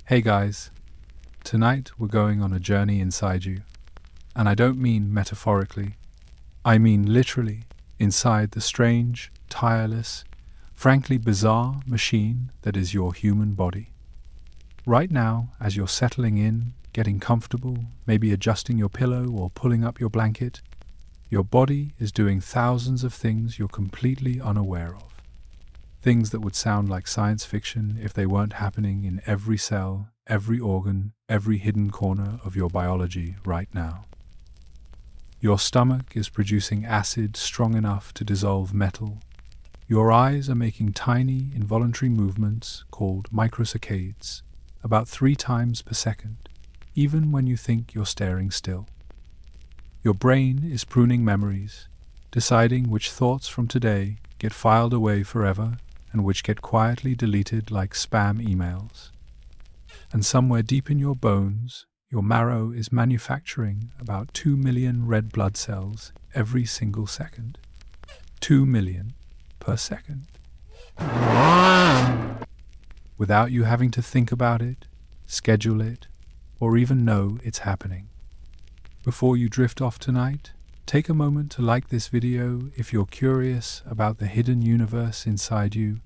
Hey guys, tonight we're going on a journey inside you. And I don't mean metaphorically, I mean literally inside the strange, tireless, frankly bizarre machine that is your human body. Right now, as you're settling in, getting comfortable, maybe adjusting your pillow or pulling up your blanket, your body is doing thousands of things you're completely unaware of. Things that would sound like science fiction if they weren't happening in every cell, every organ, every hidden corner of your biology right now. Your stomach is producing acid strong enough to dissolve metal. Your eyes are making tiny involuntary movements called microsaccades, about 3 times per second, even when you think you're staring still. Your brain is pruning memories, deciding which thoughts from today get filed away forever and which get quietly deleted like spam emails. And somewhere deep in your bones, your marrow is manufacturing about 2 million red blood cells every single second. 2 million per second. Without you having to think about it, schedule it, or even know it's happening. Before you drift off tonight, take a moment to like this video if you're curious about the hidden universe inside you.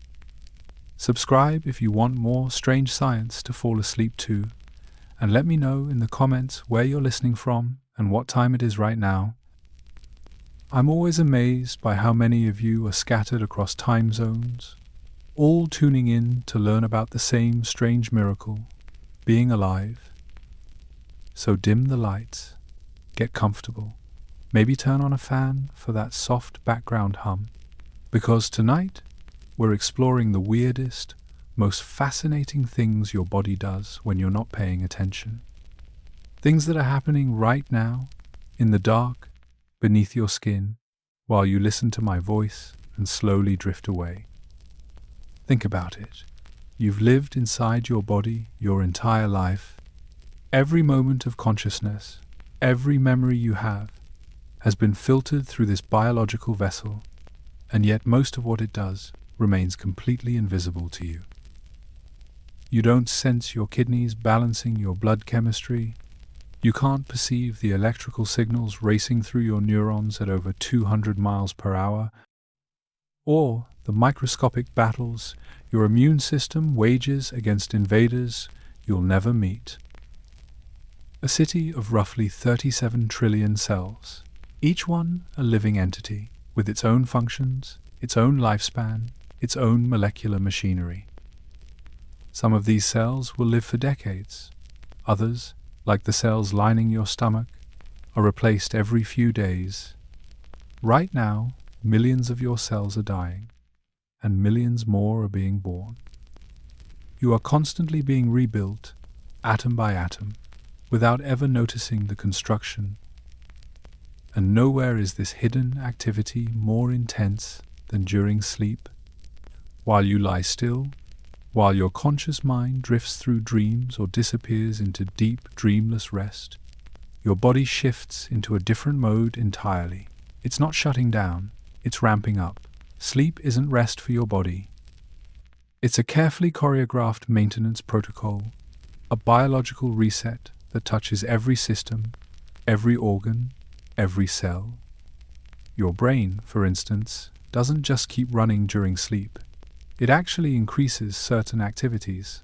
Subscribe if you want more strange science to fall asleep to, and let me know in the comments where you're listening from and what time it is right now. I'm always amazed by how many of you are scattered across time zones, all tuning in to learn about the same strange miracle, being alive. So dim the lights, get comfortable, maybe turn on a fan for that soft background hum, because tonight we're exploring the weirdest, most fascinating things your body does when you're not paying attention. Things that are happening right now, in the dark, beneath your skin, while you listen to my voice and slowly drift away. Think about it. You've lived inside your body your entire life. Every moment of consciousness, every memory you have, has been filtered through this biological vessel, and yet most of what it does remains completely invisible to you. You don't sense your kidneys balancing your blood chemistry. You can't perceive the electrical signals racing through your neurons at over 200 miles per hour, or the microscopic battles your immune system wages against invaders you'll never meet. A city of roughly 37 trillion cells, each one a living entity with its own functions, its own lifespan, its own molecular machinery. Some of these cells will live for decades. Others, like the cells lining your stomach, are replaced every few days. Right now, millions of your cells are dying, and millions more are being born. You are constantly being rebuilt, atom by atom, without ever noticing the construction. And nowhere is this hidden activity more intense than during sleep. While you lie still, while your conscious mind drifts through dreams or disappears into deep, dreamless rest, your body shifts into a different mode entirely. It's not shutting down, it's ramping up. Sleep isn't rest for your body. It's a carefully choreographed maintenance protocol, a biological reset that touches every system, every organ, every cell. Your brain, for instance, doesn't just keep running during sleep. It actually increases certain activities.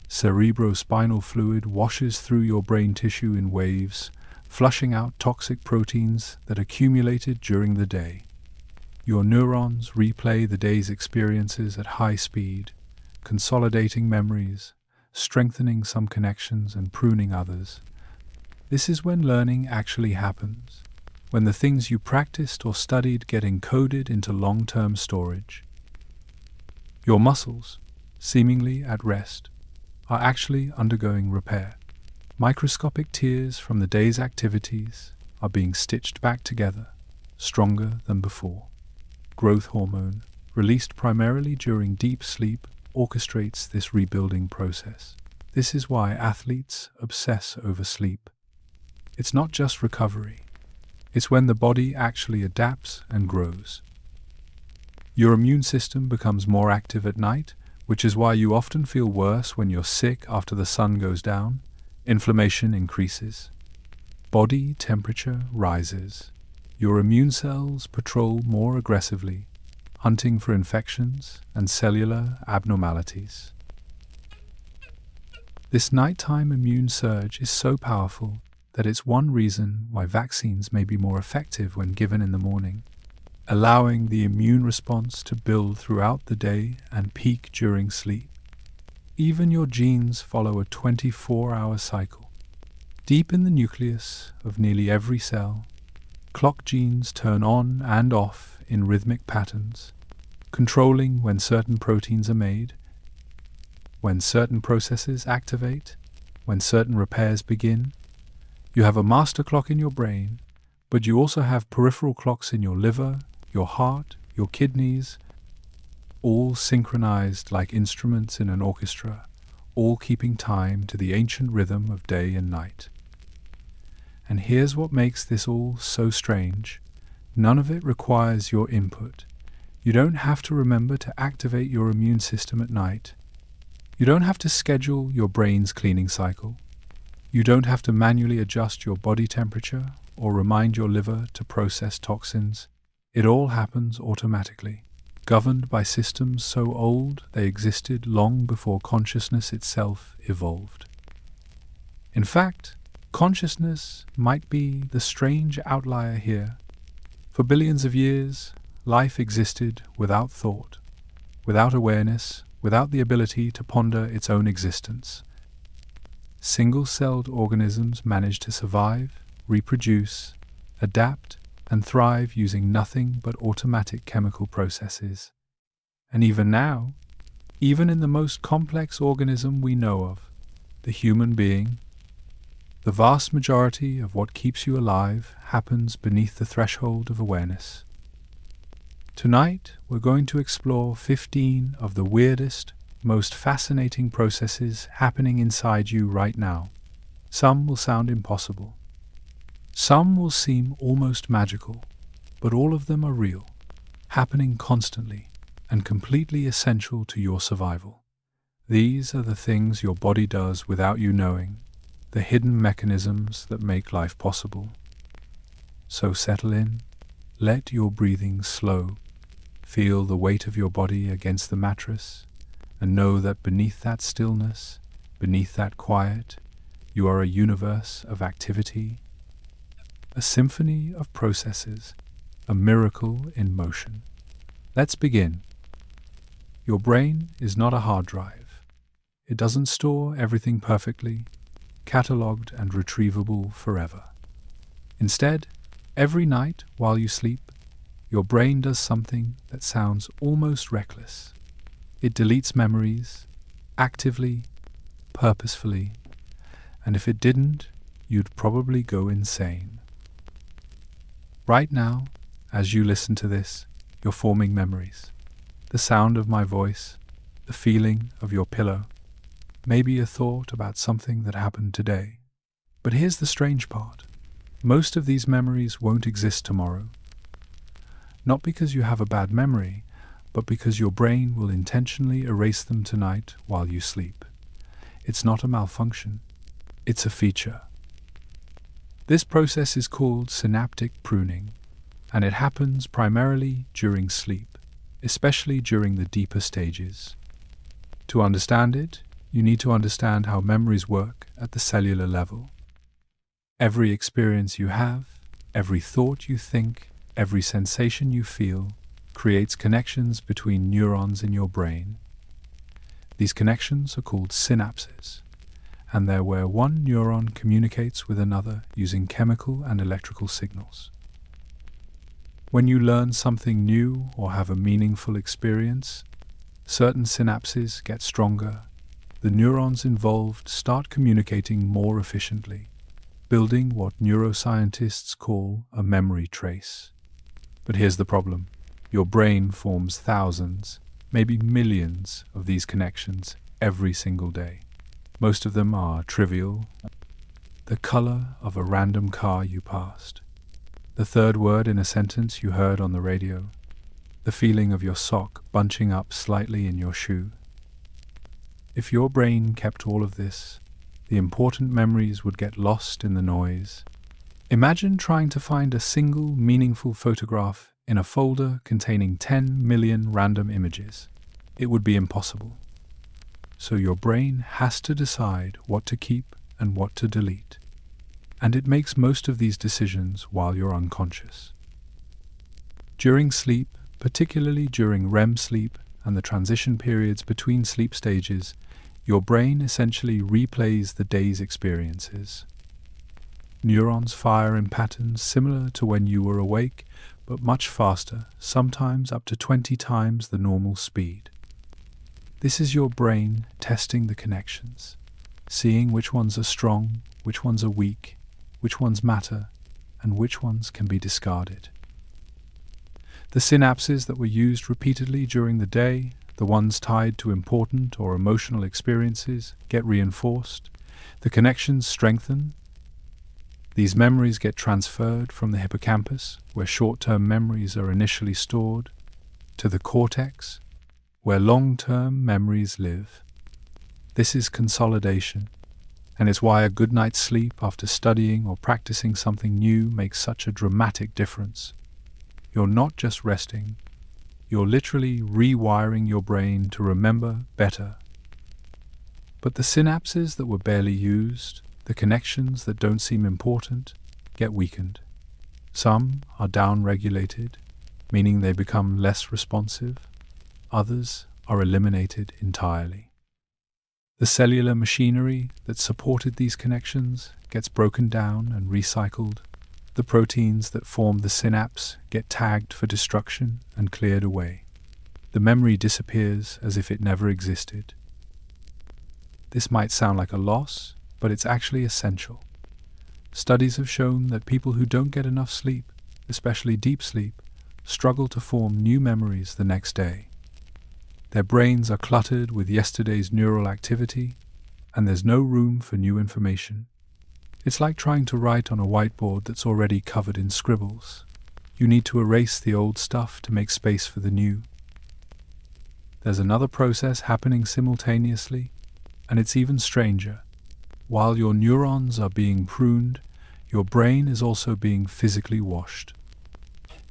Cerebrospinal fluid washes through your brain tissue in waves, flushing out toxic proteins that accumulated during the day. Your neurons replay the day's experiences at high speed, consolidating memories, strengthening some connections and pruning others. This is when learning actually happens, when the things you practiced or studied get encoded into long-term storage. Your muscles, seemingly at rest, are actually undergoing repair. Microscopic tears from the day's activities are being stitched back together, stronger than before. Growth hormone, released primarily during deep sleep, orchestrates this rebuilding process. This is why athletes obsess over sleep. It's not just recovery. It's when the body actually adapts and grows. Your immune system becomes more active at night, which is why you often feel worse when you're sick after the sun goes down. Inflammation increases. Body temperature rises. Your immune cells patrol more aggressively, hunting for infections and cellular abnormalities. This nighttime immune surge is so powerful that it's one reason why vaccines may be more effective when given in the morning, allowing the immune response to build throughout the day and peak during sleep. Even your genes follow a 24-hour cycle. Deep in the nucleus of nearly every cell, clock genes turn on and off in rhythmic patterns, controlling when certain proteins are made, when certain processes activate, when certain repairs begin. You have a master clock in your brain, but you also have peripheral clocks in your liver, your heart, your kidneys, all synchronized like instruments in an orchestra, all keeping time to the ancient rhythm of day and night. And here's what makes this all so strange. None of it requires your input. You don't have to remember to activate your immune system at night. You don't have to schedule your brain's cleaning cycle. You don't have to manually adjust your body temperature or remind your liver to process toxins. It all happens automatically, governed by systems so old they existed long before consciousness itself evolved. In fact, consciousness might be the strange outlier here. For billions of years, life existed without thought, without awareness, without the ability to ponder its own existence. Single-celled organisms managed to survive, reproduce, adapt, and thrive using nothing but automatic chemical processes. And even now, even in the most complex organism we know of, the human being, the vast majority of what keeps you alive happens beneath the threshold of awareness. Tonight, we're going to explore 15 of the weirdest, most fascinating processes happening inside you right now. Some will sound impossible. Some will seem almost magical, but all of them are real, happening constantly, and completely essential to your survival. These are the things your body does without you knowing, the hidden mechanisms that make life possible. So settle in, let your breathing slow, feel the weight of your body against the mattress, and know that beneath that stillness, beneath that quiet, you are a universe of activity, a symphony of processes, a miracle in motion. Let's begin. Your brain is not a hard drive. It doesn't store everything perfectly, catalogued and retrievable forever. Instead, every night while you sleep, your brain does something that sounds almost reckless. It deletes memories, actively, purposefully, and if it didn't, you'd probably go insane. Right now, as you listen to this, you're forming memories. The sound of my voice, the feeling of your pillow, maybe a thought about something that happened today. But here's the strange part. Most of these memories won't exist tomorrow. Not because you have a bad memory, but because your brain will intentionally erase them tonight while you sleep. It's not a malfunction. It's a feature. This process is called synaptic pruning, and it happens primarily during sleep, especially during the deeper stages. To understand it, you need to understand how memories work at the cellular level. Every experience you have, every thought you think, every sensation you feel, creates connections between neurons in your brain. These connections are called synapses, and they're where one neuron communicates with another using chemical and electrical signals. When you learn something new or have a meaningful experience, certain synapses get stronger. The neurons involved start communicating more efficiently, building what neuroscientists call a memory trace. But here's the problem. Your brain forms thousands, maybe millions of these connections every single day. Most of them are trivial. The color of a random car you passed. The third word in a sentence you heard on the radio. The feeling of your sock bunching up slightly in your shoe. If your brain kept all of this, the important memories would get lost in the noise. Imagine trying to find a single meaningful photograph in a folder containing 10 million random images. It would be impossible. So your brain has to decide what to keep and what to delete. And it makes most of these decisions while you're unconscious. During sleep, particularly during REM sleep and the transition periods between sleep stages, your brain essentially replays the day's experiences. Neurons fire in patterns similar to when you were awake, but much faster, sometimes up to 20 times the normal speed. This is your brain testing the connections, seeing which ones are strong, which ones are weak, which ones matter, and which ones can be discarded. The synapses that were used repeatedly during the day, the ones tied to important or emotional experiences, get reinforced. The connections strengthen. These memories get transferred from the hippocampus, where short-term memories are initially stored, to the cortex, where long-term memories live. This is consolidation, and it's why a good night's sleep after studying or practicing something new makes such a dramatic difference. You're not just resting, you're literally rewiring your brain to remember better. But the synapses that were barely used, the connections that don't seem important, get weakened. Some are down-regulated, meaning they become less responsive. Others are eliminated entirely. The cellular machinery that supported these connections gets broken down and recycled. The proteins that form the synapse get tagged for destruction and cleared away. The memory disappears as if it never existed. This might sound like a loss, but it's actually essential. Studies have shown that people who don't get enough sleep, especially deep sleep, struggle to form new memories the next day. Their brains are cluttered with yesterday's neural activity, and there's no room for new information. It's like trying to write on a whiteboard that's already covered in scribbles. You need to erase the old stuff to make space for the new. There's another process happening simultaneously, and it's even stranger. While your neurons are being pruned, your brain is also being physically washed.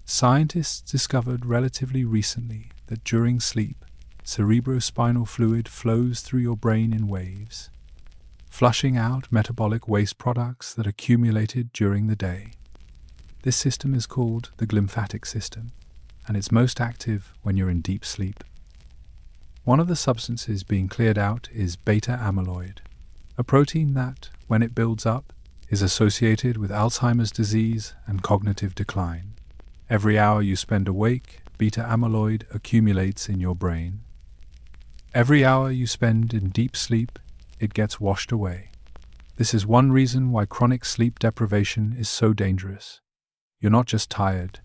Scientists discovered relatively recently that during sleep, cerebrospinal fluid flows through your brain in waves, flushing out metabolic waste products that accumulated during the day. This system is called the glymphatic system, and it's most active when you're in deep sleep. One of the substances being cleared out is beta amyloid, a protein that, when it builds up, is associated with Alzheimer's disease and cognitive decline. Every hour you spend awake, beta amyloid accumulates in your brain. Every hour you spend in deep sleep, it gets washed away. This is one reason why chronic sleep deprivation is so dangerous. You're not just tired.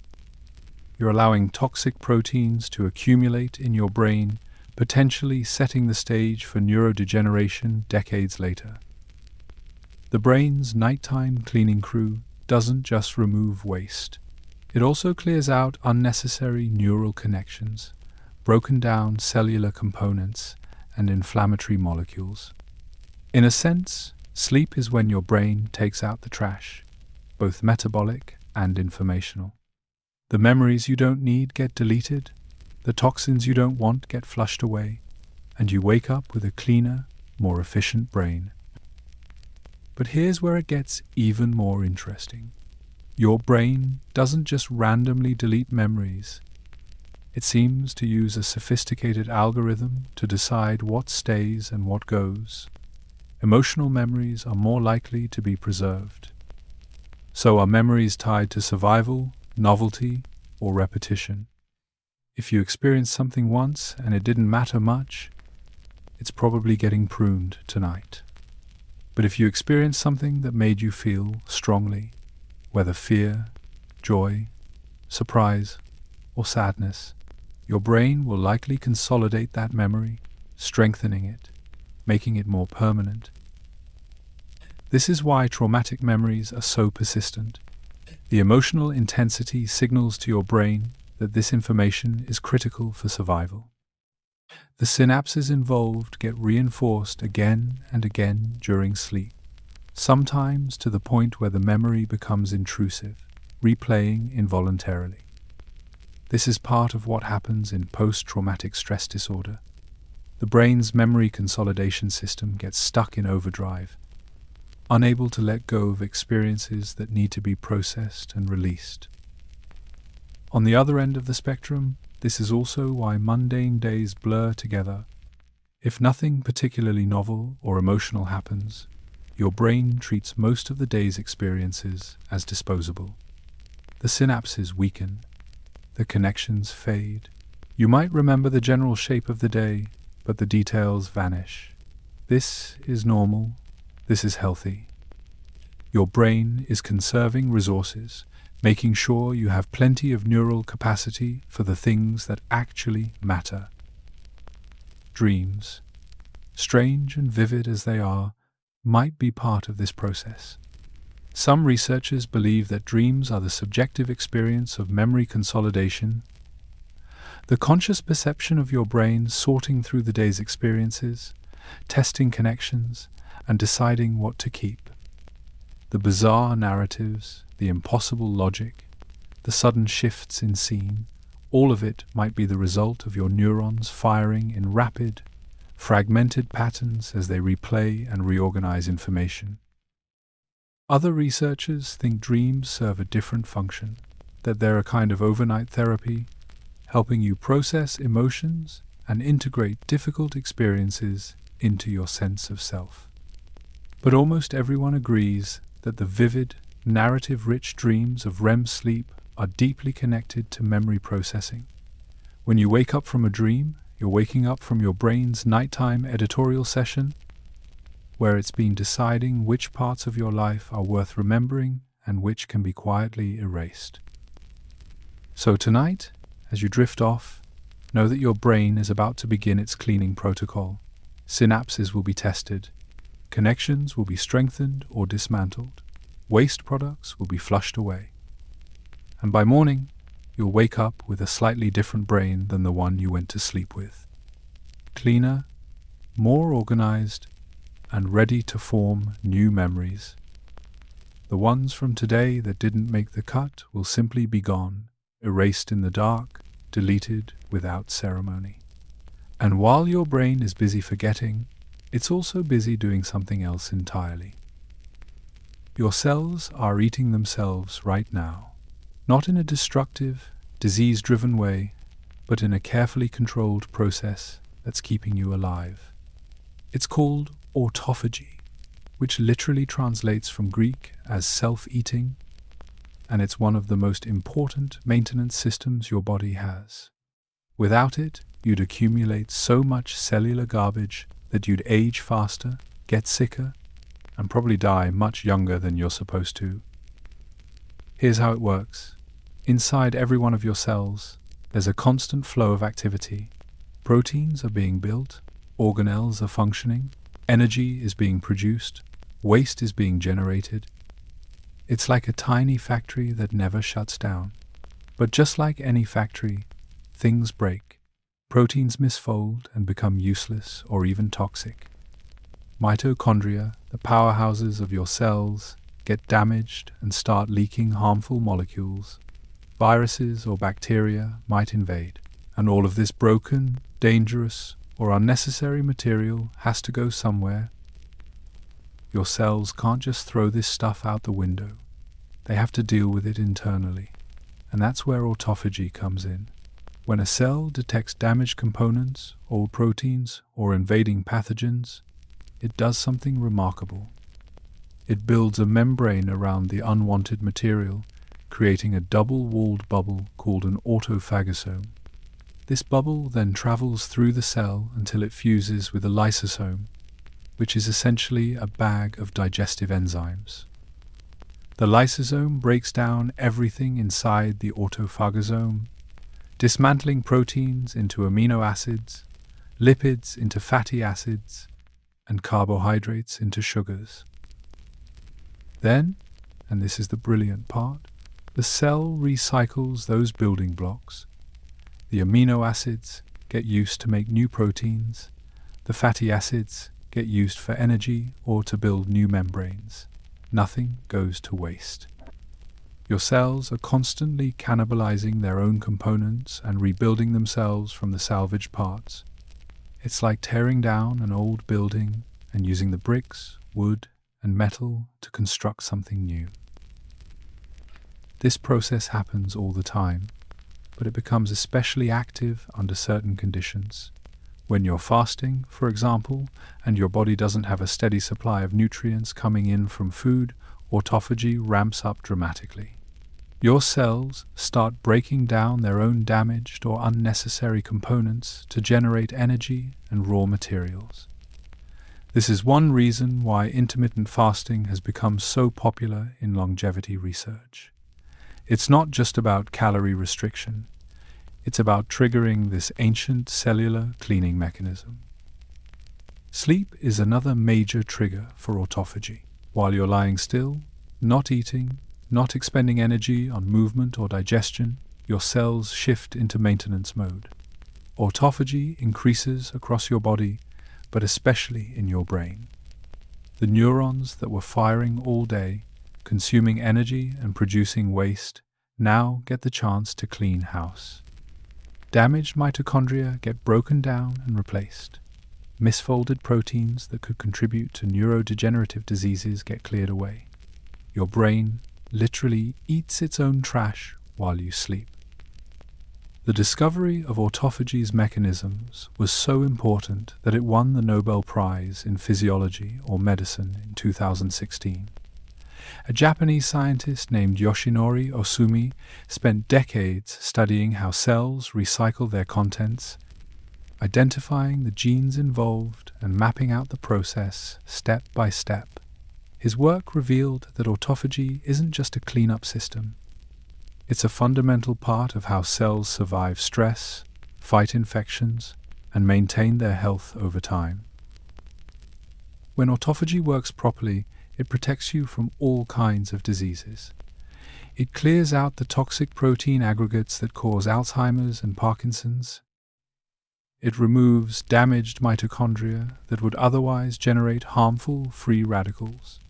You're allowing toxic proteins to accumulate in your brain, potentially setting the stage for neurodegeneration decades later. The brain's nighttime cleaning crew doesn't just remove waste. It also clears out unnecessary neural connections, broken down cellular components, and inflammatory molecules. In a sense, sleep is when your brain takes out the trash, both metabolic and informational. The memories you don't need get deleted, the toxins you don't want get flushed away, and you wake up with a cleaner, more efficient brain. But here's where it gets even more interesting. Your brain doesn't just randomly delete memories. It seems to use a sophisticated algorithm to decide what stays and what goes. Emotional memories are more likely to be preserved. So are memories tied to survival, novelty, or repetition. If you experienced something once and it didn't matter much, it's probably getting pruned tonight. But if you experienced something that made you feel strongly, whether fear, joy, surprise, or sadness, your brain will likely consolidate that memory, strengthening it, making it more permanent. This is why traumatic memories are so persistent. The emotional intensity signals to your brain that this information is critical for survival. The synapses involved get reinforced again and again during sleep, sometimes to the point where the memory becomes intrusive, replaying involuntarily. This is part of what happens in post-traumatic stress disorder. The brain's memory consolidation system gets stuck in overdrive, unable to let go of experiences that need to be processed and released. On the other end of the spectrum, this is also why mundane days blur together. If nothing particularly novel or emotional happens, your brain treats most of the day's experiences as disposable. The synapses weaken, the connections fade. You might remember the general shape of the day, but the details vanish. This is normal. This is healthy. Your brain is conserving resources, making sure you have plenty of neural capacity for the things that actually matter. Dreams, strange and vivid as they are, might be part of this process. Some researchers believe that dreams are the subjective experience of memory consolidation, the conscious perception of your brain sorting through the day's experiences, testing connections, and deciding what to keep. The bizarre narratives, the impossible logic, the sudden shifts in scene, all of it might be the result of your neurons firing in rapid, fragmented patterns as they replay and reorganize information. Other researchers think dreams serve a different function, that they're a kind of overnight therapy, helping you process emotions and integrate difficult experiences into your sense of self. But almost everyone agrees that the vivid, narrative-rich dreams of REM sleep are deeply connected to memory processing. When you wake up from a dream, you're waking up from your brain's nighttime editorial session, where it's been deciding which parts of your life are worth remembering and which can be quietly erased. So tonight, as you drift off, know that your brain is about to begin its cleaning protocol. Synapses will be tested. Connections will be strengthened or dismantled. Waste products will be flushed away. And by morning, you'll wake up with a slightly different brain than the one you went to sleep with. Cleaner, more organized, and ready to form new memories. The ones from today that didn't make the cut will simply be gone, erased in the dark, deleted without ceremony. And while your brain is busy forgetting, it's also busy doing something else entirely. Your cells are eating themselves right now, not in a destructive, disease-driven way, but in a carefully controlled process that's keeping you alive. It's called autophagy, which literally translates from Greek as self-eating, and it's one of the most important maintenance systems your body has. Without it, you'd accumulate so much cellular garbage that you'd age faster, get sicker, and probably die much younger than you're supposed to. Here's how it works. Inside every one of your cells, there's a constant flow of activity. Proteins are being built, organelles are functioning, energy is being produced, waste is being generated. It's like a tiny factory that never shuts down. But just like any factory, things break. Proteins misfold and become useless or even toxic. Mitochondria, the powerhouses of your cells, get damaged and start leaking harmful molecules. Viruses or bacteria might invade, and all of this broken, dangerous, or unnecessary material has to go somewhere. Your cells can't just throw this stuff out the window. They have to deal with it internally, and that's where autophagy comes in. When a cell detects damaged components, old proteins, or invading pathogens, it does something remarkable. It builds a membrane around the unwanted material, creating a double-walled bubble called an autophagosome. This bubble then travels through the cell until it fuses with a lysosome, which is essentially a bag of digestive enzymes. The lysosome breaks down everything inside the autophagosome, dismantling proteins into amino acids, lipids into fatty acids, and carbohydrates into sugars. Then, and this is the brilliant part, the cell recycles those building blocks, the amino acids, get used to make new proteins, the fatty acids get used for energy or to build new membranes. Nothing goes to waste. Your cells are constantly cannibalizing their own components and rebuilding themselves from the salvaged parts. It's like tearing down an old building and using the bricks, wood, and metal to construct something new. This process happens all the time, but it becomes especially active under certain conditions. When you're fasting, for example, and your body doesn't have a steady supply of nutrients coming in from food, autophagy ramps up dramatically. Your cells start breaking down their own damaged or unnecessary components to generate energy and raw materials. This is one reason why intermittent fasting has become so popular in longevity research. It's not just about calorie restriction. It's about triggering this ancient cellular cleaning mechanism. Sleep is another major trigger for autophagy. While you're lying still, not eating, not expending energy on movement or digestion, your cells shift into maintenance mode. Autophagy increases across your body, but especially in your brain. The neurons that were firing all day, consuming energy and producing waste, now get the chance to clean house. Damaged mitochondria get broken down and replaced. Misfolded proteins that could contribute to neurodegenerative diseases get cleared away. Your brain literally eats its own trash while you sleep. The discovery of autophagy's mechanisms was so important that it won the Nobel Prize in Physiology or Medicine in 2016. A Japanese scientist named Yoshinori Osumi spent decades studying how cells recycle their contents, identifying the genes involved and mapping out the process step by step. His work revealed that autophagy isn't just a cleanup system. It's a fundamental part of how cells survive stress, fight infections, and maintain their health over time. When autophagy works properly, it protects you from all kinds of diseases. It clears out the toxic protein aggregates that cause Alzheimer's and Parkinson's. It removes damaged mitochondria that would otherwise generate harmful free radicals.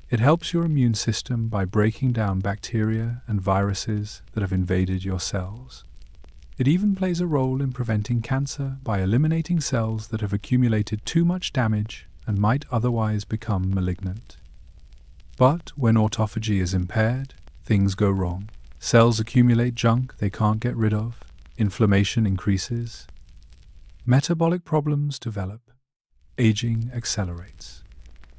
It helps your immune system by breaking down bacteria and viruses that have invaded your cells. It even plays a role in preventing cancer by eliminating cells that have accumulated too much damage and might otherwise become malignant. But when autophagy is impaired, things go wrong. Cells accumulate junk they can't get rid of, inflammation increases, metabolic problems develop, aging accelerates.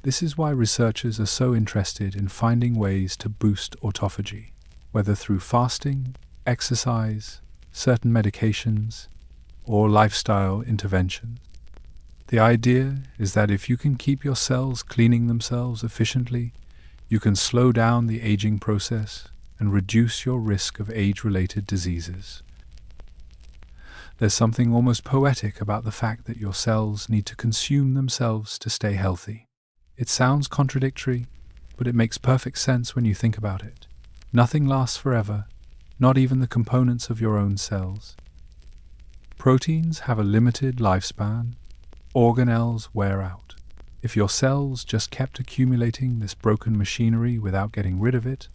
This is why researchers are so interested in finding ways to boost autophagy, whether through fasting, exercise, certain medications, or lifestyle interventions. The idea is that if you can keep your cells cleaning themselves efficiently, you can slow down the aging process and reduce your risk of age-related diseases. There's something almost poetic about the fact that your cells need to consume themselves to stay healthy. It sounds contradictory, but it makes perfect sense when you think about it. Nothing lasts forever, not even the components of your own cells. Proteins have a limited lifespan. Organelles wear out. If your cells just kept accumulating this broken machinery without getting rid of it,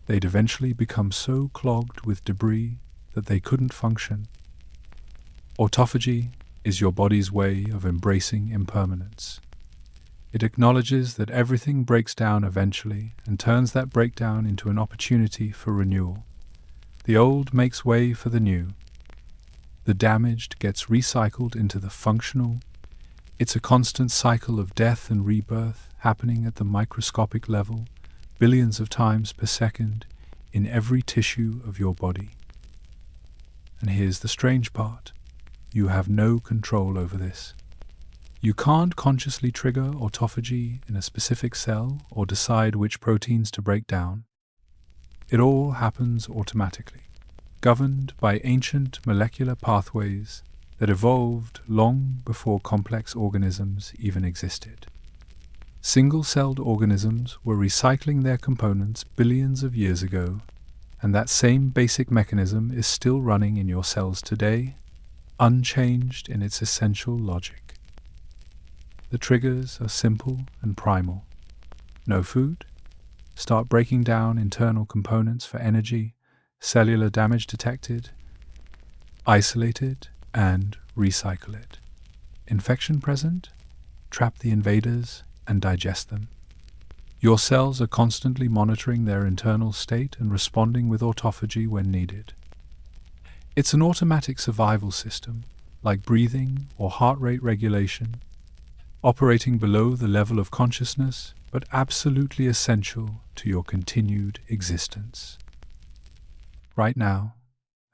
they'd eventually become so clogged with debris that they couldn't function. Autophagy is your body's way of embracing impermanence. It acknowledges that everything breaks down eventually and turns that breakdown into an opportunity for renewal. The old makes way for the new. The damaged gets recycled into the functional. It's a constant cycle of death and rebirth happening at the microscopic level, billions of times per second, in every tissue of your body. And here's the strange part. You have no control over this. You can't consciously trigger autophagy in a specific cell or decide which proteins to break down. It all happens automatically, governed by ancient molecular pathways that evolved long before complex organisms even existed. Single-celled organisms were recycling their components billions of years ago, and that same basic mechanism is still running in your cells today, unchanged in its essential logic. The triggers are simple and primal. No food? Start breaking down internal components for energy, cellular damage detected, isolate it, and recycle it. Infection present? Trap the invaders and digest them. Your cells are constantly monitoring their internal state and responding with autophagy when needed. It's an automatic survival system, like breathing or heart rate regulation, operating below the level of consciousness, but absolutely essential to your continued existence. Right now,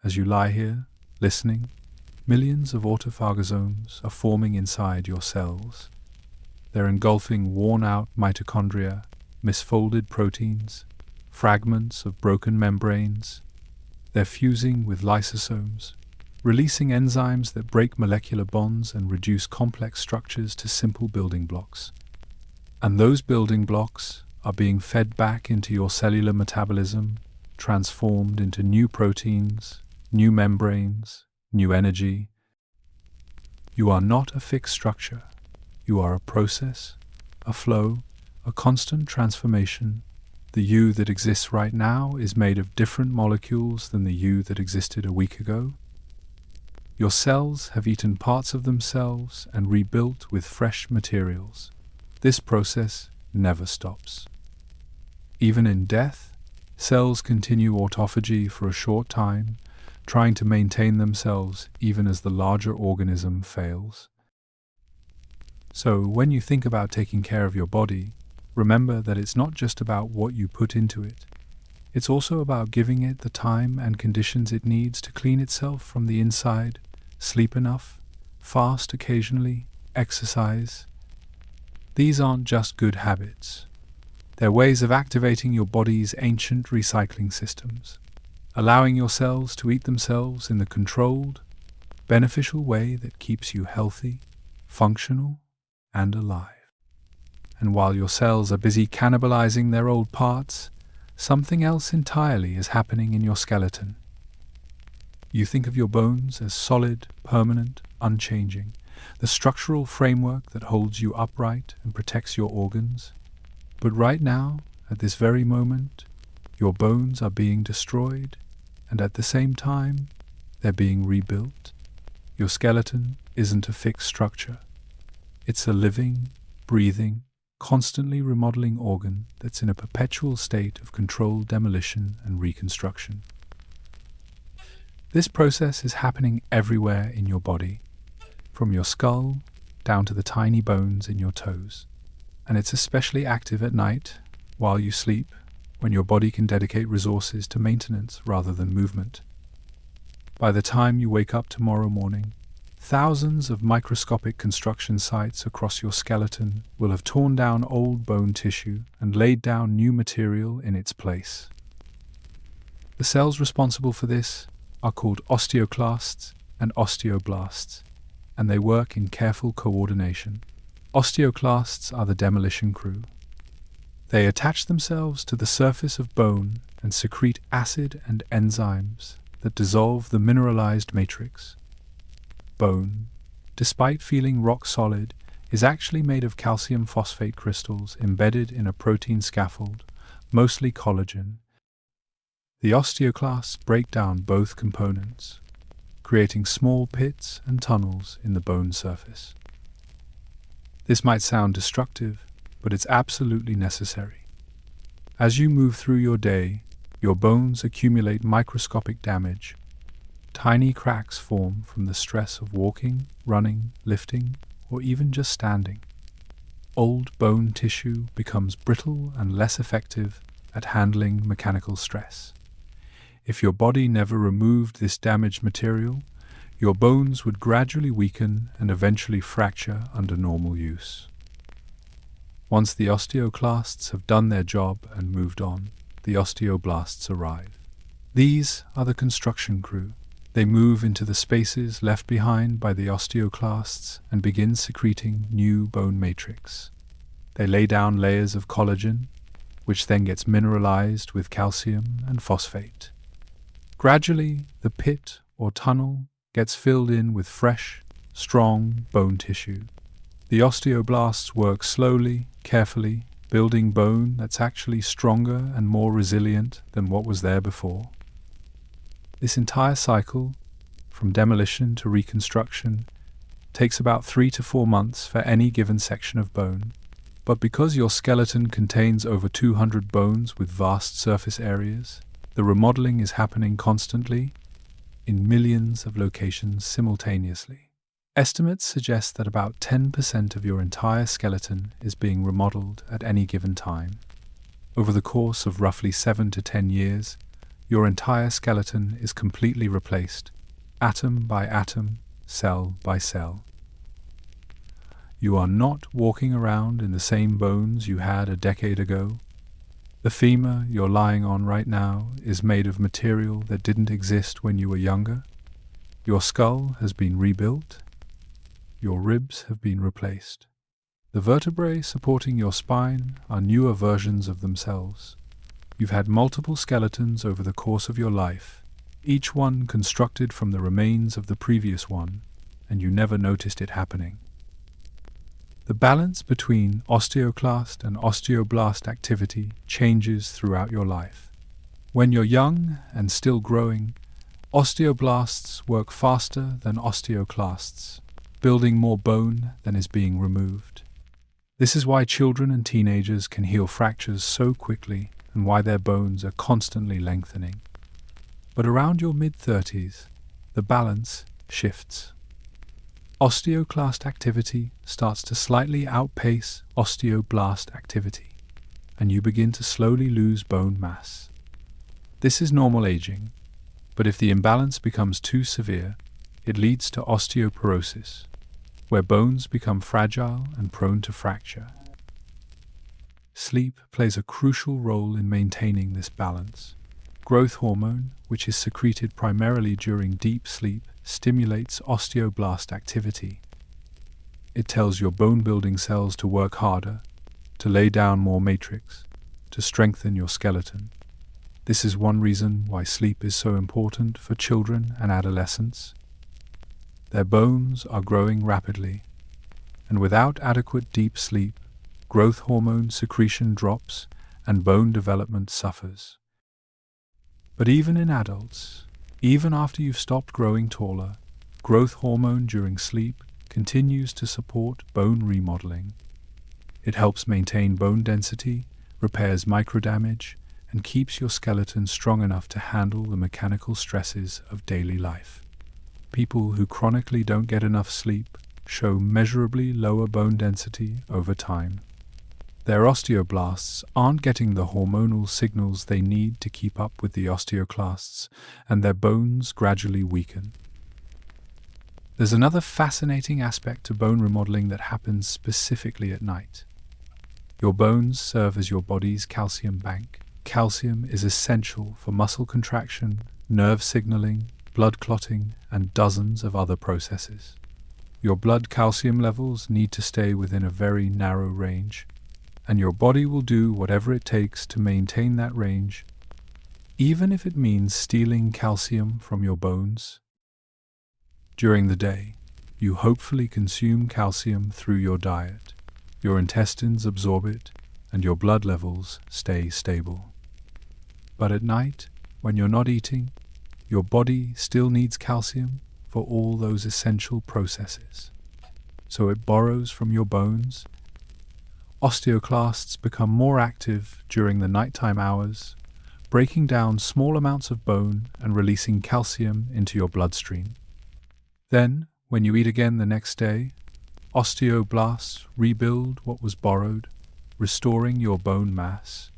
as you lie here, listening, millions of autophagosomes are forming inside your cells. They're engulfing worn-out mitochondria, misfolded proteins, fragments of broken membranes. They're fusing with lysosomes, releasing enzymes that break molecular bonds and reduce complex structures to simple building blocks. And those building blocks are being fed back into your cellular metabolism, transformed into new proteins, new membranes, new energy. You are not a fixed structure. You are a process, a flow, a constant transformation. The you that exists right now is made of different molecules than the you that existed a week ago. Your cells have eaten parts of themselves and rebuilt with fresh materials. This process never stops. Even in death, cells continue autophagy for a short time, trying to maintain themselves even as the larger organism fails. So, when you think about taking care of your body, remember that it's not just about what you put into it. It's also about giving it the time and conditions it needs to clean itself from the inside, sleep enough, fast occasionally, exercise. These aren't just good habits. They're ways of activating your body's ancient recycling systems, allowing your cells to eat themselves in the controlled, beneficial way that keeps you healthy, functional, and alive. And while your cells are busy cannibalizing their old parts, something else entirely is happening in your skeleton. You think of your bones as solid, permanent, unchanging, the structural framework that holds you upright and protects your organs. But right now, at this very moment, your bones are being destroyed, and at the same time, they're being rebuilt. Your skeleton isn't a fixed structure. It's a living, breathing, constantly remodeling organ that's in a perpetual state of controlled demolition and reconstruction. This process is happening everywhere in your body, from your skull down to the tiny bones in your toes. And it's especially active at night, while you sleep, when your body can dedicate resources to maintenance rather than movement. By the time you wake up tomorrow morning, thousands of microscopic construction sites across your skeleton will have torn down old bone tissue and laid down new material in its place. The cells responsible for this are called osteoclasts and osteoblasts, and they work in careful coordination. Osteoclasts are the demolition crew. They attach themselves to the surface of bone and secrete acid and enzymes that dissolve the mineralized matrix. Bone, despite feeling rock solid, is actually made of calcium phosphate crystals embedded in a protein scaffold, mostly collagen. The osteoclasts break down both components, creating small pits and tunnels in the bone surface. This might sound destructive, but it's absolutely necessary. As you move through your day, your bones accumulate microscopic damage. Tiny cracks form from the stress of walking, running, lifting, or even just standing. Old bone tissue becomes brittle and less effective at handling mechanical stress. If your body never removed this damaged material, your bones would gradually weaken and eventually fracture under normal use. Once the osteoclasts have done their job and moved on, the osteoblasts arrive. These are the construction crew. They move into the spaces left behind by the osteoclasts and begin secreting new bone matrix. They lay down layers of collagen, which then gets mineralized with calcium and phosphate. Gradually, the pit or tunnel gets filled in with fresh, strong bone tissue. The osteoblasts work slowly, carefully, building bone that's actually stronger and more resilient than what was there before. This entire cycle, from demolition to reconstruction, takes about 3 to 4 months for any given section of bone. But because your skeleton contains over 200 bones with vast surface areas, the remodeling is happening constantly in millions of locations simultaneously. Estimates suggest that about 10% of your entire skeleton is being remodeled at any given time. Over the course of roughly 7 to 10 years, your entire skeleton is completely replaced, atom by atom, cell by cell. You are not walking around in the same bones you had a decade ago. The femur you're lying on right now is made of material that didn't exist when you were younger. Your skull has been rebuilt. Your ribs have been replaced. The vertebrae supporting your spine are newer versions of themselves. You've had multiple skeletons over the course of your life, each one constructed from the remains of the previous one, and you never noticed it happening. The balance between osteoclast and osteoblast activity changes throughout your life. When you're young and still growing, osteoblasts work faster than osteoclasts, building more bone than is being removed. This is why children and teenagers can heal fractures so quickly and why their bones are constantly lengthening. But around your mid-30s, the balance shifts. Osteoclast activity starts to slightly outpace osteoblast activity, and you begin to slowly lose bone mass. This is normal aging, but if the imbalance becomes too severe, it leads to osteoporosis, where bones become fragile and prone to fracture. Sleep plays a crucial role in maintaining this balance. Growth hormone, which is secreted primarily during deep sleep, stimulates osteoblast activity. It tells your bone-building cells to work harder, to lay down more matrix, to strengthen your skeleton. This is one reason why sleep is so important for children and adolescents. Their bones are growing rapidly, and without adequate deep sleep, growth hormone secretion drops and bone development suffers. But even in adults, even after you've stopped growing taller, growth hormone during sleep continues to support bone remodeling. It helps maintain bone density, repairs microdamage, and keeps your skeleton strong enough to handle the mechanical stresses of daily life. People who chronically don't get enough sleep show measurably lower bone density over time. Their osteoblasts aren't getting the hormonal signals they need to keep up with the osteoclasts, and their bones gradually weaken. There's another fascinating aspect to bone remodeling that happens specifically at night. Your bones serve as your body's calcium bank. Calcium is essential for muscle contraction, nerve signaling, blood clotting, and dozens of other processes. Your blood calcium levels need to stay within a very narrow range, and your body will do whatever it takes to maintain that range, even if it means stealing calcium from your bones. During the day, you hopefully consume calcium through your diet. Your intestines absorb it, and your blood levels stay stable. But at night, when you're not eating, your body still needs calcium for all those essential processes. So it borrows from your bones. Osteoclasts become more active during the nighttime hours, breaking down small amounts of bone and releasing calcium into your bloodstream. Then, when you eat again the next day, osteoblasts rebuild what was borrowed, restoring your bone mass.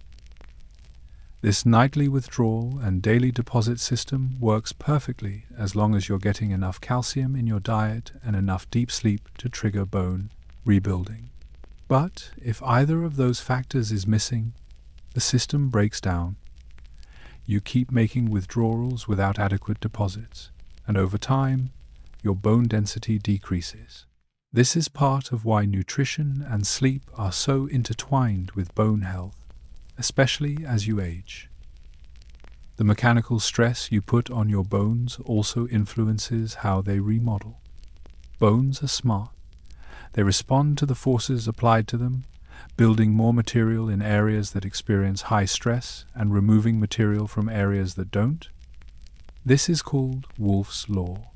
This nightly withdrawal and daily deposit system works perfectly as long as you're getting enough calcium in your diet and enough deep sleep to trigger bone rebuilding. But if either of those factors is missing, the system breaks down. You keep making withdrawals without adequate deposits, and over time, your bone density decreases. This is part of why nutrition and sleep are so intertwined with bone health, especially as you age. The mechanical stress you put on your bones also influences how they remodel. Bones are smart. They respond to the forces applied to them, building more material in areas that experience high stress and removing material from areas that don't. This is called Wolff's Law,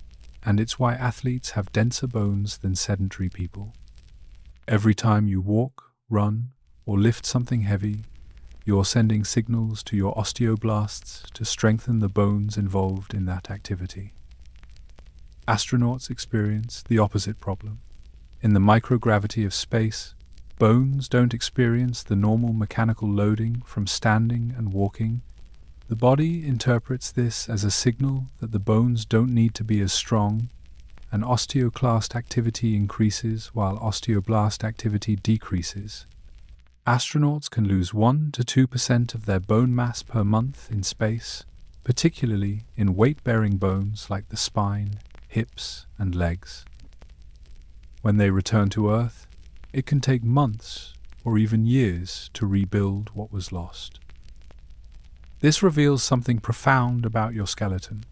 and it's why athletes have denser bones than sedentary people. Every time you walk, run, or lift something heavy, you're sending signals to your osteoblasts to strengthen the bones involved in that activity. Astronauts experience the opposite problem. In the microgravity of space, bones don't experience the normal mechanical loading from standing and walking. The body interprets this as a signal that the bones don't need to be as strong, and osteoclast activity increases while osteoblast activity decreases. Astronauts can lose 1 to 2% of their bone mass per month in space, particularly in weight-bearing bones like the spine, hips, and legs. When they return to Earth, it can take months or even years to rebuild what was lost. This reveals something profound about your skeleton.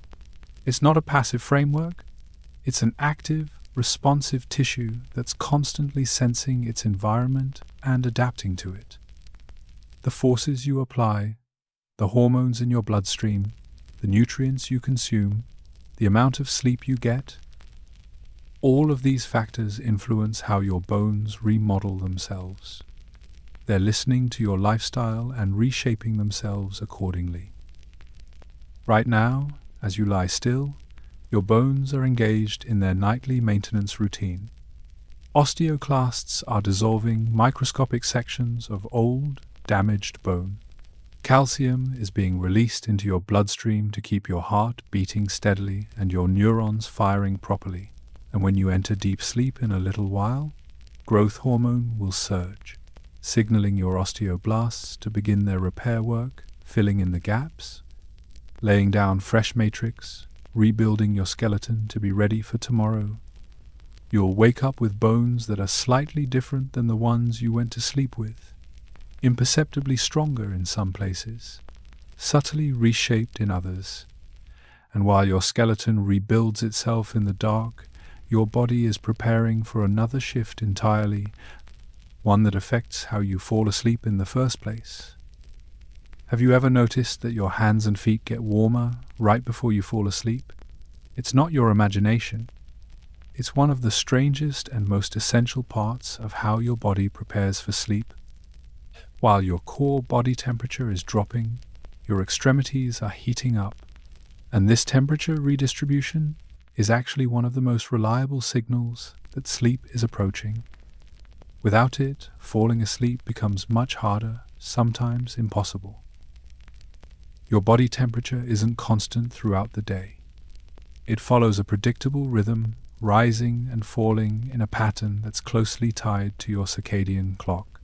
It's not a passive framework, it's an active, responsive tissue that's constantly sensing its environment and adapting to it. The forces you apply, the hormones in your bloodstream, the nutrients you consume, the amount of sleep you get, all of these factors influence how your bones remodel themselves. They're listening to your lifestyle and reshaping themselves accordingly. Right now, as you lie still, your bones are engaged in their nightly maintenance routine. Osteoclasts are dissolving microscopic sections of old, damaged bone. Calcium is being released into your bloodstream to keep your heart beating steadily and your neurons firing properly. And when you enter deep sleep in a little while, growth hormone will surge, signaling your osteoblasts to begin their repair work, filling in the gaps, laying down fresh matrix, rebuilding your skeleton to be ready for tomorrow. You'll wake up with bones that are slightly different than the ones you went to sleep with, imperceptibly stronger in some places, subtly reshaped in others. And while your skeleton rebuilds itself in the dark, your body is preparing for another shift entirely, one that affects how you fall asleep in the first place. Have you ever noticed that your hands and feet get warmer right before you fall asleep? It's not your imagination. It's one of the strangest and most essential parts of how your body prepares for sleep. While your core body temperature is dropping, your extremities are heating up, and this temperature redistribution is actually one of the most reliable signals that sleep is approaching. Without it, falling asleep becomes much harder, sometimes impossible. Your body temperature isn't constant throughout the day. It follows a predictable rhythm, rising and falling in a pattern that's closely tied to your circadian clock.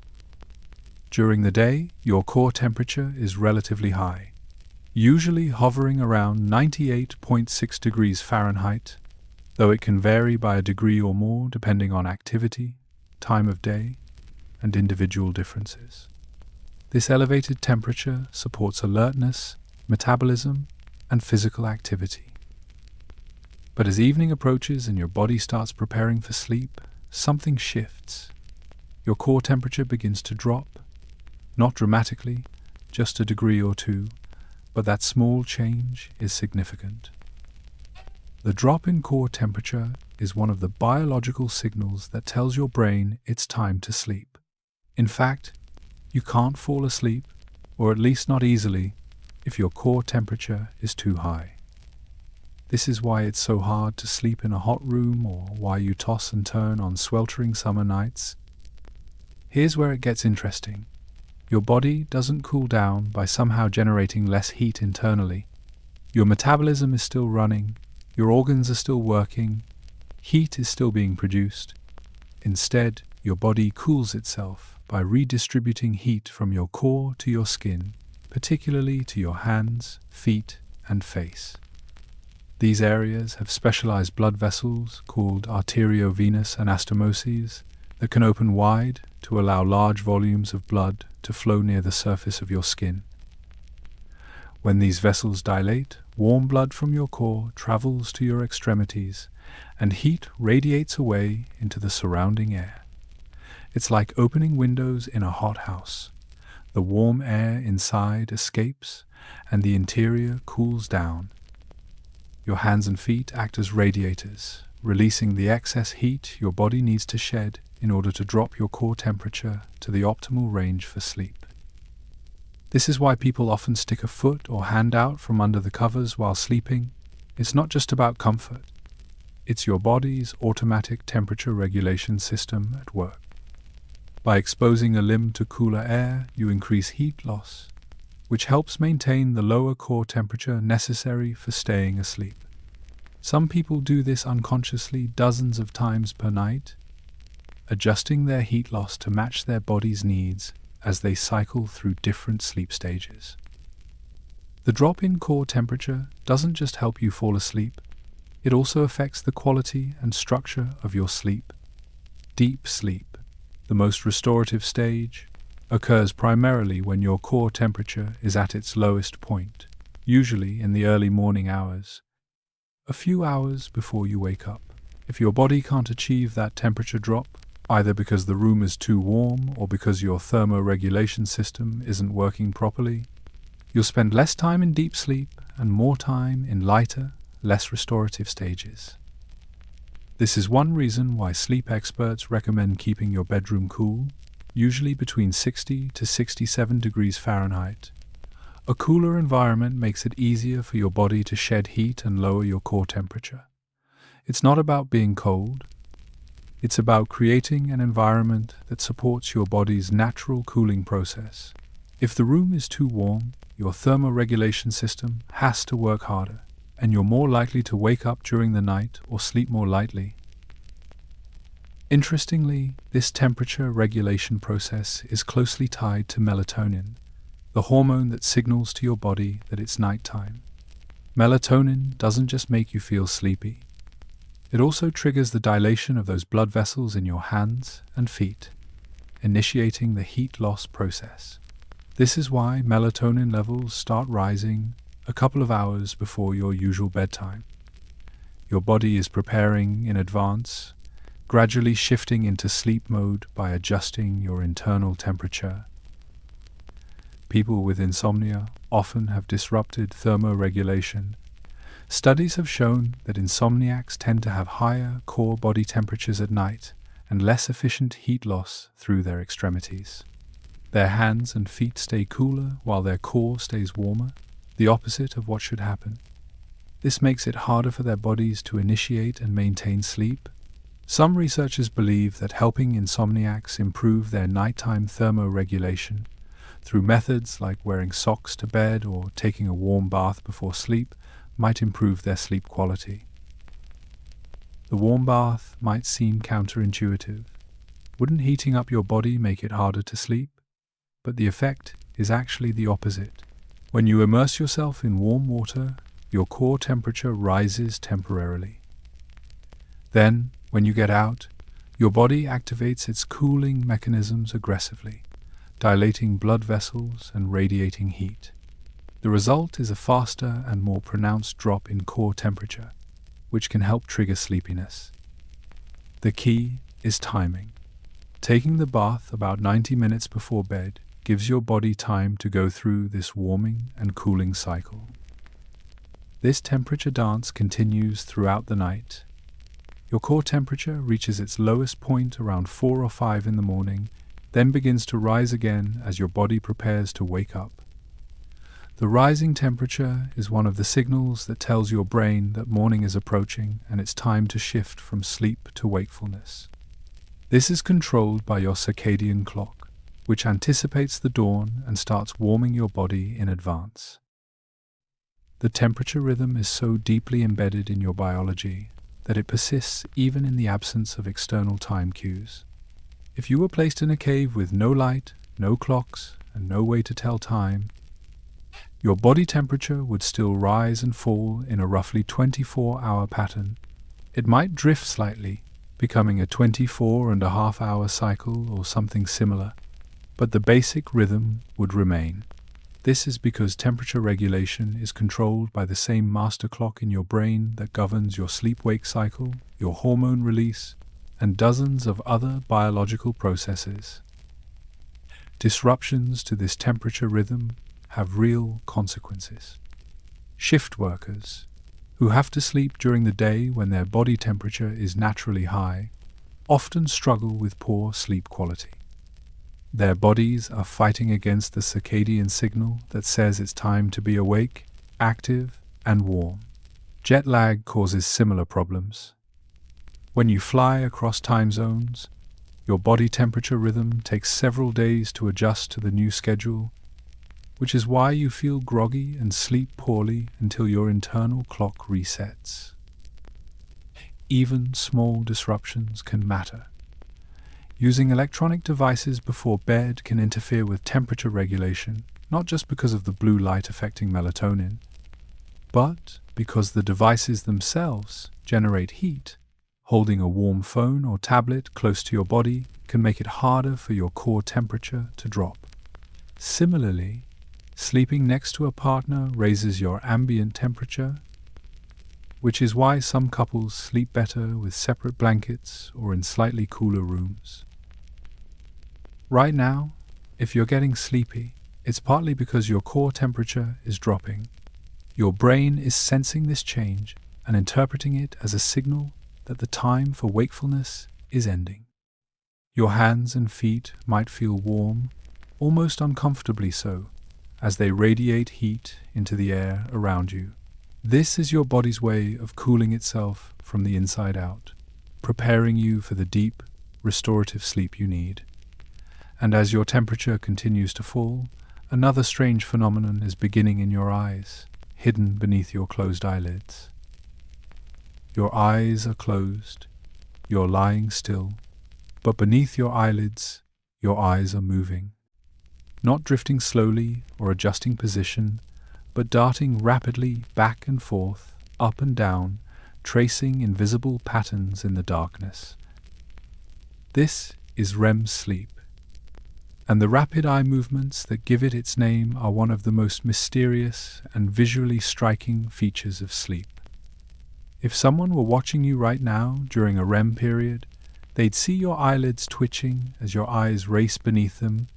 During the day, your core temperature is relatively high, usually hovering around 98.6 degrees Fahrenheit, though it can vary by a degree or more depending on activity, time of day, and individual differences. This elevated temperature supports alertness, metabolism, and physical activity. But as evening approaches and your body starts preparing for sleep, something shifts. Your core temperature begins to drop, not dramatically, just a degree or two, but that small change is significant. The drop in core temperature is one of the biological signals that tells your brain it's time to sleep. In fact, you can't fall asleep, or at least not easily, if your core temperature is too high. This is why it's so hard to sleep in a hot room or why you toss and turn on sweltering summer nights. Here's where it gets interesting. Your body doesn't cool down by somehow generating less heat internally. Your metabolism is still running, your organs are still working, heat is still being produced. Instead, your body cools itself by redistributing heat from your core to your skin, particularly to your hands, feet, and face. These areas have specialized blood vessels called arteriovenous anastomoses that can open wide to allow large volumes of blood to flow near the surface of your skin. When these vessels dilate, warm blood from your core travels to your extremities, and heat radiates away into the surrounding air. It's like opening windows in a hot house. The warm air inside escapes, and the interior cools down. Your hands and feet act as radiators, releasing the excess heat your body needs to shed in order to drop your core temperature to the optimal range for sleep. This is why people often stick a foot or hand out from under the covers while sleeping. It's not just about comfort. It's your body's automatic temperature regulation system at work. By exposing a limb to cooler air, you increase heat loss, which helps maintain the lower core temperature necessary for staying asleep. Some people do this unconsciously dozens of times per night, adjusting their heat loss to match their body's needs as they cycle through different sleep stages. The drop in core temperature doesn't just help you fall asleep, it also affects the quality and structure of your sleep. Deep sleep, the most restorative stage, occurs primarily when your core temperature is at its lowest point, usually in the early morning hours, a few hours before you wake up. If your body can't achieve that temperature drop, either because the room is too warm or because your thermoregulation system isn't working properly, you'll spend less time in deep sleep and more time in lighter, less restorative stages. This is one reason why sleep experts recommend keeping your bedroom cool, usually between 60 to 67 degrees Fahrenheit. A cooler environment makes it easier for your body to shed heat and lower your core temperature. It's not about being cold. It's about creating an environment that supports your body's natural cooling process. If the room is too warm, your thermoregulation system has to work harder, and you're more likely to wake up during the night or sleep more lightly. Interestingly, this temperature regulation process is closely tied to melatonin, the hormone that signals to your body that it's nighttime. Melatonin doesn't just make you feel sleepy. It also triggers the dilation of those blood vessels in your hands and feet, initiating the heat loss process. This is why melatonin levels start rising a couple of hours before your usual bedtime. Your body is preparing in advance, gradually shifting into sleep mode by adjusting your internal temperature. People with insomnia often have disrupted thermoregulation. Studies have shown that insomniacs tend to have higher core body temperatures at night and less efficient heat loss through their extremities. Their hands and feet stay cooler while their core stays warmer, the opposite of what should happen. This makes it harder for their bodies to initiate and maintain sleep. Some researchers believe that helping insomniacs improve their nighttime thermoregulation through methods like wearing socks to bed or taking a warm bath before sleep might improve their sleep quality. The warm bath might seem counterintuitive. Wouldn't heating up your body make it harder to sleep? But the effect is actually the opposite. When you immerse yourself in warm water, your core temperature rises temporarily. Then, when you get out, your body activates its cooling mechanisms aggressively, dilating blood vessels and radiating heat. The result is a faster and more pronounced drop in core temperature, which can help trigger sleepiness. The key is timing. Taking the bath about 90 minutes before bed gives your body time to go through this warming and cooling cycle. This temperature dance continues throughout the night. Your core temperature reaches its lowest point around 4 or 5 in the morning, then begins to rise again as your body prepares to wake up. The rising temperature is one of the signals that tells your brain that morning is approaching and it's time to shift from sleep to wakefulness. This is controlled by your circadian clock, which anticipates the dawn and starts warming your body in advance. The temperature rhythm is so deeply embedded in your biology that it persists even in the absence of external time cues. If you were placed in a cave with no light, no clocks, and no way to tell time, your body temperature would still rise and fall in a roughly 24-hour pattern. It might drift slightly, becoming a 24-and-a-half-hour cycle or something similar, but the basic rhythm would remain. This is because temperature regulation is controlled by the same master clock in your brain that governs your sleep-wake cycle, your hormone release, and dozens of other biological processes. Disruptions to this temperature rhythm have real consequences. Shift workers, who have to sleep during the day when their body temperature is naturally high, often struggle with poor sleep quality. Their bodies are fighting against the circadian signal that says it's time to be awake, active, and warm. Jet lag causes similar problems. When you fly across time zones, your body temperature rhythm takes several days to adjust to the new schedule, which is why you feel groggy and sleep poorly until your internal clock resets. Even small disruptions can matter. Using electronic devices before bed can interfere with temperature regulation, not just because of the blue light affecting melatonin, but because the devices themselves generate heat. Holding a warm phone or tablet close to your body can make it harder for your core temperature to drop. Similarly, sleeping next to a partner raises your ambient temperature, which is why some couples sleep better with separate blankets or in slightly cooler rooms. Right now, if you're getting sleepy, it's partly because your core temperature is dropping. Your brain is sensing this change and interpreting it as a signal that the time for wakefulness is ending. Your hands and feet might feel warm, almost uncomfortably so, as they radiate heat into the air around you. This is your body's way of cooling itself from the inside out, preparing you for the deep, restorative sleep you need. And as your temperature continues to fall, another strange phenomenon is beginning in your eyes, hidden beneath your closed eyelids. Your eyes are closed, you're lying still, but beneath your eyelids, your eyes are moving. Not drifting slowly or adjusting position, but darting rapidly back and forth, up and down, tracing invisible patterns in the darkness. This is REM sleep, and the rapid eye movements that give it its name are one of the most mysterious and visually striking features of sleep. If someone were watching you right now during a REM period, they'd see your eyelids twitching as your eyes race beneath them,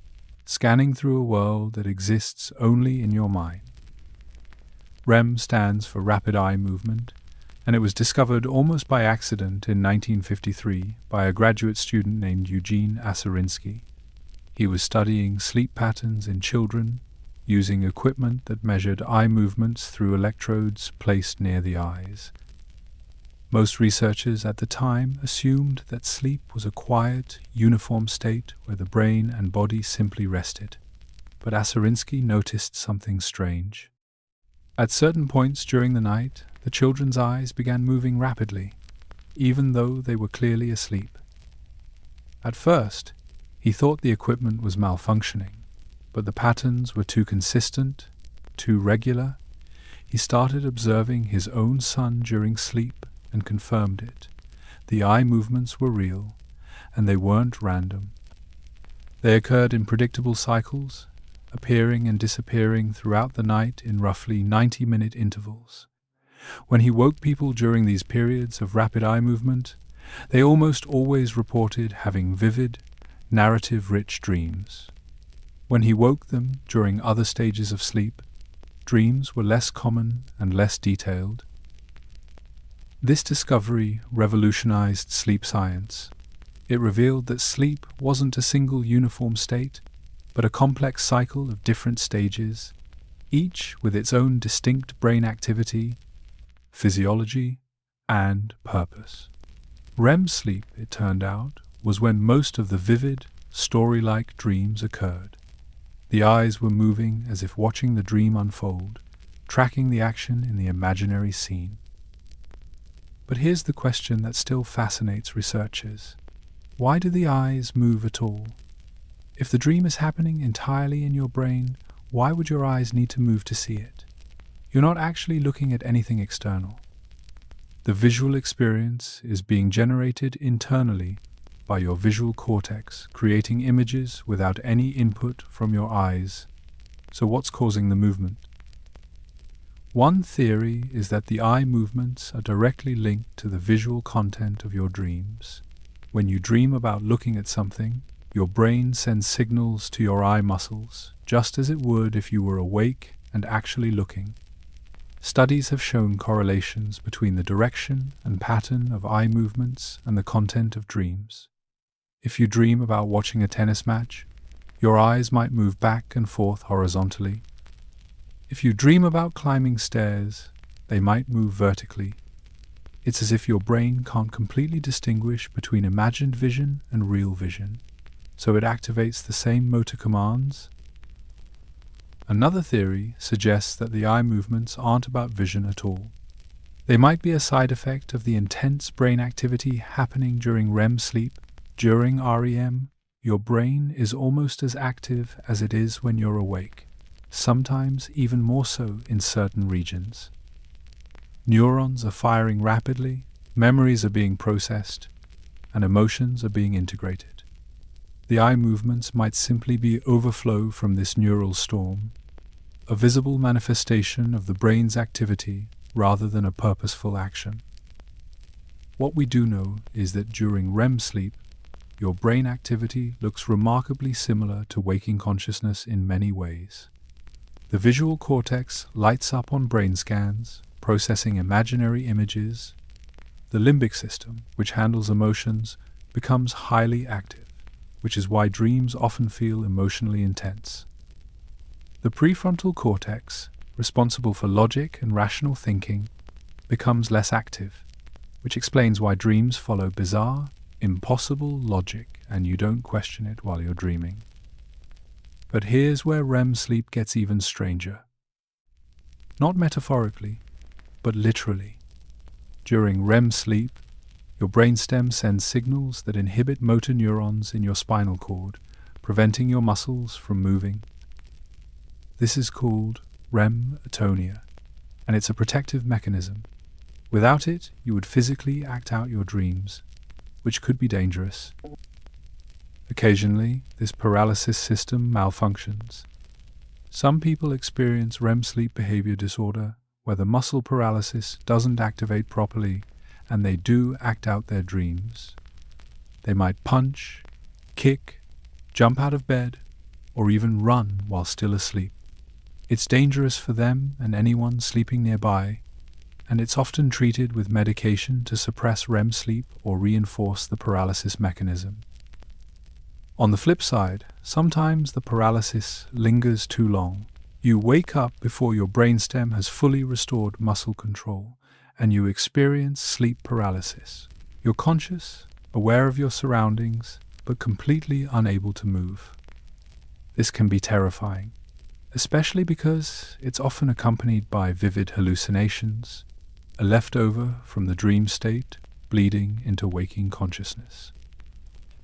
scanning through a world that exists only in your mind. REM stands for rapid eye movement, and it was discovered almost by accident in 1953 by a graduate student named Eugene Aserinsky. He was studying sleep patterns in children using equipment that measured eye movements through electrodes placed near the eyes. Most researchers at the time assumed that sleep was a quiet, uniform state where the brain and body simply rested. But Aserinsky noticed something strange. At certain points during the night, the children's eyes began moving rapidly, even though they were clearly asleep. At first, he thought the equipment was malfunctioning, but the patterns were too consistent, too regular. He started observing his own son during sleep and confirmed it. The eye movements were real, and they weren't random. They occurred in predictable cycles, appearing and disappearing throughout the night in roughly 90-minute intervals. When he woke people during these periods of rapid eye movement, they almost always reported having vivid, narrative-rich dreams. When he woke them during other stages of sleep, dreams were less common and less detailed. This discovery revolutionized sleep science. It revealed that sleep wasn't a single uniform state, but a complex cycle of different stages, each with its own distinct brain activity, physiology, and purpose. REM sleep, it turned out, was when most of the vivid, story-like dreams occurred. The eyes were moving as if watching the dream unfold, tracking the action in the imaginary scene. But here's the question that still fascinates researchers. Why do the eyes move at all? If the dream is happening entirely in your brain, why would your eyes need to move to see it? You're not actually looking at anything external. The visual experience is being generated internally by your visual cortex, creating images without any input from your eyes. So what's causing the movement? One theory is that the eye movements are directly linked to the visual content of your dreams. When you dream about looking at something, your brain sends signals to your eye muscles, just as it would if you were awake and actually looking. Studies have shown correlations between the direction and pattern of eye movements and the content of dreams. If you dream about watching a tennis match, your eyes might move back and forth horizontally. If you dream about climbing stairs, they might move vertically. It's as if your brain can't completely distinguish between imagined vision and real vision, so it activates the same motor commands. Another theory suggests that the eye movements aren't about vision at all. They might be a side effect of the intense brain activity happening during REM sleep. During REM, your brain is almost as active as it is when you're awake, sometimes even more so in certain regions. Neurons are firing rapidly, memories are being processed, and emotions are being integrated. The eye movements might simply be overflow from this neural storm, a visible manifestation of the brain's activity rather than a purposeful action. What we do know is that during REM sleep, your brain activity looks remarkably similar to waking consciousness in many ways. The visual cortex lights up on brain scans, processing imaginary images. The limbic system, which handles emotions, becomes highly active, which is why dreams often feel emotionally intense. The prefrontal cortex, responsible for logic and rational thinking, becomes less active, which explains why dreams follow bizarre, impossible logic and you don't question it while you're dreaming. But here's where REM sleep gets even stranger. Not metaphorically, but literally. During REM sleep, your brainstem sends signals that inhibit motor neurons in your spinal cord, preventing your muscles from moving. This is called REM atonia, and it's a protective mechanism. Without it, you would physically act out your dreams, which could be dangerous. Occasionally, this paralysis system malfunctions. Some people experience REM sleep behavior disorder, where the muscle paralysis doesn't activate properly and they do act out their dreams. They might punch, kick, jump out of bed, or even run while still asleep. It's dangerous for them and anyone sleeping nearby, and it's often treated with medication to suppress REM sleep or reinforce the paralysis mechanism. On the flip side, sometimes the paralysis lingers too long. You wake up before your brainstem has fully restored muscle control, and you experience sleep paralysis. You're conscious, aware of your surroundings, but completely unable to move. This can be terrifying, especially because it's often accompanied by vivid hallucinations, a leftover from the dream state bleeding into waking consciousness.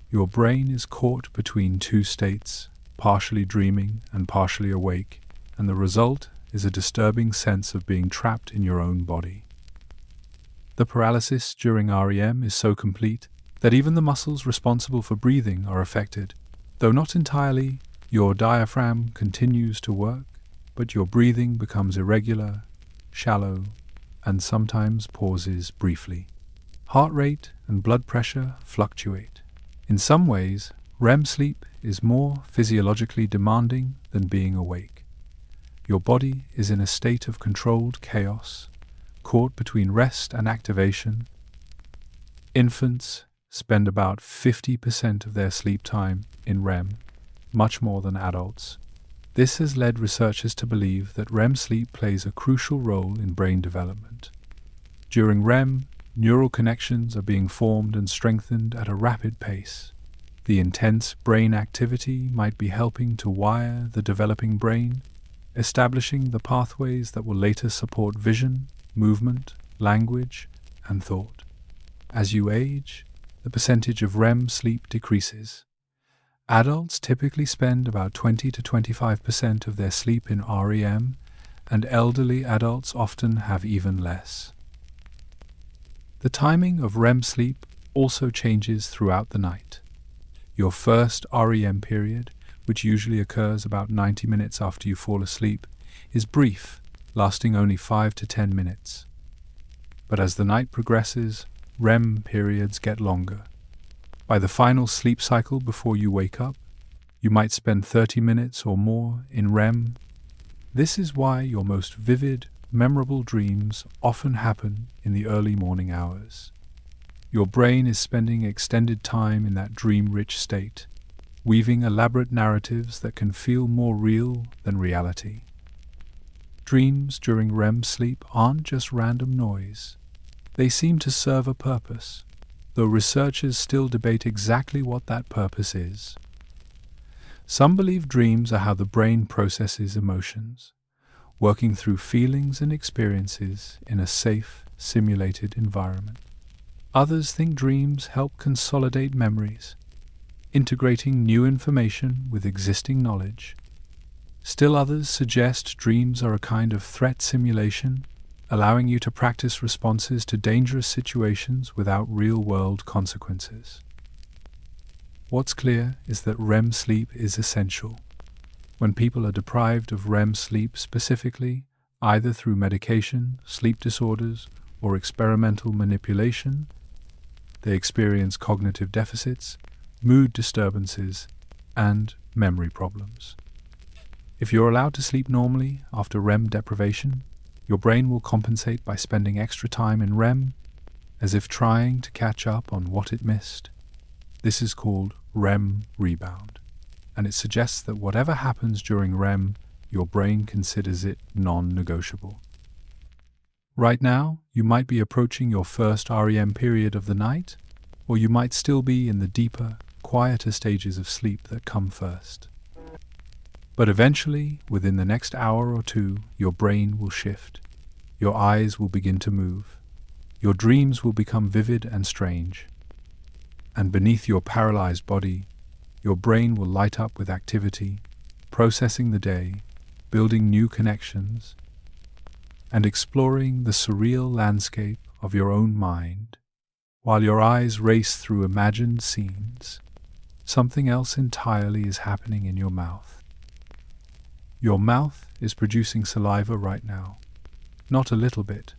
Your brain is caught between two states, partially dreaming and partially awake, and the result is a disturbing sense of being trapped in your own body. The paralysis during REM is so complete that even the muscles responsible for breathing are affected. Though not entirely, your diaphragm continues to work, but your breathing becomes irregular, shallow, and sometimes pauses briefly. Heart rate and blood pressure fluctuate. In some ways, REM sleep is more physiologically demanding than being awake. Your body is in a state of controlled chaos, caught between rest and activation. Infants spend about 50% of their sleep time in REM, much more than adults. This has led researchers to believe that REM sleep plays a crucial role in brain development. During REM, neural connections are being formed and strengthened at a rapid pace. The intense brain activity might be helping to wire the developing brain, establishing the pathways that will later support vision, movement, language, and thought. As you age, the percentage of REM sleep decreases. Adults typically spend about 20 to 25% of their sleep in REM, and elderly adults often have even less. The timing of REM sleep also changes throughout the night. Your first REM period, which usually occurs about 90 minutes after you fall asleep, is brief, lasting only 5 to 10 minutes. But as the night progresses, REM periods get longer. By the final sleep cycle before you wake up, you might spend 30 minutes or more in REM. This is why your most vivid, memorable dreams often happen in the early morning hours. Your brain is spending extended time in that dream-rich state, weaving elaborate narratives that can feel more real than reality. Dreams during REM sleep aren't just random noise. They seem to serve a purpose, though researchers still debate exactly what that purpose is. Some believe dreams are how the brain processes emotions, working through feelings and experiences in a safe, simulated environment. Others think dreams help consolidate memories, integrating new information with existing knowledge. Still others suggest dreams are a kind of threat simulation, allowing you to practice responses to dangerous situations without real-world consequences. What's clear is that REM sleep is essential. When people are deprived of REM sleep specifically, either through medication, sleep disorders, or experimental manipulation, they experience cognitive deficits, mood disturbances, and memory problems. If you're allowed to sleep normally after REM deprivation, your brain will compensate by spending extra time in REM, as if trying to catch up on what it missed. This is called REM rebound, and it suggests that whatever happens during REM, your brain considers it non-negotiable. Right now, you might be approaching your first REM period of the night, or you might still be in the deeper, quieter stages of sleep that come first. But eventually, within the next hour or two, your brain will shift. Your eyes will begin to move. Your dreams will become vivid and strange. And beneath your paralyzed body, your brain will light up with activity, processing the day, building new connections, and exploring the surreal landscape of your own mind. While your eyes race through imagined scenes, something else entirely is happening in your mouth. Your mouth is producing saliva right now. Not a little bit,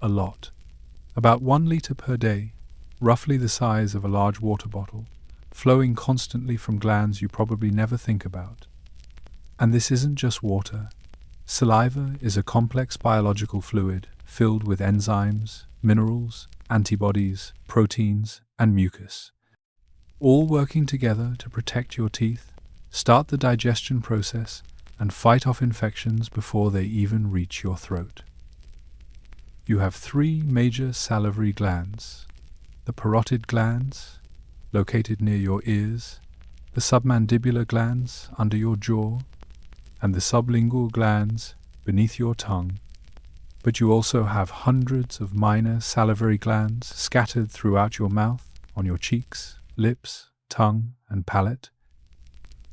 a lot. About 1 liter per day, roughly the size of a large water bottle, flowing constantly from glands you probably never think about. And this isn't just water. Saliva is a complex biological fluid filled with enzymes, minerals, antibodies, proteins, and mucus, all working together to protect your teeth, start the digestion process, and fight off infections before they even reach your throat. You have 3 major salivary glands: the parotid glands, located near your ears, the submandibular glands under your jaw, and the sublingual glands beneath your tongue. But you also have hundreds of minor salivary glands scattered throughout your mouth, on your cheeks, lips, tongue, and palate.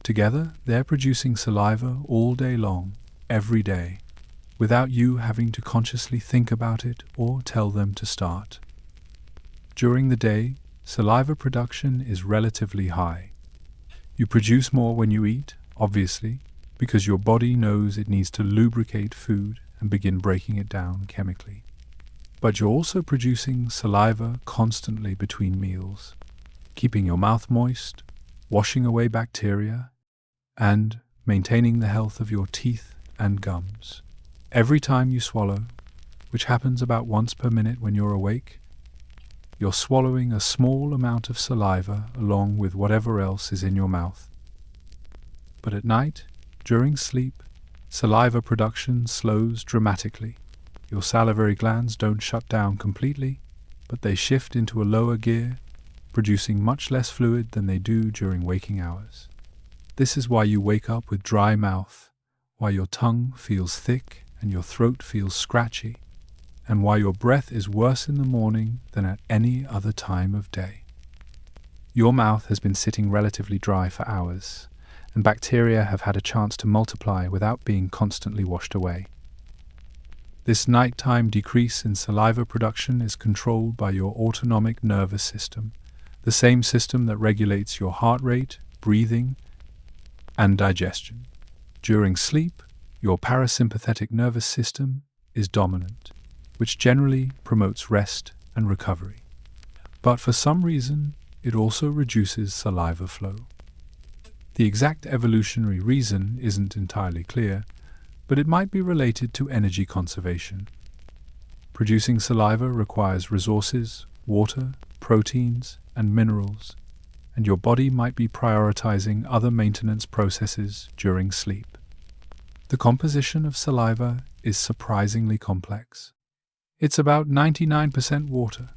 Together, they're producing saliva all day long, every day, without you having to consciously think about it or tell them to start. During the day, saliva production is relatively high. You produce more when you eat, obviously, because your body knows it needs to lubricate food and begin breaking it down chemically. But you're also producing saliva constantly between meals, keeping your mouth moist, washing away bacteria, and maintaining the health of your teeth and gums. Every time you swallow, which happens about once per minute when you're awake, you're swallowing a small amount of saliva along with whatever else is in your mouth. But at night, during sleep, saliva production slows dramatically. Your salivary glands don't shut down completely, but they shift into a lower gear, producing much less fluid than they do during waking hours. This is why you wake up with dry mouth, why your tongue feels thick and your throat feels scratchy, and why your breath is worse in the morning than at any other time of day. Your mouth has been sitting relatively dry for hours, and bacteria have had a chance to multiply without being constantly washed away. This nighttime decrease in saliva production is controlled by your autonomic nervous system, the same system that regulates your heart rate, breathing, and digestion. During sleep, your parasympathetic nervous system is dominant, which generally promotes rest and recovery. But for some reason, it also reduces saliva flow. The exact evolutionary reason isn't entirely clear, but it might be related to energy conservation. Producing saliva requires resources, water, proteins, and minerals, and your body might be prioritizing other maintenance processes during sleep. The composition of saliva is surprisingly complex. It's about 99% water,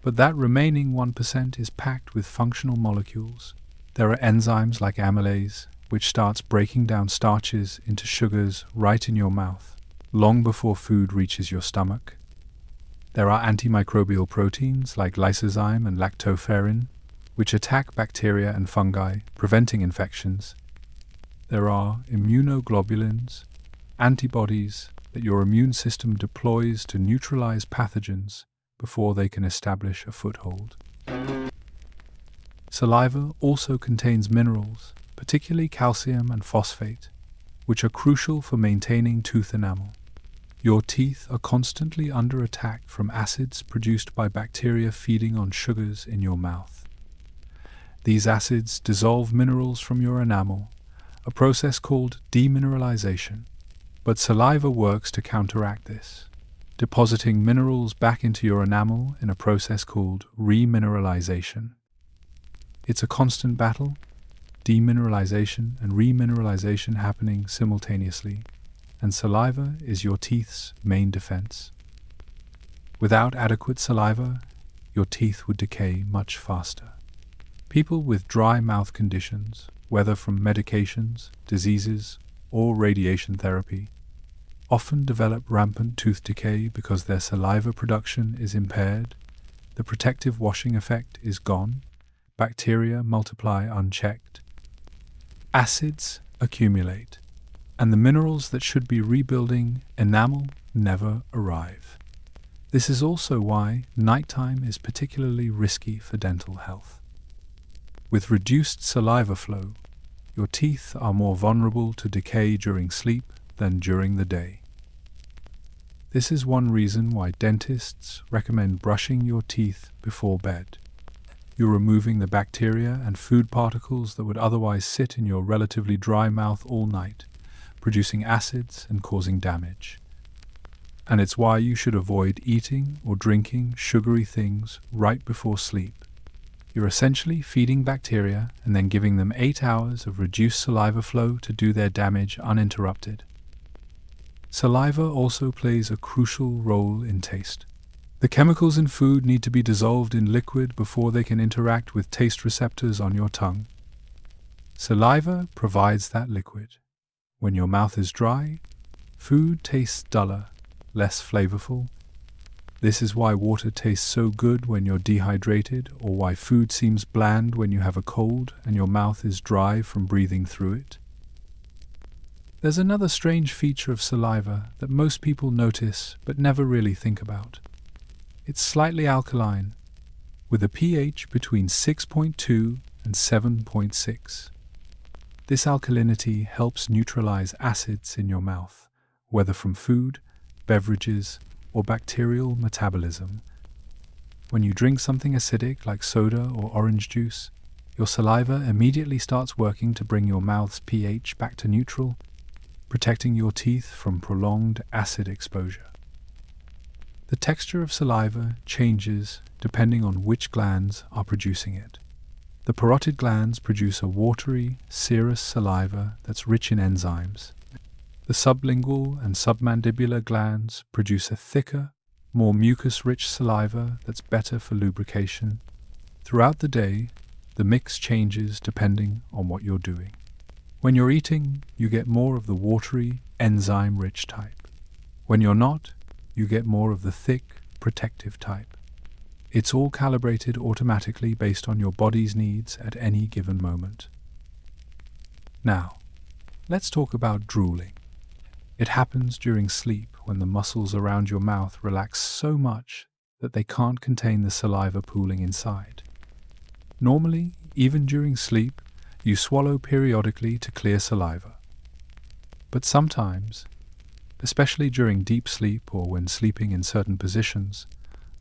but that remaining 1% is packed with functional molecules. There are enzymes like amylase, which starts breaking down starches into sugars right in your mouth, long before food reaches your stomach. There are antimicrobial proteins like lysozyme and lactoferrin, which attack bacteria and fungi, preventing infections. There are immunoglobulins, antibodies that your immune system deploys to neutralize pathogens before they can establish a foothold. Saliva also contains minerals, particularly calcium and phosphate, which are crucial for maintaining tooth enamel. Your teeth are constantly under attack from acids produced by bacteria feeding on sugars in your mouth. These acids dissolve minerals from your enamel, a process called demineralization. But saliva works to counteract this, depositing minerals back into your enamel in a process called remineralization. It's a constant battle, demineralization and remineralization happening simultaneously, and saliva is your teeth's main defense. Without adequate saliva, your teeth would decay much faster. People with dry mouth conditions, whether from medications, diseases, or radiation therapy, often develop rampant tooth decay because their saliva production is impaired, the protective washing effect is gone, bacteria multiply unchecked, acids accumulate, and the minerals that should be rebuilding enamel never arrive. This is also why nighttime is particularly risky for dental health. With reduced saliva flow, your teeth are more vulnerable to decay during sleep than during the day. This is one reason why dentists recommend brushing your teeth before bed. You're removing the bacteria and food particles that would otherwise sit in your relatively dry mouth all night, producing acids and causing damage. And it's why you should avoid eating or drinking sugary things right before sleep. You're essentially feeding bacteria and then giving them 8 hours of reduced saliva flow to do their damage uninterrupted. Saliva also plays a crucial role in taste. The chemicals in food need to be dissolved in liquid before they can interact with taste receptors on your tongue. Saliva provides that liquid. When your mouth is dry, food tastes duller, less flavorful. This is why water tastes so good when you're dehydrated, or why food seems bland when you have a cold and your mouth is dry from breathing through it. There's another strange feature of saliva that most people notice but never really think about. It's slightly alkaline, with a pH between 6.2 and 7.6. This alkalinity helps neutralize acids in your mouth, whether from food, beverages, or bacterial metabolism. When you drink something acidic like soda or orange juice, your saliva immediately starts working to bring your mouth's pH back to neutral, protecting your teeth from prolonged acid exposure. The texture of saliva changes depending on which glands are producing it. The parotid glands produce a watery, serous saliva that's rich in enzymes. The sublingual and submandibular glands produce a thicker, more mucus-rich saliva that's better for lubrication. Throughout the day, the mix changes depending on what you're doing. When you're eating, you get more of the watery, enzyme-rich type. When you're not, you get more of the thick, protective type. It's all calibrated automatically based on your body's needs at any given moment. Now, let's talk about drooling. It happens during sleep when the muscles around your mouth relax so much that they can't contain the saliva pooling inside. Normally, even during sleep, You swallow periodically to clear saliva. But sometimes, especially during deep sleep or when sleeping in certain positions,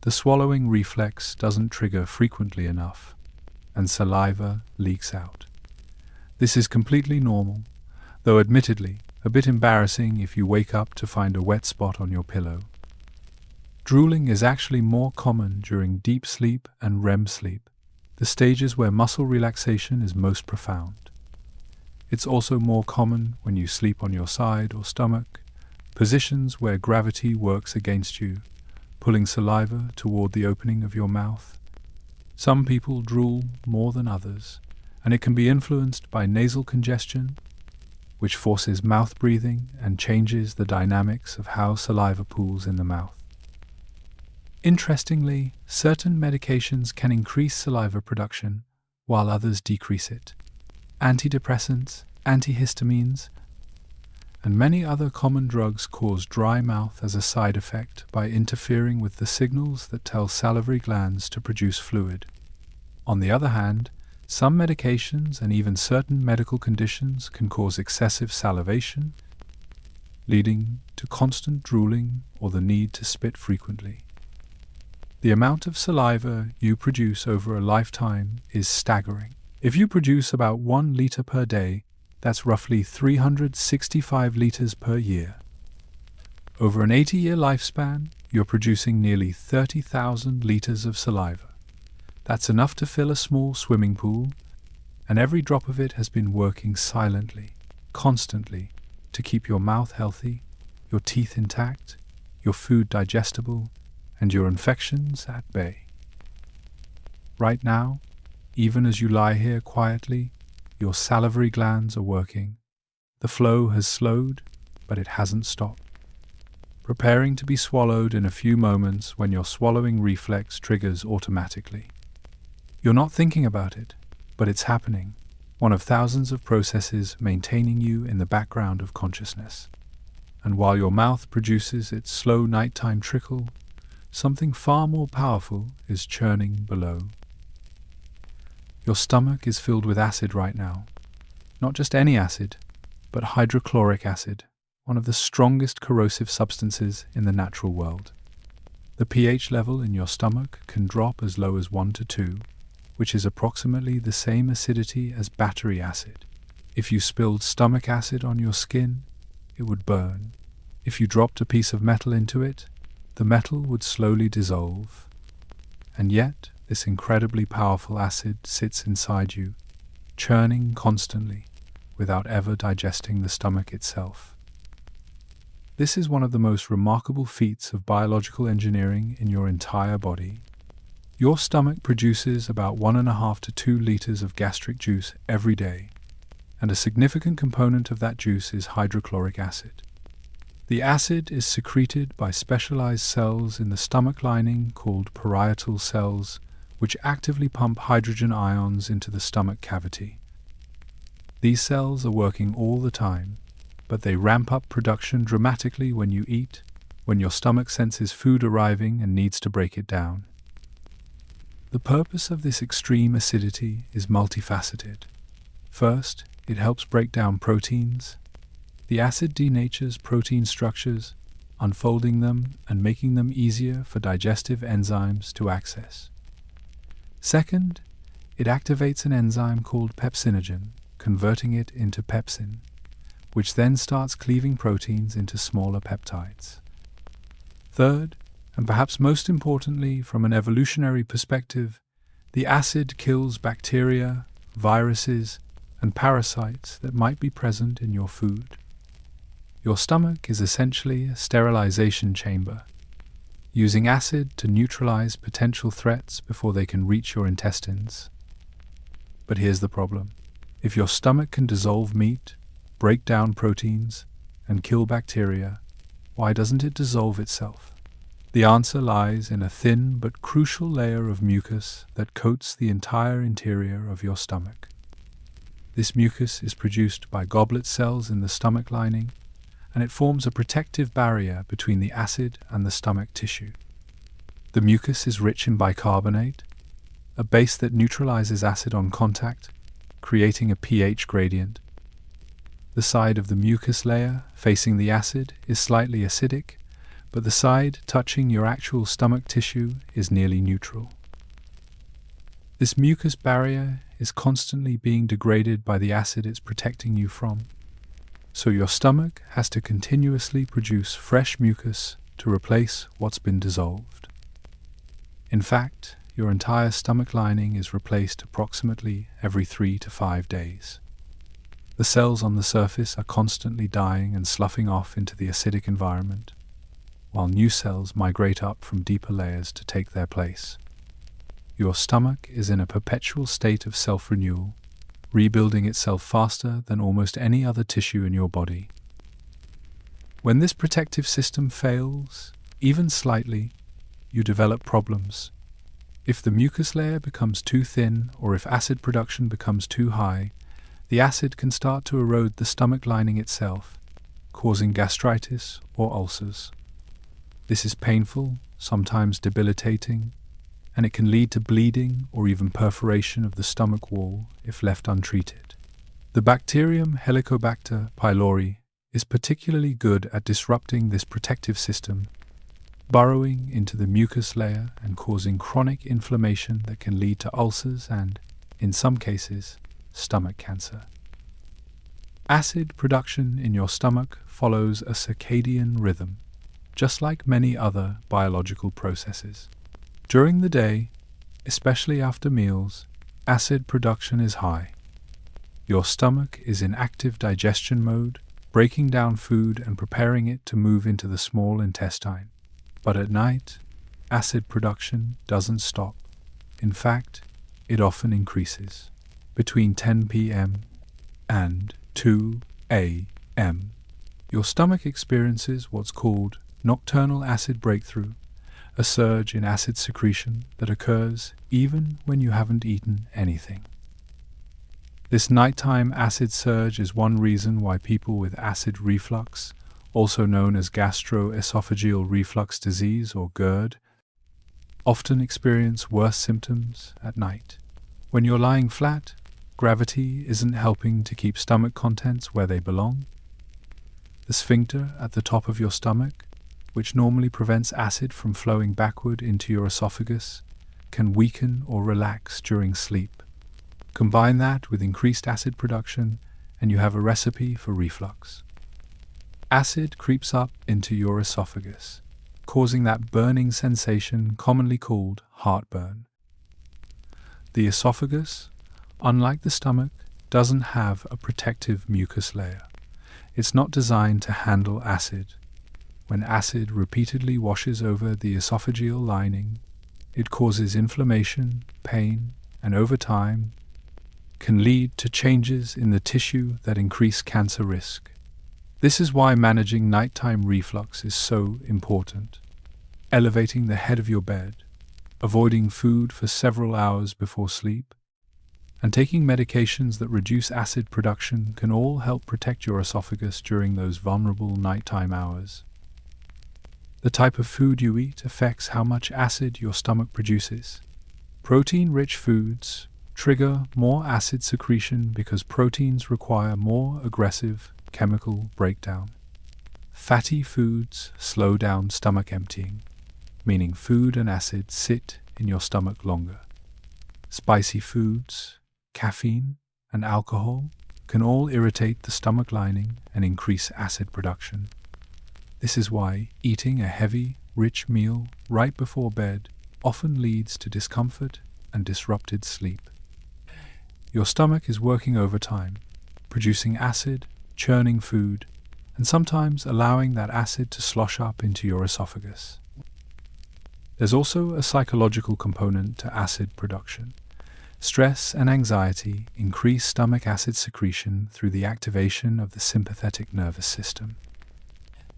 the swallowing reflex doesn't trigger frequently enough, and saliva leaks out. This is completely normal, though admittedly a bit embarrassing if you wake up to find a wet spot on your pillow. Drooling is actually more common during deep sleep and REM sleep, the stages where muscle relaxation is most profound. It's also more common when you sleep on your side or stomach, positions where gravity works against you, pulling saliva toward the opening of your mouth. Some people drool more than others, and it can be influenced by nasal congestion, which forces mouth breathing and changes the dynamics of how saliva pools in the mouth. Interestingly, certain medications can increase saliva production, while others decrease it. Antidepressants, antihistamines, and many other common drugs cause dry mouth as a side effect by interfering with the signals that tell salivary glands to produce fluid. On the other hand, some medications and even certain medical conditions can cause excessive salivation, leading to constant drooling or the need to spit frequently. The amount of saliva you produce over a lifetime is staggering. If you produce about 1 liter per day, that's roughly 365 liters per year. Over an 80-year lifespan, you're producing nearly 30,000 liters of saliva. That's enough to fill a small swimming pool, and every drop of it has been working silently, constantly, to keep your mouth healthy, your teeth intact, your food digestible, and your infections at bay. Right now, even as you lie here quietly, your salivary glands are working. The flow has slowed, but it hasn't stopped. Preparing to be swallowed in a few moments when your swallowing reflex triggers automatically. You're not thinking about it, but it's happening, one of thousands of processes maintaining you in the background of consciousness. And while your mouth produces its slow nighttime trickle, something far more powerful is churning below. Your stomach is filled with acid right now. Not just any acid, but hydrochloric acid, one of the strongest corrosive substances in the natural world. The pH level in your stomach can drop as low as 1 to 2, which is approximately the same acidity as battery acid. If you spilled stomach acid on your skin, it would burn. If you dropped a piece of metal into it, the metal would slowly dissolve. And yet, this incredibly powerful acid sits inside you, churning constantly, without ever digesting the stomach itself. This is one of the most remarkable feats of biological engineering in your entire body. Your stomach produces about 1.5 to 2 liters of gastric juice every day, and a significant component of that juice is hydrochloric acid. The acid is secreted by specialized cells in the stomach lining called parietal cells, which actively pump hydrogen ions into the stomach cavity. These cells are working all the time, but they ramp up production dramatically when you eat, when your stomach senses food arriving and needs to break it down. The purpose of this extreme acidity is multifaceted. First, it helps break down proteins. The acid denatures protein structures, unfolding them and making them easier for digestive enzymes to access. Second, it activates an enzyme called pepsinogen, converting it into pepsin, which then starts cleaving proteins into smaller peptides. Third, and perhaps most importantly from an evolutionary perspective, the acid kills bacteria, viruses, and parasites that might be present in your food. Your stomach is essentially a sterilization chamber, using acid to neutralize potential threats before they can reach your intestines. But here's the problem. If your stomach can dissolve meat, break down proteins, and kill bacteria, why doesn't it dissolve itself? The answer lies in a thin but crucial layer of mucus that coats the entire interior of your stomach. This mucus is produced by goblet cells in the stomach lining, and it forms a protective barrier between the acid and the stomach tissue. The mucus is rich in bicarbonate, a base that neutralizes acid on contact, creating a pH gradient. The side of the mucus layer facing the acid is slightly acidic, but the side touching your actual stomach tissue is nearly neutral. This mucus barrier is constantly being degraded by the acid it's protecting you from, so your stomach has to continuously produce fresh mucus to replace what's been dissolved. In fact, your entire stomach lining is replaced approximately every 3 to 5 days. The cells on the surface are constantly dying and sloughing off into the acidic environment, while new cells migrate up from deeper layers to take their place. Your stomach is in a perpetual state of self-renewal, rebuilding itself faster than almost any other tissue in your body. When this protective system fails, even slightly, you develop problems. If the mucus layer becomes too thin or if acid production becomes too high, the acid can start to erode the stomach lining itself, causing gastritis or ulcers. This is painful, sometimes debilitating, and it can lead to bleeding or even perforation of the stomach wall if left untreated. The bacterium Helicobacter pylori is particularly good at disrupting this protective system, burrowing into the mucus layer and causing chronic inflammation that can lead to ulcers and, in some cases, stomach cancer. Acid production in your stomach follows a circadian rhythm, just like many other biological processes. During the day, especially after meals, acid production is high. Your stomach is in active digestion mode, breaking down food and preparing it to move into the small intestine. But at night, acid production doesn't stop. In fact, it often increases. Between 10 p.m. and 2 a.m., your stomach experiences what's called nocturnal acid breakthrough, a surge in acid secretion that occurs even when you haven't eaten anything. This nighttime acid surge is one reason why people with acid reflux, also known as gastroesophageal reflux disease or GERD, often experience worse symptoms at night. When you're lying flat, gravity isn't helping to keep stomach contents where they belong. The sphincter at the top of your stomach, which normally prevents acid from flowing backward into your esophagus, can weaken or relax during sleep. Combine that with increased acid production, and you have a recipe for reflux. Acid creeps up into your esophagus, causing that burning sensation commonly called heartburn. The esophagus, unlike the stomach, doesn't have a protective mucus layer. It's not designed to handle acid. When acid repeatedly washes over the esophageal lining, it causes inflammation, pain, and over time, can lead to changes in the tissue that increase cancer risk. This is why managing nighttime reflux is so important. Elevating the head of your bed, avoiding food for several hours before sleep, and taking medications that reduce acid production can all help protect your esophagus during those vulnerable nighttime hours. The type of food you eat affects how much acid your stomach produces. Protein-rich foods trigger more acid secretion because proteins require more aggressive chemical breakdown. Fatty foods slow down stomach emptying, meaning food and acid sit in your stomach longer. Spicy foods, caffeine, and alcohol can all irritate the stomach lining and increase acid production. This is why eating a heavy, rich meal right before bed often leads to discomfort and disrupted sleep. Your stomach is working overtime, producing acid, churning food, and sometimes allowing that acid to slosh up into your esophagus. There's also a psychological component to acid production. Stress and anxiety increase stomach acid secretion through the activation of the sympathetic nervous system.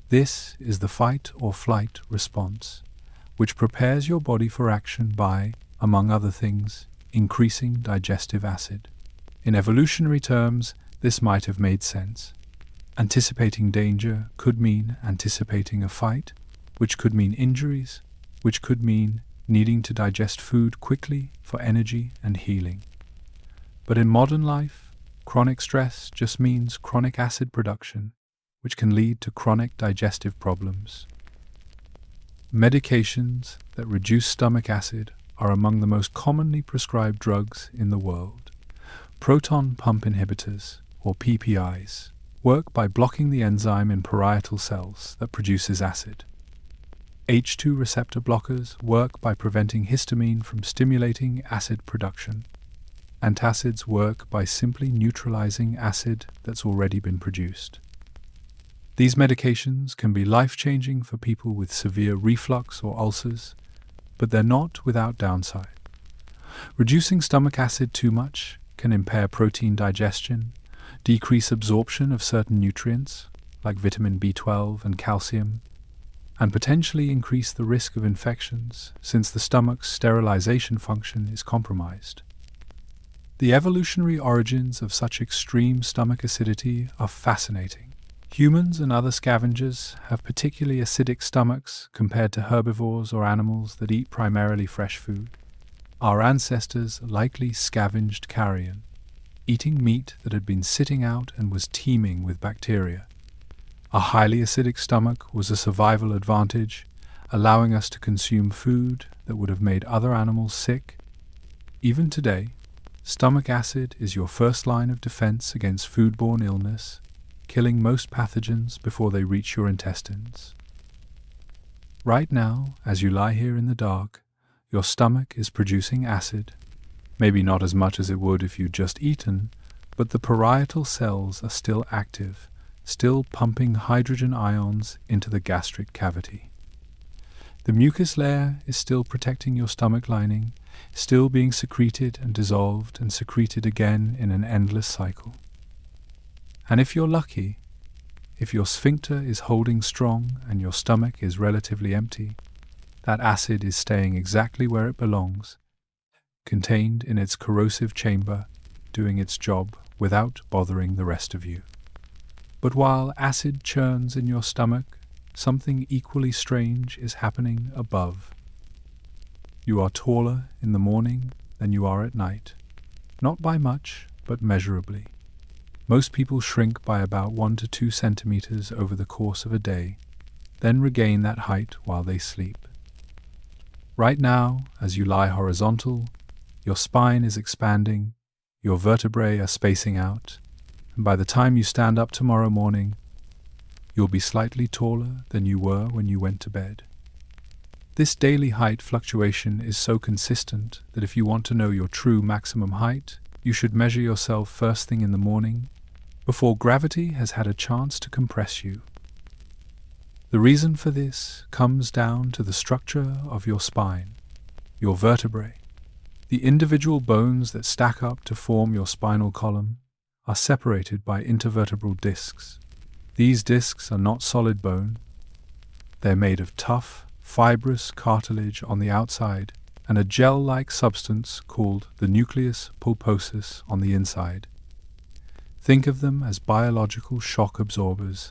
This is the fight or flight response, which prepares your body for action by, among other things, increasing digestive acid. In evolutionary terms, this might have made sense. Anticipating danger could mean anticipating a fight, which could mean injuries, which could mean needing to digest food quickly for energy and healing. But in modern life, chronic stress just means chronic acid production, which can lead to chronic digestive problems. Medications that reduce stomach acid are among the most commonly prescribed drugs in the world. Proton pump inhibitors, or PPIs, work by blocking the enzyme in parietal cells that produces acid. H2 receptor blockers work by preventing histamine from stimulating acid production. Antacids work by simply neutralizing acid that's already been produced. These medications can be life-changing for people with severe reflux or ulcers, but they're not without downside. Reducing stomach acid too much can impair protein digestion, decrease absorption of certain nutrients, like vitamin B12 and calcium, and potentially increase the risk of infections since the stomach's sterilization function is compromised. The evolutionary origins of such extreme stomach acidity are fascinating. Humans and other scavengers have particularly acidic stomachs compared to herbivores or animals that eat primarily fresh food. Our ancestors likely scavenged carrion, eating meat that had been sitting out and was teeming with bacteria. A highly acidic stomach was a survival advantage, allowing us to consume food that would have made other animals sick. Even today, stomach acid is your first line of defense against foodborne illness, killing most pathogens before they reach your intestines. Right now, as you lie here in the dark, your stomach is producing acid. Maybe not as much as it would if you'd just eaten, but the parietal cells are still active, still pumping hydrogen ions into the gastric cavity. The mucus layer is still protecting your stomach lining, still being secreted and dissolved and secreted again in an endless cycle. And if you're lucky, if your sphincter is holding strong and your stomach is relatively empty, that acid is staying exactly where it belongs, contained in its corrosive chamber, doing its job without bothering the rest of you. But while acid churns in your stomach, something equally strange is happening above. You are taller in the morning than you are at night. Not by much, but measurably. Most people shrink by about 1 to 2 centimeters over the course of a day, then regain that height while they sleep. Right now, as you lie horizontal, your spine is expanding, your vertebrae are spacing out, and by the time you stand up tomorrow morning, you'll be slightly taller than you were when you went to bed. This daily height fluctuation is so consistent that if you want to know your true maximum height, you should measure yourself first thing in the morning, before gravity has had a chance to compress you. The reason for this comes down to the structure of your spine, your vertebrae. The individual bones that stack up to form your spinal column are separated by intervertebral discs. These discs are not solid bone. They're made of tough, fibrous cartilage on the outside and a gel-like substance called the nucleus pulposus on the inside. Think of them as biological shock absorbers,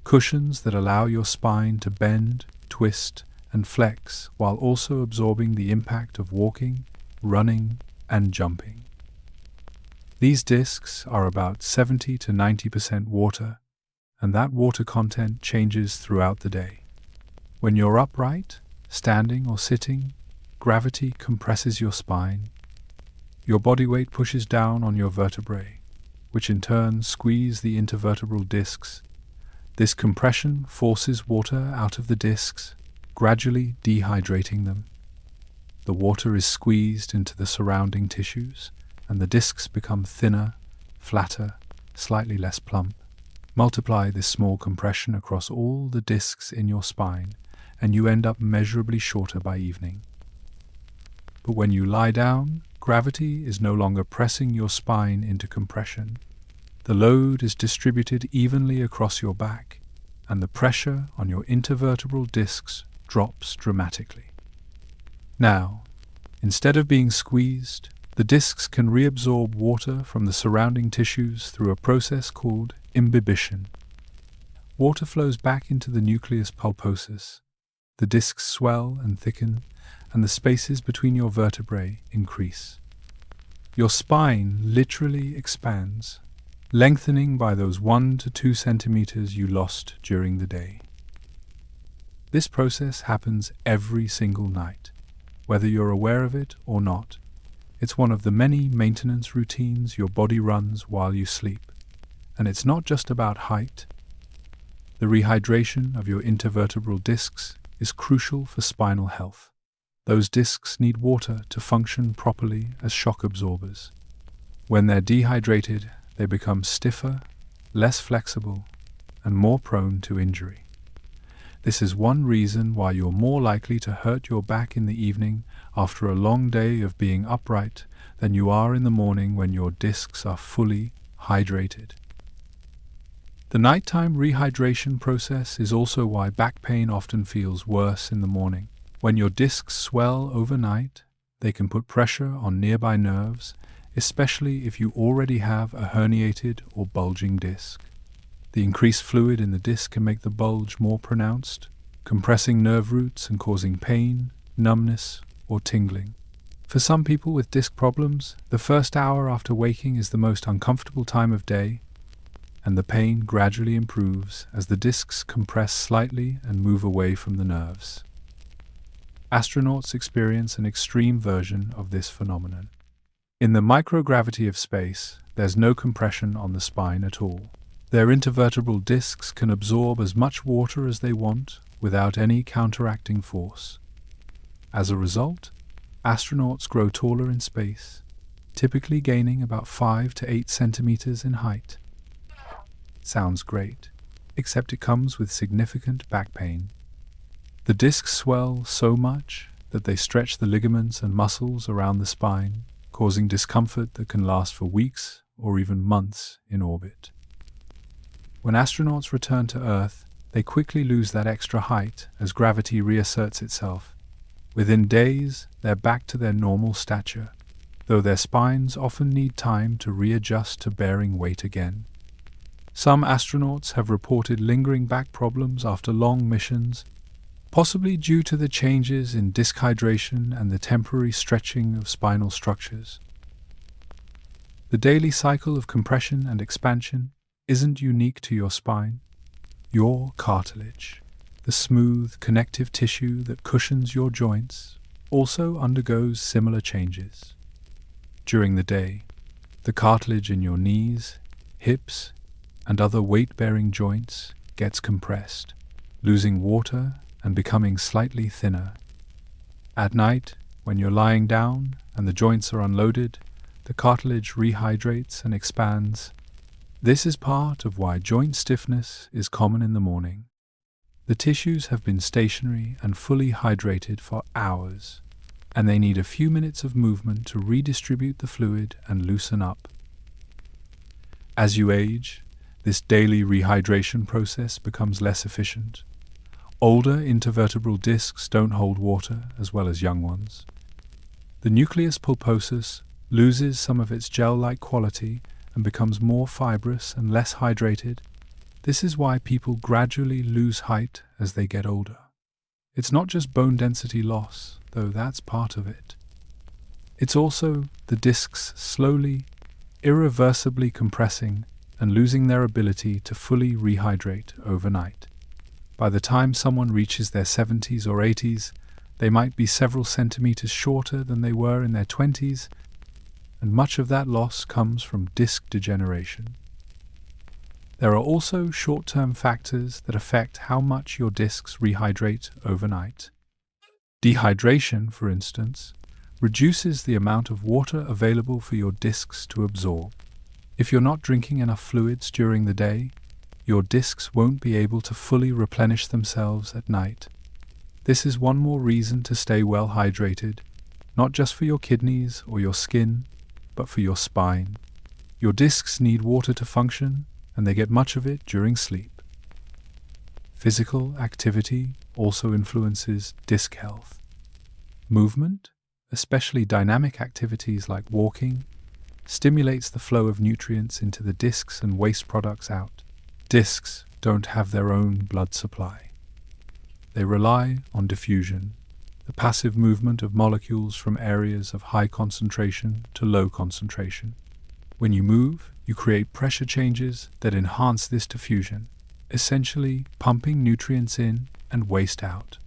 cushions that allow your spine to bend, twist, and flex while also absorbing the impact of walking, running, and jumping. These discs are about 70 to 90% water, and that water content changes throughout the day. When you're upright, standing or sitting, gravity compresses your spine. Your body weight pushes down on your vertebrae, which in turn squeeze the intervertebral discs. This compression forces water out of the discs, gradually dehydrating them. The water is squeezed into the surrounding tissues, and the discs become thinner, flatter, slightly less plump. Multiply this small compression across all the discs in your spine, and you end up measurably shorter by evening. But when you lie down, gravity is no longer pressing your spine into compression. The load is distributed evenly across your back, and the pressure on your intervertebral discs drops dramatically. Now, instead of being squeezed, the discs can reabsorb water from the surrounding tissues through a process called imbibition. Water flows back into the nucleus pulposus. The discs swell and thicken, and the spaces between your vertebrae increase. Your spine literally expands, lengthening by those 1 to 2 centimeters you lost during the day. This process happens every single night, whether you're aware of it or not. It's one of the many maintenance routines your body runs while you sleep. And it's not just about height. The rehydration of your intervertebral discs is crucial for spinal health. Those discs need water to function properly as shock absorbers. When they're dehydrated, they become stiffer, less flexible, and more prone to injury. This is one reason why you're more likely to hurt your back in the evening after a long day of being upright than you are in the morning when your discs are fully hydrated. The nighttime rehydration process is also why back pain often feels worse in the morning. When your discs swell overnight, they can put pressure on nearby nerves, especially if you already have a herniated or bulging disc. The increased fluid in the disc can make the bulge more pronounced, compressing nerve roots and causing pain, numbness, or tingling. For some people with disc problems, the first hour after waking is the most uncomfortable time of day, and the pain gradually improves as the discs compress slightly and move away from the nerves. Astronauts experience an extreme version of this phenomenon. In the microgravity of space, there's no compression on the spine at all. Their intervertebral discs can absorb as much water as they want without any counteracting force. As a result, astronauts grow taller in space, typically gaining about 5 to 8 centimeters in height. Sounds great, except it comes with significant back pain. The discs swell so much that they stretch the ligaments and muscles around the spine, causing discomfort that can last for weeks or even months in orbit. When astronauts return to Earth, they quickly lose that extra height as gravity reasserts itself. Within days, they're back to their normal stature, though their spines often need time to readjust to bearing weight again. Some astronauts have reported lingering back problems after long missions, possibly due to the changes in disc hydration and the temporary stretching of spinal structures. The daily cycle of compression and expansion isn't unique to your spine. Your cartilage, the smooth connective tissue that cushions your joints, also undergoes similar changes. During the day, the cartilage in your knees, hips, and other weight-bearing joints gets compressed, losing water and becoming slightly thinner. At night, when you're lying down and the joints are unloaded, the cartilage rehydrates and expands. This is part of why joint stiffness is common in the morning. The tissues have been stationary and fully hydrated for hours, and they need a few minutes of movement to redistribute the fluid and loosen up. As you age, this daily rehydration process becomes less efficient. Older intervertebral discs don't hold water as well as young ones. The nucleus pulposus loses some of its gel-like quality and becomes more fibrous and less hydrated. This is why people gradually lose height as they get older. It's not just bone density loss, though that's part of it. It's also the discs slowly, irreversibly compressing and losing their ability to fully rehydrate overnight. By the time someone reaches their 70s or 80s, they might be several centimeters shorter than they were in their 20s, and much of that loss comes from disc degeneration. There are also short-term factors that affect how much your discs rehydrate overnight. Dehydration, for instance, reduces the amount of water available for your discs to absorb. If you're not drinking enough fluids during the day, your discs won't be able to fully replenish themselves at night. This is one more reason to stay well hydrated, not just for your kidneys or your skin, but for your spine. Your discs need water to function, and they get much of it during sleep. Physical activity also influences disc health. Movement, especially dynamic activities like walking, stimulates the flow of nutrients into the discs and waste products out. Discs don't have their own blood supply. They rely on diffusion. the passive movement of molecules from areas of high concentration to low concentration. When you move, you create pressure changes that enhance this diffusion, essentially pumping nutrients in and waste out.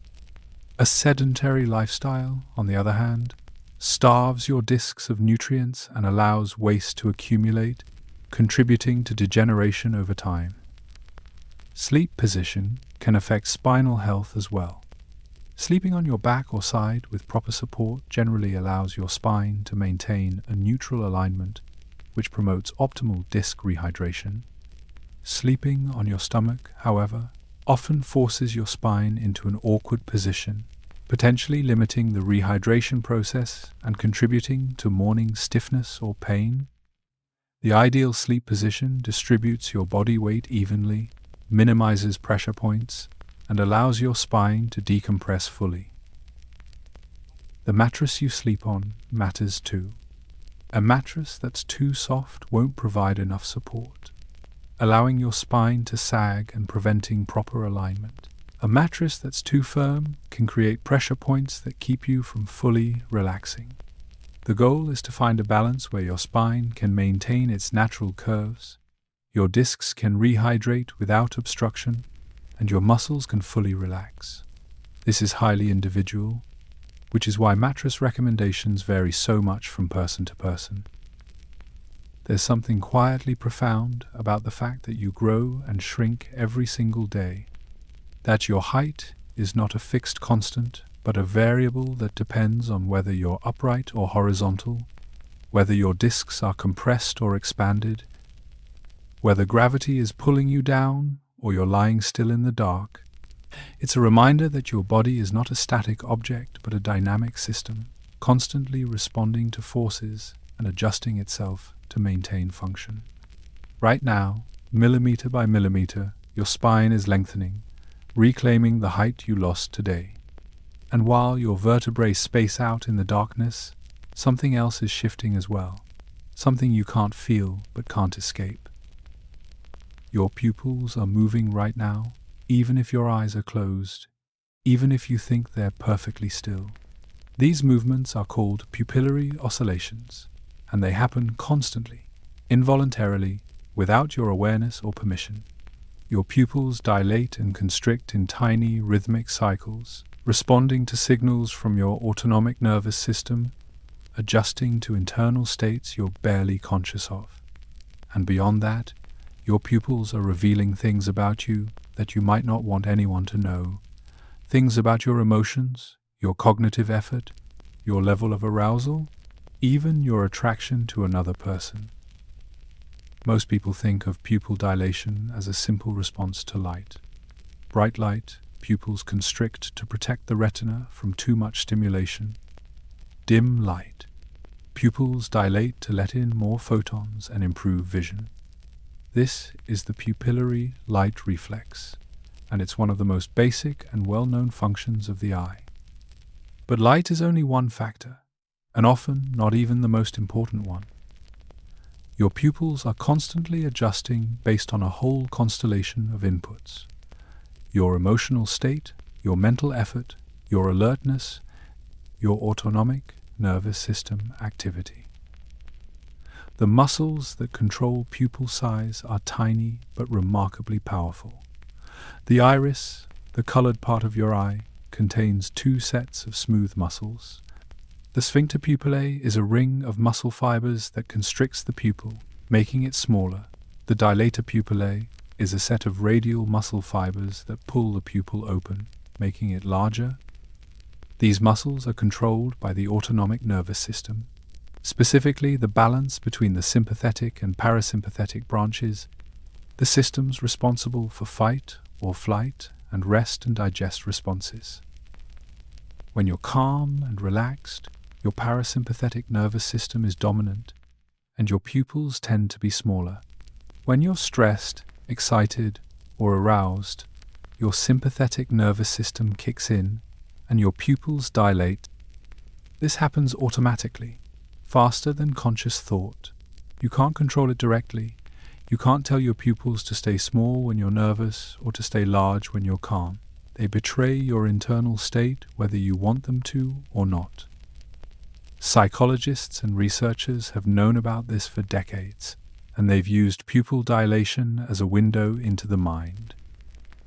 A sedentary lifestyle, on the other hand, starves your discs of nutrients and allows waste to accumulate, contributing to degeneration over time. Sleep position can affect spinal health as well. Sleeping on your back or side with proper support generally allows your spine to maintain a neutral alignment, which promotes optimal disc rehydration. Sleeping on your stomach, however, often forces your spine into an awkward position, potentially limiting the rehydration process and contributing to morning stiffness or pain. The ideal sleep position distributes your body weight evenly, minimizes pressure points, and allows your spine to decompress fully. The mattress you sleep on matters too. A mattress that's too soft won't provide enough support, allowing your spine to sag and preventing proper alignment. A mattress that's too firm can create pressure points that keep you from fully relaxing. The goal is to find a balance where your spine can maintain its natural curves, your discs can rehydrate without obstruction, and your muscles can fully relax. This is highly individual, which is why mattress recommendations vary so much from person to person. There's something quietly profound about the fact that you grow and shrink every single day, that your height is not a fixed constant, but a variable that depends on whether you're upright or horizontal, whether your discs are compressed or expanded, whether gravity is pulling you down or you're lying still in the dark. It's a reminder that your body is not a static object but a dynamic system, constantly responding to forces and adjusting itself to maintain function. Right now, millimeter by millimeter, your spine is lengthening, reclaiming the height you lost today. And while your vertebrae space out in the darkness, something else is shifting as well, something you can't feel but can't escape. Your pupils are moving right now, even if your eyes are closed, even if you think they're perfectly still. These movements are called pupillary oscillations, and they happen constantly, involuntarily, without your awareness or permission. Your pupils dilate and constrict in tiny rhythmic cycles, responding to signals from your autonomic nervous system, adjusting to internal states you're barely conscious of. And beyond that, your pupils are revealing things about you that you might not want anyone to know. Things about your emotions, your cognitive effort, your level of arousal, even your attraction to another person. Most people think of pupil dilation as a simple response to light. Bright light, pupils constrict to protect the retina from too much stimulation. Dim light, pupils dilate to let in more photons and improve vision. This is the pupillary light reflex, and it's one of the most basic and well-known functions of the eye. But light is only one factor, and often not even the most important one. Your pupils are constantly adjusting based on a whole constellation of inputs. Your emotional state, your mental effort, your alertness, your autonomic nervous system activity. The muscles that control pupil size are tiny but remarkably powerful. The iris, the colored part of your eye, contains two sets of smooth muscles. The sphincter pupillae is a ring of muscle fibers that constricts the pupil, making it smaller. The dilator pupillae is a set of radial muscle fibers that pull the pupil open, making it larger. These muscles are controlled by the autonomic nervous system, specifically the balance between the sympathetic and parasympathetic branches, the systems responsible for fight or flight and rest and digest responses. When you're calm and relaxed, your parasympathetic nervous system is dominant, and your pupils tend to be smaller. When you're stressed, excited, or aroused, your sympathetic nervous system kicks in, and your pupils dilate. This happens automatically, faster than conscious thought. You can't control it directly. You can't tell your pupils to stay small when you're nervous or to stay large when you're calm. They betray your internal state whether you want them to or not. Psychologists and researchers have known about this for decades, and they've used pupil dilation as a window into the mind.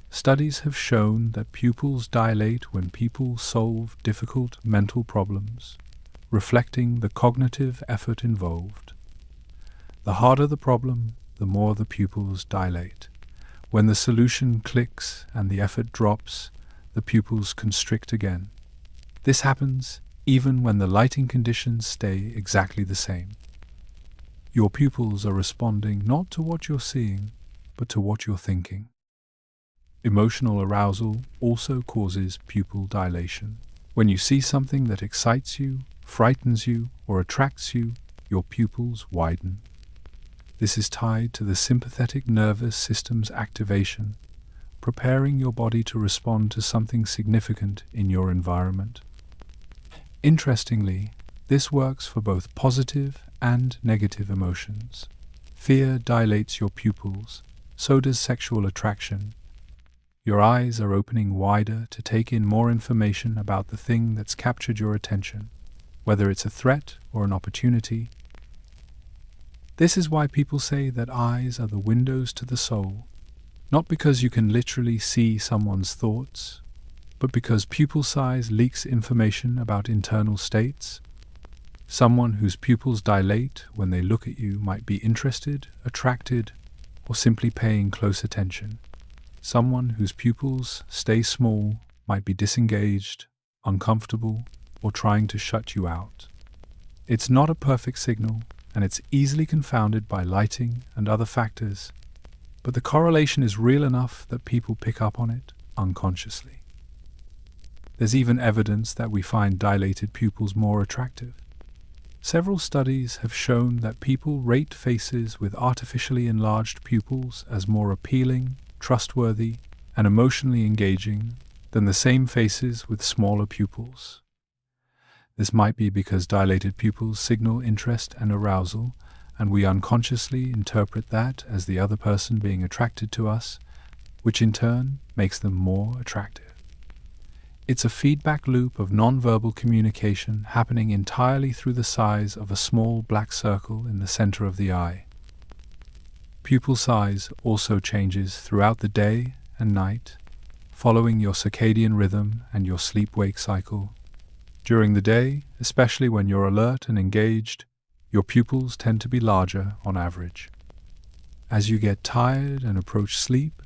Studies have shown that pupils dilate when people solve difficult mental problems, reflecting the cognitive effort involved. The harder the problem, the more the pupils dilate. When the solution clicks and the effort drops, the pupils constrict again. This happens even when the lighting conditions stay exactly the same. Your pupils are responding not to what you're seeing, but to what you're thinking. Emotional arousal also causes pupil dilation. When you see something that excites you, frightens you, or attracts you, your pupils widen. This is tied to the sympathetic nervous system's activation, preparing your body to respond to something significant in your environment. Interestingly, this works for both positive and negative emotions. Fear dilates your pupils, so does sexual attraction. Your eyes are opening wider to take in more information about the thing that's captured your attention, whether it's a threat or an opportunity. This is why people say that eyes are the windows to the soul, not because you can literally see someone's thoughts, but because pupil size leaks information about internal states. Someone whose pupils dilate when they look at you might be interested, attracted, or simply paying close attention. Someone whose pupils stay small might be disengaged, uncomfortable, or trying to shut you out. It's not a perfect signal, and it's easily confounded by lighting and other factors, but the correlation is real enough that people pick up on it unconsciously. There's even evidence that we find dilated pupils more attractive. Several studies have shown that people rate faces with artificially enlarged pupils as more appealing, trustworthy, and emotionally engaging than the same faces with smaller pupils. This might be because dilated pupils signal interest and arousal, and we unconsciously interpret that as the other person being attracted to us, which in turn makes them more attractive. It's a feedback loop of nonverbal communication happening entirely through the size of a small black circle in the center of the eye. Pupil size also changes throughout the day and night, following your circadian rhythm and your sleep-wake cycle. During the day, especially when you're alert and engaged, your pupils tend to be larger on average. As you get tired and approach sleep,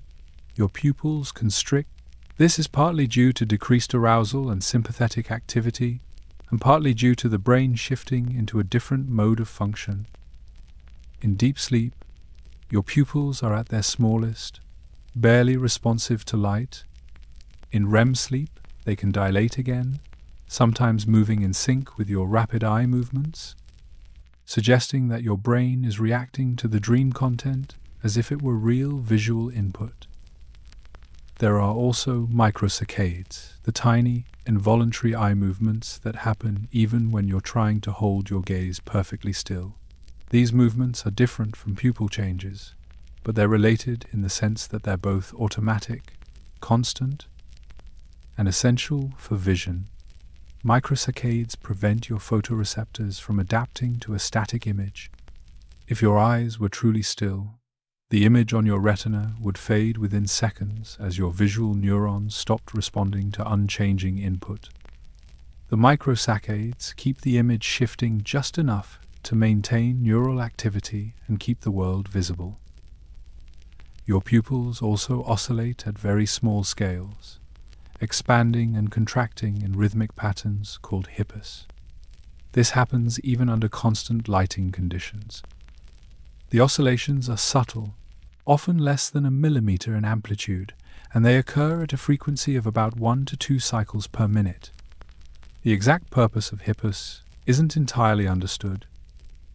your pupils constrict. This is partly due to decreased arousal and sympathetic activity, and partly due to the brain shifting into a different mode of function. In deep sleep, your pupils are at their smallest, barely responsive to light. In REM sleep, they can dilate again, sometimes moving in sync with your rapid eye movements, suggesting that your brain is reacting to the dream content as if it were real visual input. There are also microsaccades, the tiny, involuntary eye movements that happen even when you're trying to hold your gaze perfectly still. These movements are different from pupil changes, but they're related in the sense that they're both automatic, constant, and essential for vision. Microsaccades prevent your photoreceptors from adapting to a static image. If your eyes were truly still, the image on your retina would fade within seconds as your visual neurons stopped responding to unchanging input. The microsaccades keep the image shifting just enough to maintain neural activity and keep the world visible. Your pupils also oscillate at very small scales, expanding and contracting in rhythmic patterns called hippus. This happens even under constant lighting conditions. The oscillations are subtle, often less than a millimeter in amplitude, and they occur at a frequency of about 1 to 2 cycles per minute. The exact purpose of hippus isn't entirely understood,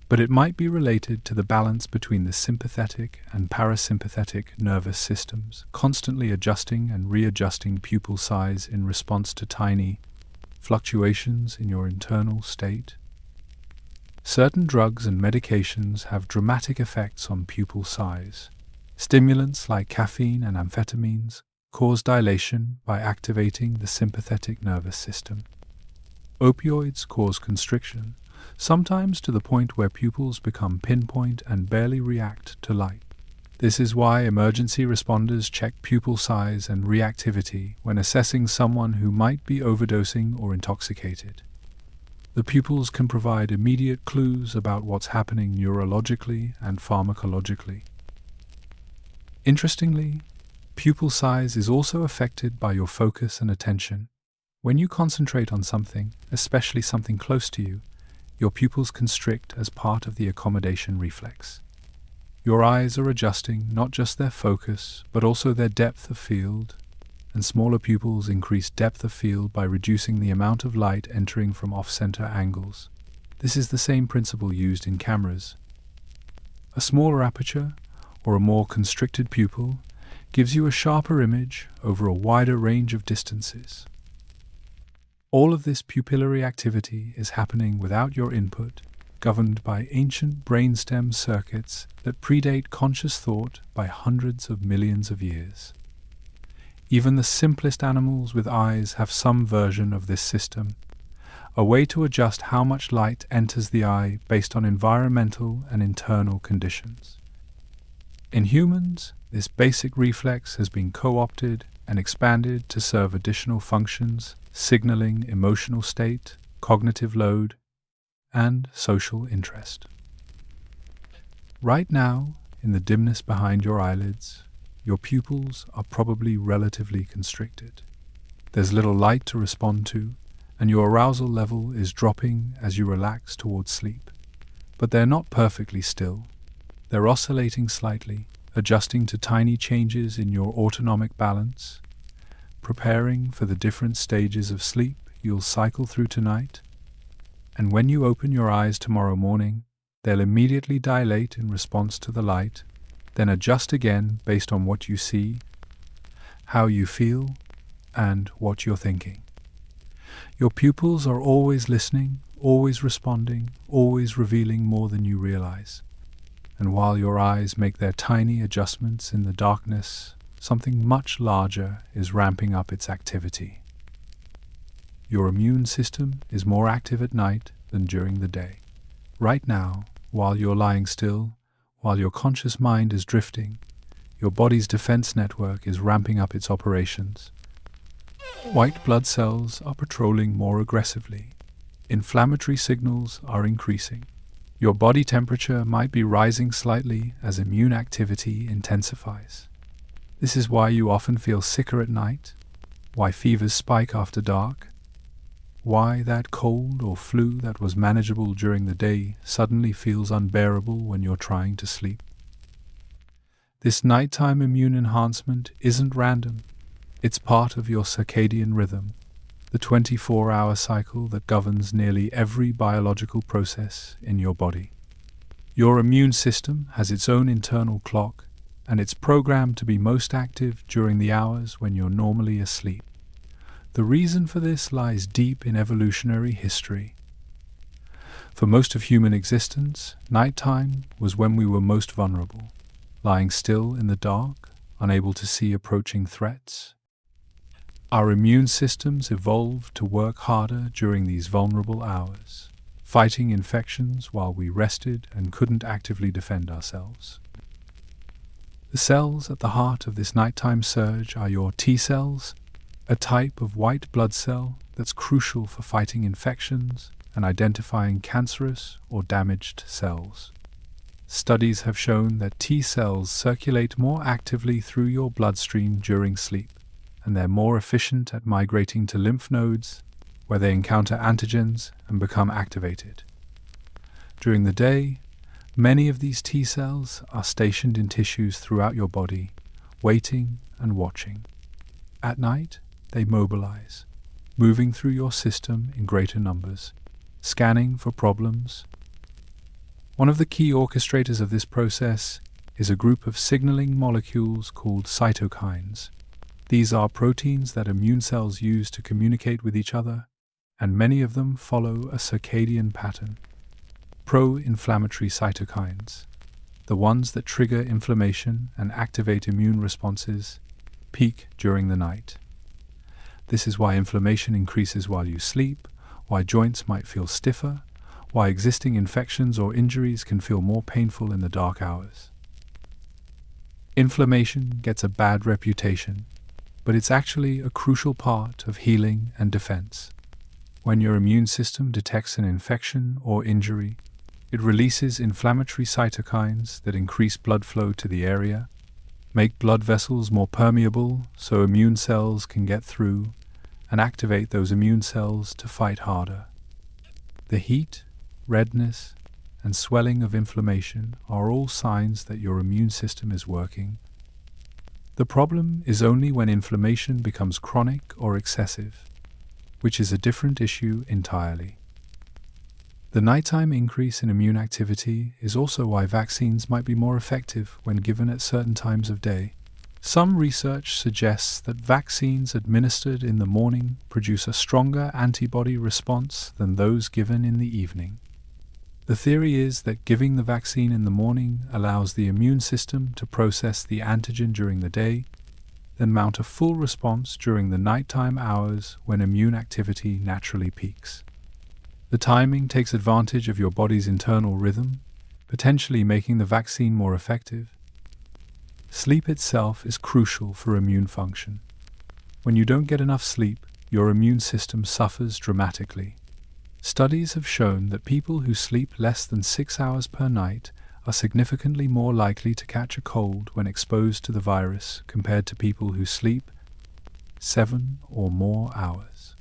but it might be related to the balance between the sympathetic and parasympathetic nervous systems, constantly adjusting and readjusting pupil size in response to tiny fluctuations in your internal state. Certain drugs and medications have dramatic effects on pupil size. Stimulants like caffeine and amphetamines cause dilation by activating the sympathetic nervous system. Opioids cause constriction, sometimes to the point where pupils become pinpoint and barely react to light. This is why emergency responders check pupil size and reactivity when assessing someone who might be overdosing or intoxicated. The pupils can provide immediate clues about what's happening neurologically and pharmacologically. Interestingly, pupil size is also affected by your focus and attention. When you concentrate on something, especially something close to you, your pupils constrict as part of the accommodation reflex. Your eyes are adjusting not just their focus, but also their depth of field, and smaller pupils increase depth of field by reducing the amount of light entering from off-center angles. This is the same principle used in cameras. A smaller aperture, or a more constricted pupil, gives you a sharper image over a wider range of distances. All of this pupillary activity is happening without your input, governed by ancient brainstem circuits that predate conscious thought by hundreds of millions of years. Even the simplest animals with eyes have some version of this system, a way to adjust how much light enters the eye based on environmental and internal conditions. In humans, this basic reflex has been co-opted and expanded to serve additional functions, signaling emotional state, cognitive load, and social interest. Right now, in the dimness behind your eyelids, your pupils are probably relatively constricted. There's little light to respond to, and your arousal level is dropping as you relax towards sleep. But they're not perfectly still. They're oscillating slightly, adjusting to tiny changes in your autonomic balance, preparing for the different stages of sleep you'll cycle through tonight. And when you open your eyes tomorrow morning, they'll immediately dilate in response to the light, then adjust again based on what you see, how you feel, and what you're thinking. Your pupils are always listening, always responding, always revealing more than you realize. And while your eyes make their tiny adjustments in the darkness, something much larger is ramping up its activity. Your immune system is more active at night than during the day. Right now, while you're lying still, while your conscious mind is drifting, your body's defense network is ramping up its operations. White blood cells are patrolling more aggressively. Inflammatory signals are increasing. Your body temperature might be rising slightly as immune activity intensifies. This is why you often feel sicker at night, why fevers spike after dark, why that cold or flu that was manageable during the day suddenly feels unbearable when you're trying to sleep. This nighttime immune enhancement isn't random. It's part of your circadian rhythm, the 24-hour cycle that governs nearly every biological process in your body. Your immune system has its own internal clock, and it's programmed to be most active during the hours when you're normally asleep. The reason for this lies deep in evolutionary history. For most of human existence, nighttime was when we were most vulnerable, lying still in the dark, unable to see approaching threats. Our immune systems evolved to work harder during these vulnerable hours, fighting infections while we rested and couldn't actively defend ourselves. The cells at the heart of this nighttime surge are your T cells, a type of white blood cell that's crucial for fighting infections and identifying cancerous or damaged cells. Studies have shown that T cells circulate more actively through your bloodstream during sleep, and they're more efficient at migrating to lymph nodes, where they encounter antigens and become activated. During the day, many of these T cells are stationed in tissues throughout your body, waiting and watching. At night, they mobilize, moving through your system in greater numbers, scanning for problems. One of the key orchestrators of this process is a group of signaling molecules called cytokines. These are proteins that immune cells use to communicate with each other, and many of them follow a circadian pattern. Pro-inflammatory cytokines, the ones that trigger inflammation and activate immune responses, peak during the night. This is why inflammation increases while you sleep, why joints might feel stiffer, why existing infections or injuries can feel more painful in the dark hours. Inflammation gets a bad reputation, but it's actually a crucial part of healing and defense. When your immune system detects an infection or injury, it releases inflammatory cytokines that increase blood flow to the area, make blood vessels more permeable so immune cells can get through, and activate those immune cells to fight harder. The heat, redness, and swelling of inflammation are all signs that your immune system is working. The problem is only when inflammation becomes chronic or excessive, which is a different issue entirely. The nighttime increase in immune activity is also why vaccines might be more effective when given at certain times of day. Some research suggests that vaccines administered in the morning produce a stronger antibody response than those given in the evening. The theory is that giving the vaccine in the morning allows the immune system to process the antigen during the day, then mount a full response during the nighttime hours when immune activity naturally peaks. The timing takes advantage of your body's internal rhythm, potentially making the vaccine more effective. Sleep itself is crucial for immune function. When you don't get enough sleep, your immune system suffers dramatically. Studies have shown that people who sleep less than 6 hours per night are significantly more likely to catch a cold when exposed to the virus compared to people who sleep 7 or more hours.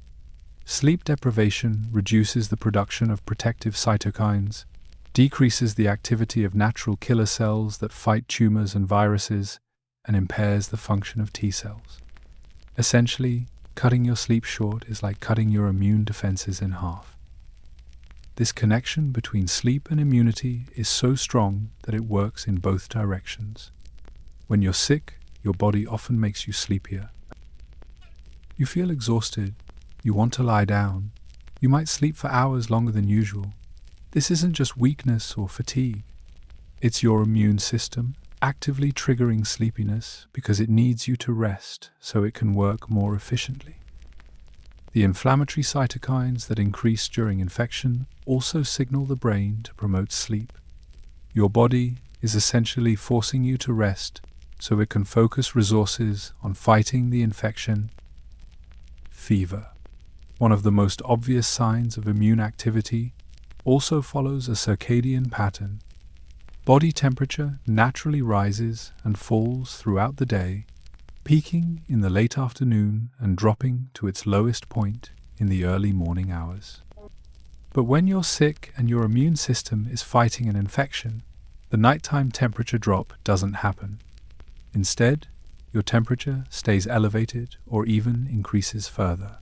Sleep deprivation reduces the production of protective cytokines, decreases the activity of natural killer cells that fight tumors and viruses, and impairs the function of T cells. Essentially, cutting your sleep short is like cutting your immune defenses in half. This connection between sleep and immunity is so strong that it works in both directions. When you're sick, your body often makes you sleepier. You feel exhausted, you want to lie down, you might sleep for hours longer than usual. This isn't just weakness or fatigue. It's your immune system actively triggering sleepiness because it needs you to rest so it can work more efficiently. The inflammatory cytokines that increase during infection also signal the brain to promote sleep. Your body is essentially forcing you to rest so it can focus resources on fighting the infection. Fever, one of the most obvious signs of immune activity, also follows a circadian pattern. Body temperature naturally rises and falls throughout the day, peaking in the late afternoon and dropping to its lowest point in the early morning hours. But when you're sick and your immune system is fighting an infection, the nighttime temperature drop doesn't happen. Instead, your temperature stays elevated or even increases further.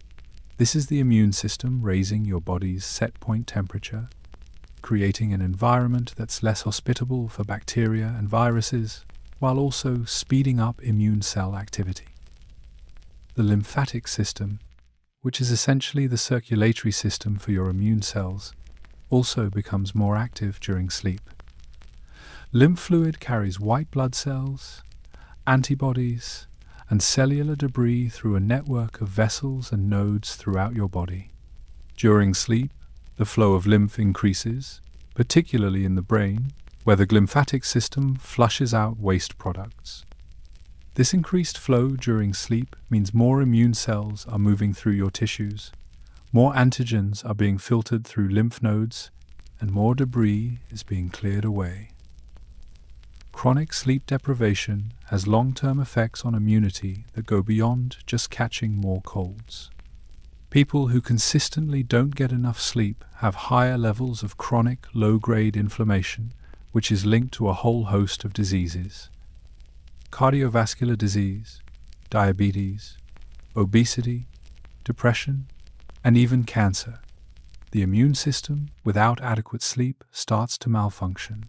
This is the immune system raising your body's set point temperature, creating an environment that's less hospitable for bacteria and viruses, while also speeding up immune cell activity. The lymphatic system, which is essentially the circulatory system for your immune cells, also becomes more active during sleep. Lymph fluid carries white blood cells, antibodies, and cellular debris through a network of vessels and nodes throughout your body. During sleep, the flow of lymph increases, particularly in the brain, where the lymphatic system flushes out waste products. This increased flow during sleep means more immune cells are moving through your tissues, more antigens are being filtered through lymph nodes, and more debris is being cleared away. Chronic sleep deprivation has long-term effects on immunity that go beyond just catching more colds. People who consistently don't get enough sleep have higher levels of chronic low-grade inflammation, which is linked to a whole host of diseases. Cardiovascular disease, diabetes, obesity, depression, and even cancer. The immune system, without adequate sleep, starts to malfunction.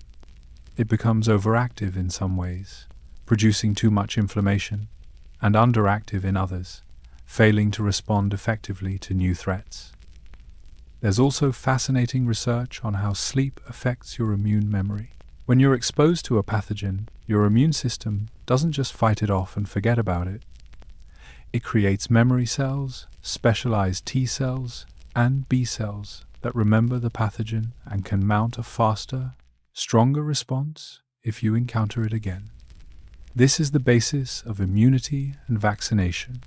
It becomes overactive in some ways, producing too much inflammation, and underactive in others, failing to respond effectively to new threats. There's also fascinating research on how sleep affects your immune memory. When you're exposed to a pathogen, your immune system doesn't just fight it off and forget about it. It creates memory cells, specialized T cells, and B cells that remember the pathogen and can mount a faster, stronger response if you encounter it again. This is the basis of immunity and vaccination,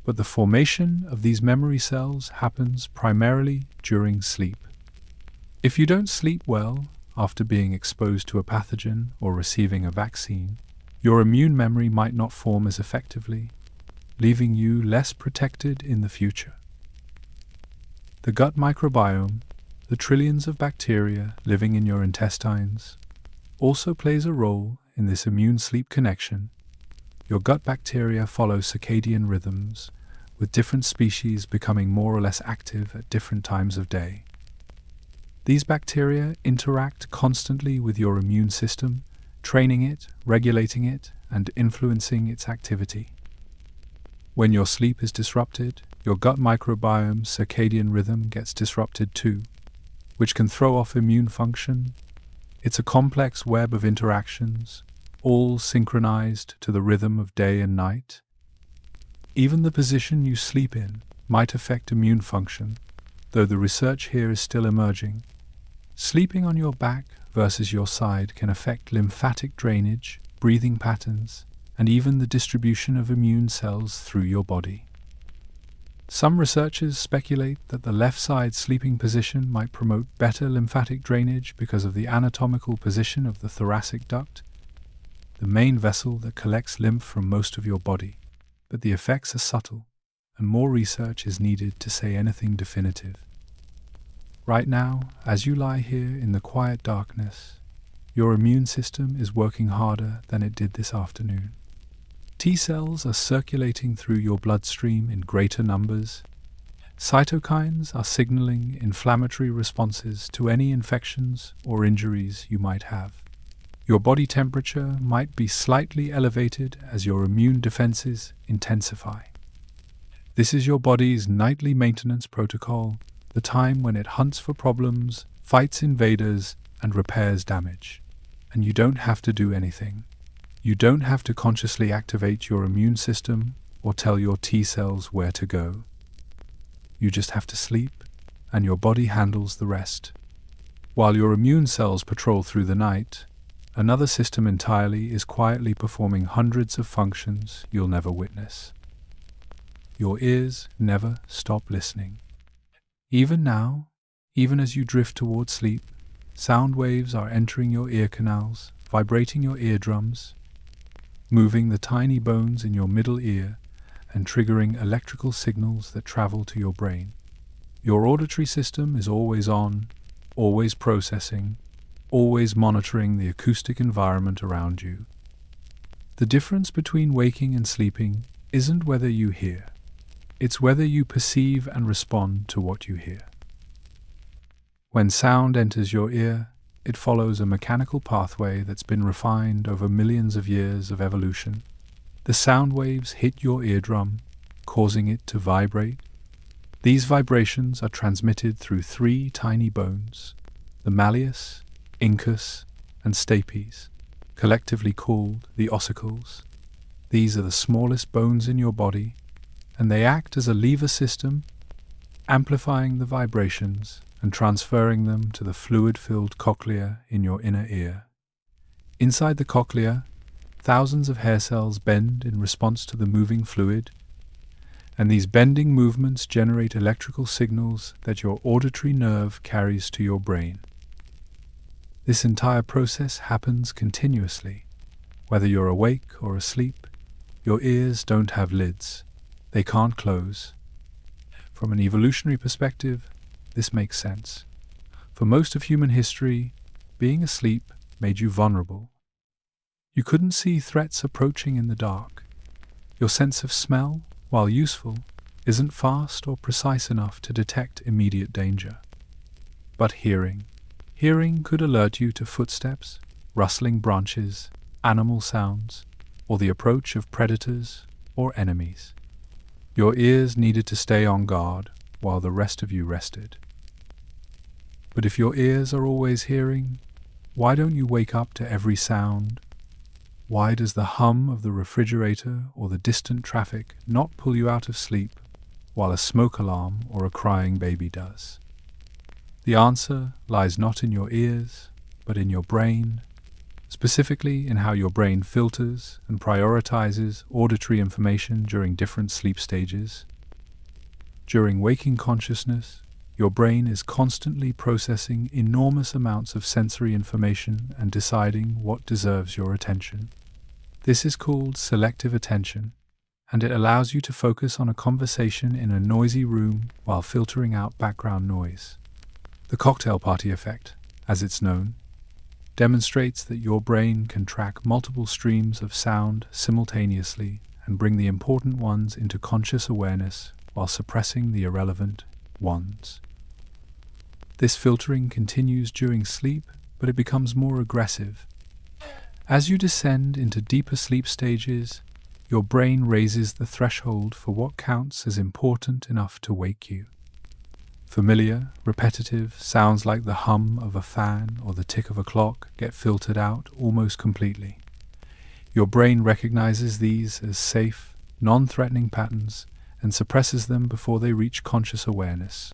but the formation of these memory cells happens primarily during sleep. If you don't sleep well after being exposed to a pathogen or receiving a vaccine, your immune memory might not form as effectively, leaving you less protected in the future. The gut microbiome, the trillions of bacteria living in your intestines, also plays a role in this immune-sleep connection. Your gut bacteria follow circadian rhythms, with different species becoming more or less active at different times of day. These bacteria interact constantly with your immune system, training it, regulating it, and influencing its activity. When your sleep is disrupted, your gut microbiome's circadian rhythm gets disrupted too, which can throw off immune function. It's a complex web of interactions, all synchronized to the rhythm of day and night. Even the position you sleep in might affect immune function, though the research here is still emerging. Sleeping on your back versus your side can affect lymphatic drainage, breathing patterns, and even the distribution of immune cells through your body. Some researchers speculate that the left side sleeping position might promote better lymphatic drainage because of the anatomical position of the thoracic duct, the main vessel that collects lymph from most of your body, but the effects are subtle, and more research is needed to say anything definitive. Right now, as you lie here in the quiet darkness, your immune system is working harder than it did this afternoon. T cells are circulating through your bloodstream in greater numbers. Cytokines are signaling inflammatory responses to any infections or injuries you might have. Your body temperature might be slightly elevated as your immune defenses intensify. This is your body's nightly maintenance protocol, the time when it hunts for problems, fights invaders, and repairs damage. And you don't have to do anything. You don't have to consciously activate your immune system or tell your T cells where to go. You just have to sleep, and your body handles the rest. While your immune cells patrol through the night, another system entirely is quietly performing hundreds of functions you'll never witness. Your ears never stop listening. Even now, even as you drift toward sleep, sound waves are entering your ear canals, vibrating your eardrums, moving the tiny bones in your middle ear and triggering electrical signals that travel to your brain. Your auditory system is always on, always processing, always monitoring the acoustic environment around you. The difference between waking and sleeping isn't whether you hear. It's whether you perceive and respond to what you hear. When sound enters your ear, it follows a mechanical pathway that's been refined over millions of years of evolution. The sound waves hit your eardrum, causing it to vibrate. These vibrations are transmitted through three tiny bones, the malleus, incus, and stapes, collectively called the ossicles. These are the smallest bones in your body, and they act as a lever system, amplifying the vibrations and transferring them to the fluid-filled cochlea in your inner ear. Inside the cochlea, thousands of hair cells bend in response to the moving fluid, and these bending movements generate electrical signals that your auditory nerve carries to your brain. This entire process happens continuously. Whether you're awake or asleep, your ears don't have lids. They can't close. From an evolutionary perspective, this makes sense. For most of human history, being asleep made you vulnerable. You couldn't see threats approaching in the dark. Your sense of smell, while useful, isn't fast or precise enough to detect immediate danger. But hearing could alert you to footsteps, rustling branches, animal sounds, or the approach of predators or enemies. Your ears needed to stay on guard while the rest of you rested. But if your ears are always hearing, why don't you wake up to every sound? Why does the hum of the refrigerator or the distant traffic not pull you out of sleep, while a smoke alarm or a crying baby does? The answer lies not in your ears, but in your brain, specifically in how your brain filters and prioritizes auditory information during different sleep stages. During waking consciousness, your brain is constantly processing enormous amounts of sensory information and deciding what deserves your attention. This is called selective attention, and it allows you to focus on a conversation in a noisy room while filtering out background noise. The cocktail party effect, as it's known, demonstrates that your brain can track multiple streams of sound simultaneously and bring the important ones into conscious awareness while suppressing the irrelevant ones. This filtering continues during sleep, but it becomes more aggressive. As you descend into deeper sleep stages, your brain raises the threshold for what counts as important enough to wake you. Familiar, repetitive sounds like the hum of a fan or the tick of a clock get filtered out almost completely. Your brain recognizes these as safe, non-threatening patterns and suppresses them before they reach conscious awareness.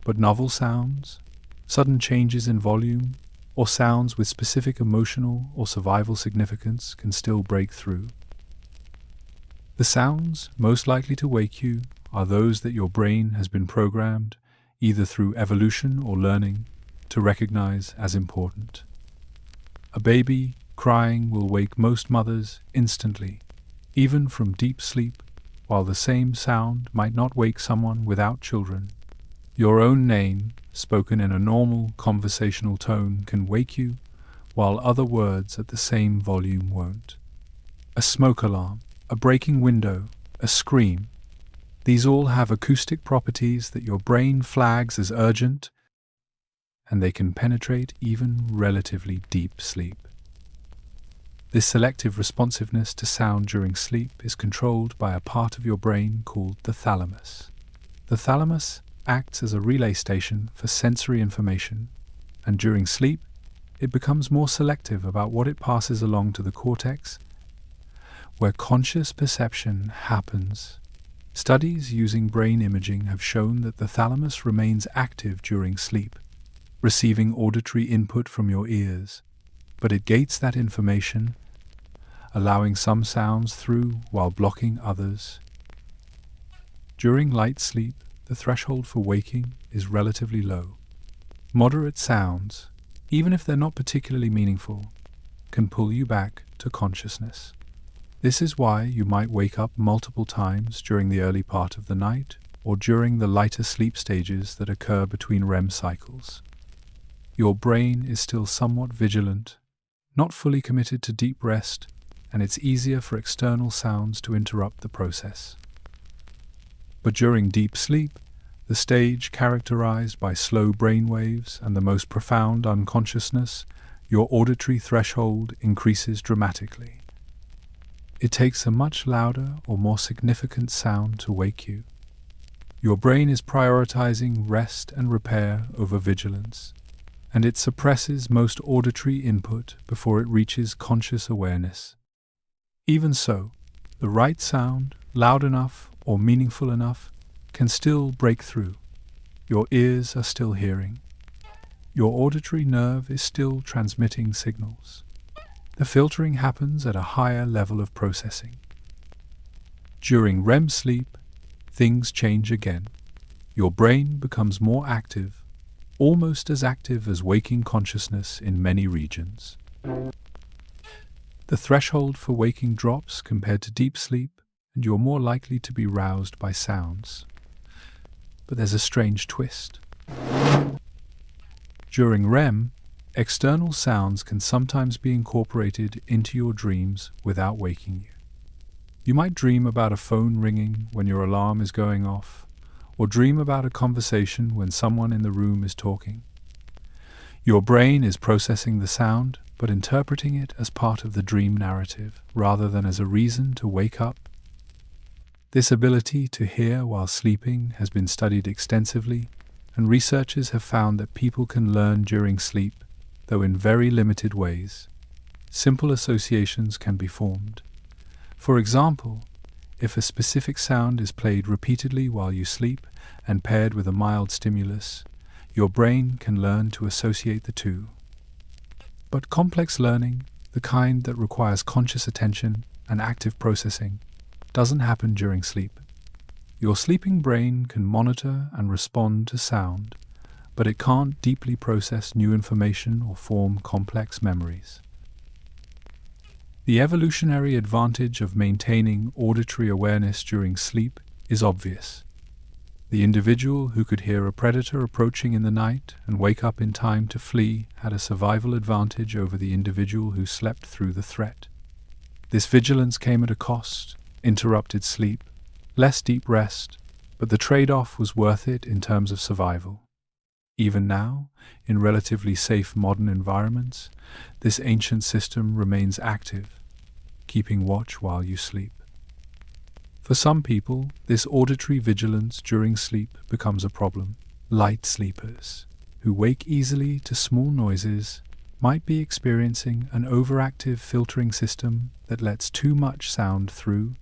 But novel sounds, sudden changes in volume, or sounds with specific emotional or survival significance can still break through. The sounds most likely to wake you are those that your brain has been programmed, either through evolution or learning, to recognize as important. A baby crying will wake most mothers instantly, even from deep sleep, while the same sound might not wake someone without children. Your own name, spoken in a normal conversational tone, can wake you, while other words at the same volume won't. A smoke alarm, a breaking window, a scream. These all have acoustic properties that your brain flags as urgent, and they can penetrate even relatively deep sleep. This selective responsiveness to sound during sleep is controlled by a part of your brain called the thalamus. The thalamus acts as a relay station for sensory information, and during sleep, it becomes more selective about what it passes along to the cortex, where conscious perception happens. Studies using brain imaging have shown that the thalamus remains active during sleep, receiving auditory input from your ears, but it gates that information, allowing some sounds through while blocking others. During light sleep, the threshold for waking is relatively low. Moderate sounds, even if they're not particularly meaningful, can pull you back to consciousness. This is why you might wake up multiple times during the early part of the night or during the lighter sleep stages that occur between REM cycles. Your brain is still somewhat vigilant, not fully committed to deep rest, and it's easier for external sounds to interrupt the process. But during deep sleep, the stage characterized by slow brain waves and the most profound unconsciousness, your auditory threshold increases dramatically. It takes a much louder or more significant sound to wake you. Your brain is prioritizing rest and repair over vigilance, and it suppresses most auditory input before it reaches conscious awareness. Even so, the right sound, loud enough or meaningful enough, can still break through. Your ears are still hearing. Your auditory nerve is still transmitting signals. The filtering happens at a higher level of processing. During REM sleep, things change again. Your brain becomes more active, almost as active as waking consciousness in many regions. The threshold for waking drops compared to deep sleep, and you're more likely to be roused by sounds. But there's a strange twist. During REM, external sounds can sometimes be incorporated into your dreams without waking you. You might dream about a phone ringing when your alarm is going off, or dream about a conversation when someone in the room is talking. Your brain is processing the sound, but interpreting it as part of the dream narrative, rather than as a reason to wake up. This ability to hear while sleeping has been studied extensively, and researchers have found that people can learn during sleep, though in very limited ways. simple associations can be formed. For example, if a specific sound is played repeatedly while you sleep and paired with a mild stimulus, your brain can learn to associate the two. But complex learning, the kind that requires conscious attention and active processing, doesn't happen during sleep. Your sleeping brain can monitor and respond to sound, but it can't deeply process new information or form complex memories. The evolutionary advantage of maintaining auditory awareness during sleep is obvious. The individual who could hear a predator approaching in the night and wake up in time to flee had a survival advantage over the individual who slept through the threat. This vigilance came at a cost: interrupted sleep, less deep rest, but the trade-off was worth it in terms of survival. Even now, in relatively safe modern environments, this ancient system remains active, keeping watch while you sleep. For some people, this auditory vigilance during sleep becomes a problem. Light sleepers, who wake easily to small noises, might be experiencing an overactive filtering system that lets too much sound through.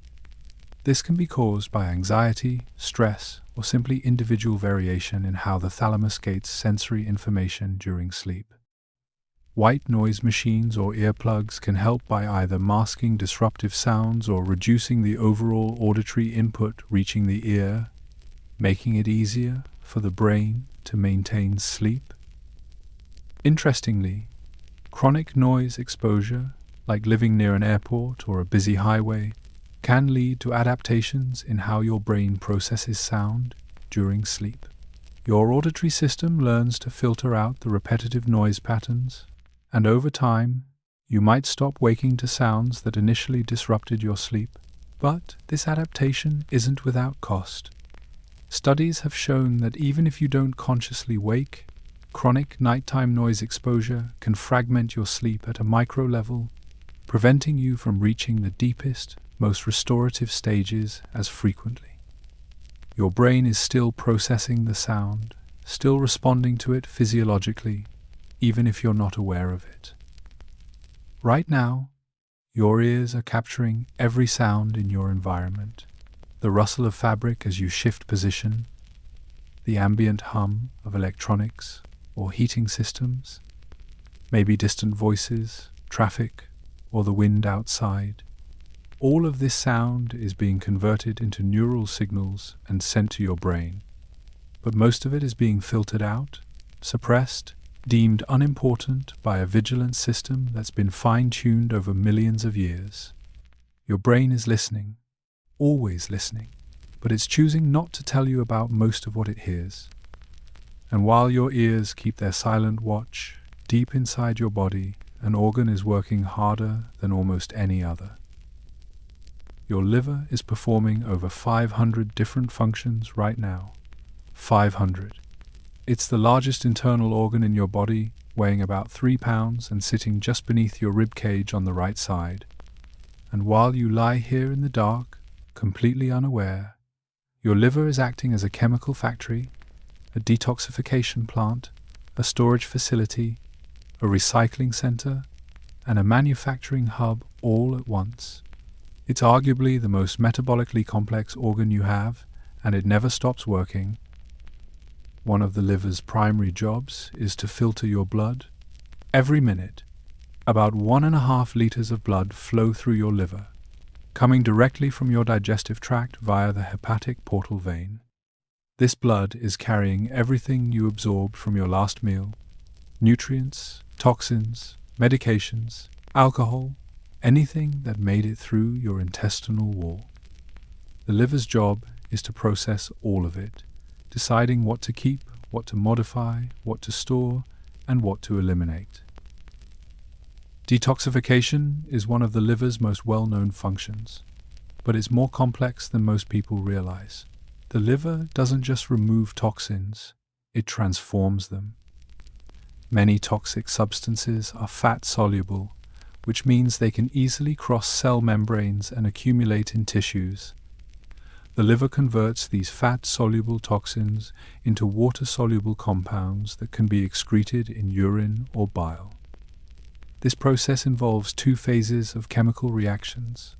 This can be caused by anxiety, stress, or simply individual variation in how the thalamus gates sensory information during sleep. White noise machines or earplugs can help by either masking disruptive sounds or reducing the overall auditory input reaching the ear, making it easier for the brain to maintain sleep. Interestingly, chronic noise exposure, like living near an airport or a busy highway, can lead to adaptations in how your brain processes sound during sleep. Your auditory system learns to filter out the repetitive noise patterns, and over time, you might stop waking to sounds that initially disrupted your sleep. But this adaptation isn't without cost. Studies have shown that even if you don't consciously wake, chronic nighttime noise exposure can fragment your sleep at a micro level, preventing you from reaching the deepest, most restorative stages as frequently. Your brain is still processing the sound, still responding to it physiologically, even if you're not aware of it. Right now, your ears are capturing every sound in your environment: the rustle of fabric as you shift position, the ambient hum of electronics or heating systems, maybe distant voices, traffic, or the wind outside. All of this sound is being converted into neural signals and sent to your brain, but most of it is being filtered out, suppressed, deemed unimportant by a vigilance system that's been fine-tuned over millions of years. Your brain is listening, always listening, but it's choosing not to tell you about most of what it hears. And while your ears keep their silent watch, deep inside your body, an organ is working harder than almost any other. Your liver is performing over 500 different functions right now. 500. It's the largest internal organ in your body, weighing about 3 pounds and sitting just beneath your rib cage on the right side. And while you lie here in the dark, completely unaware, your liver is acting as a chemical factory, a detoxification plant, a storage facility, a recycling center, and a manufacturing hub all at once. It's arguably the most metabolically complex organ you have, and it never stops working. One of the liver's primary jobs is to filter your blood. Every minute, about 1.5 liters of blood flow through your liver, coming directly from your digestive tract via the hepatic portal vein. This blood is carrying everything you absorbed from your last meal: nutrients, toxins, medications, alcohol, anything that made it through your intestinal wall. The liver's job is to process all of it, deciding what to keep, what to modify, what to store, and what to eliminate. Detoxification is one of the liver's most well-known functions, but it's more complex than most people realize. The liver doesn't just remove toxins, it transforms them. Many toxic substances are fat-soluble, which means they can easily cross cell membranes and accumulate in tissues. The liver converts these fat-soluble toxins into water-soluble compounds that can be excreted in urine or bile. This process involves two phases of chemical reactions: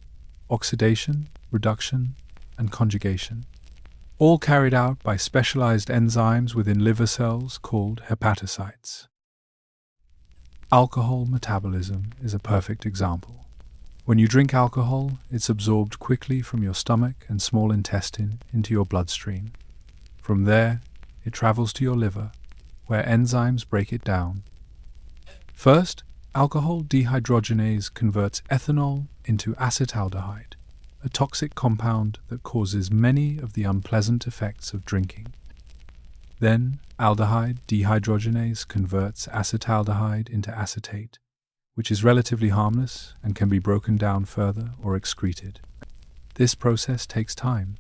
oxidation, reduction, and conjugation, all carried out by specialized enzymes within liver cells called hepatocytes. Alcohol metabolism is a perfect example. When you drink alcohol, it's absorbed quickly from your stomach and small intestine into your bloodstream. From there, it travels to your liver, where enzymes break it down. First, alcohol dehydrogenase converts ethanol into acetaldehyde, a toxic compound that causes many of the unpleasant effects of drinking. Then, aldehyde dehydrogenase converts acetaldehyde into acetate, which is relatively harmless and can be broken down further or excreted. This process takes time,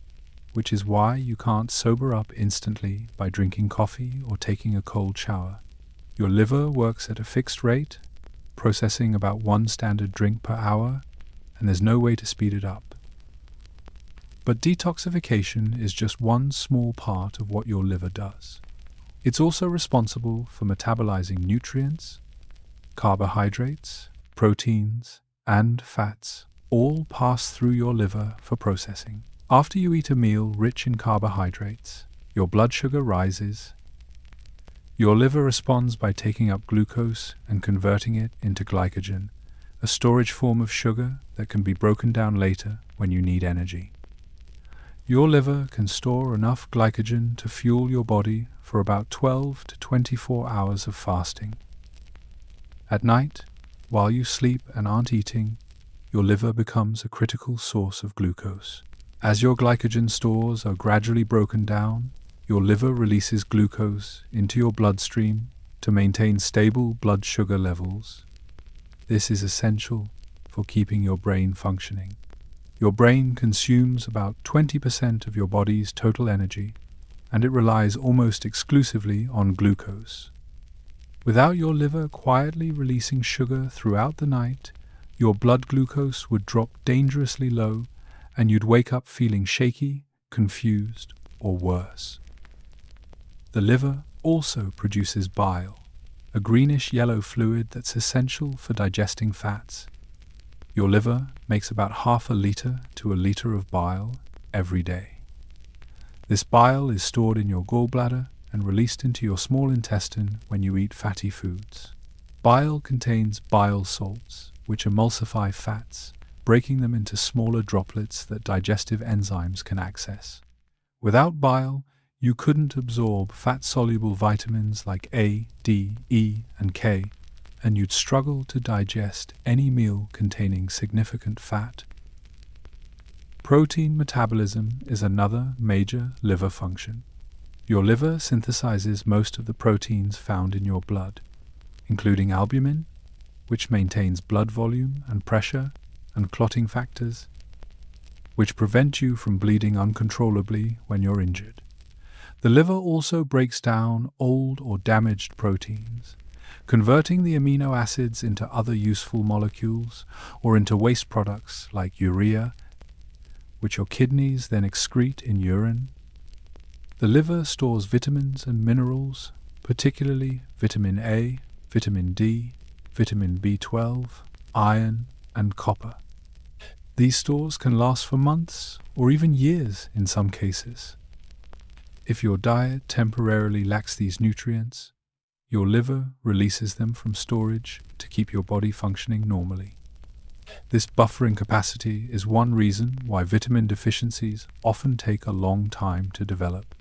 which is why you can't sober up instantly by drinking coffee or taking a cold shower. Your liver works at a fixed rate, processing about 1 standard drink per hour, and there's no way to speed it up. But detoxification is just one small part of what your liver does. It's also responsible for metabolizing nutrients, carbohydrates, proteins, and fats, all pass through your liver for processing. After you eat a meal rich in carbohydrates, your blood sugar rises. Your liver responds by taking up glucose and converting it into glycogen, a storage form of sugar that can be broken down later when you need energy. Your liver can store enough glycogen to fuel your body for about 12 to 24 hours of fasting. At night, while you sleep and aren't eating, your liver becomes a critical source of glucose. As your glycogen stores are gradually broken down, your liver releases glucose into your bloodstream to maintain stable blood sugar levels. This is essential for keeping your brain functioning. Your brain consumes about 20% of your body's total energy, and it relies almost exclusively on glucose. Without your liver quietly releasing sugar throughout the night, your blood glucose would drop dangerously low, and you'd wake up feeling shaky, confused, or worse. The liver also produces bile, a greenish-yellow fluid that's essential for digesting fats. Your liver makes about 1/2 liter to 1 liter of bile every day. This bile is stored in your gallbladder and released into your small intestine when you eat fatty foods. Bile contains bile salts, which emulsify fats, breaking them into smaller droplets that digestive enzymes can access. Without bile, you couldn't absorb fat-soluble vitamins like A, D, E, and K, and you'd struggle to digest any meal containing significant fat. Protein metabolism is another major liver function. Your liver synthesizes most of the proteins found in your blood, including albumin, which maintains blood volume and pressure, and clotting factors, which prevent you from bleeding uncontrollably when you're injured. The liver also breaks down old or damaged proteins, converting the amino acids into other useful molecules or into waste products like urea, which your kidneys then excrete in urine. The liver stores vitamins and minerals, particularly vitamin A, vitamin D, vitamin B12, iron, and copper. These stores can last for months or even years in some cases. If your diet temporarily lacks these nutrients, your liver releases them from storage to keep your body functioning normally. This buffering capacity is one reason why vitamin deficiencies often take a long time to develop.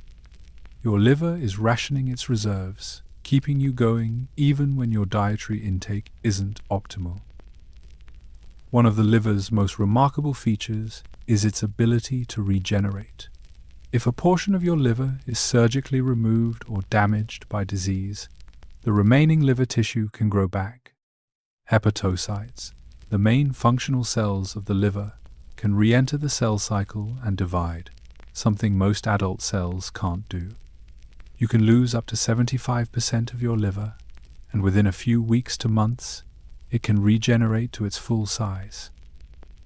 Your liver is rationing its reserves, keeping you going even when your dietary intake isn't optimal. One of the liver's most remarkable features is its ability to regenerate. If a portion of your liver is surgically removed or damaged by disease, the remaining liver tissue can grow back. Hepatocytes, the main functional cells of the liver, can re-enter the cell cycle and divide, something most adult cells can't do. You can lose up to 75% of your liver, and within a few weeks to months, it can regenerate to its full size.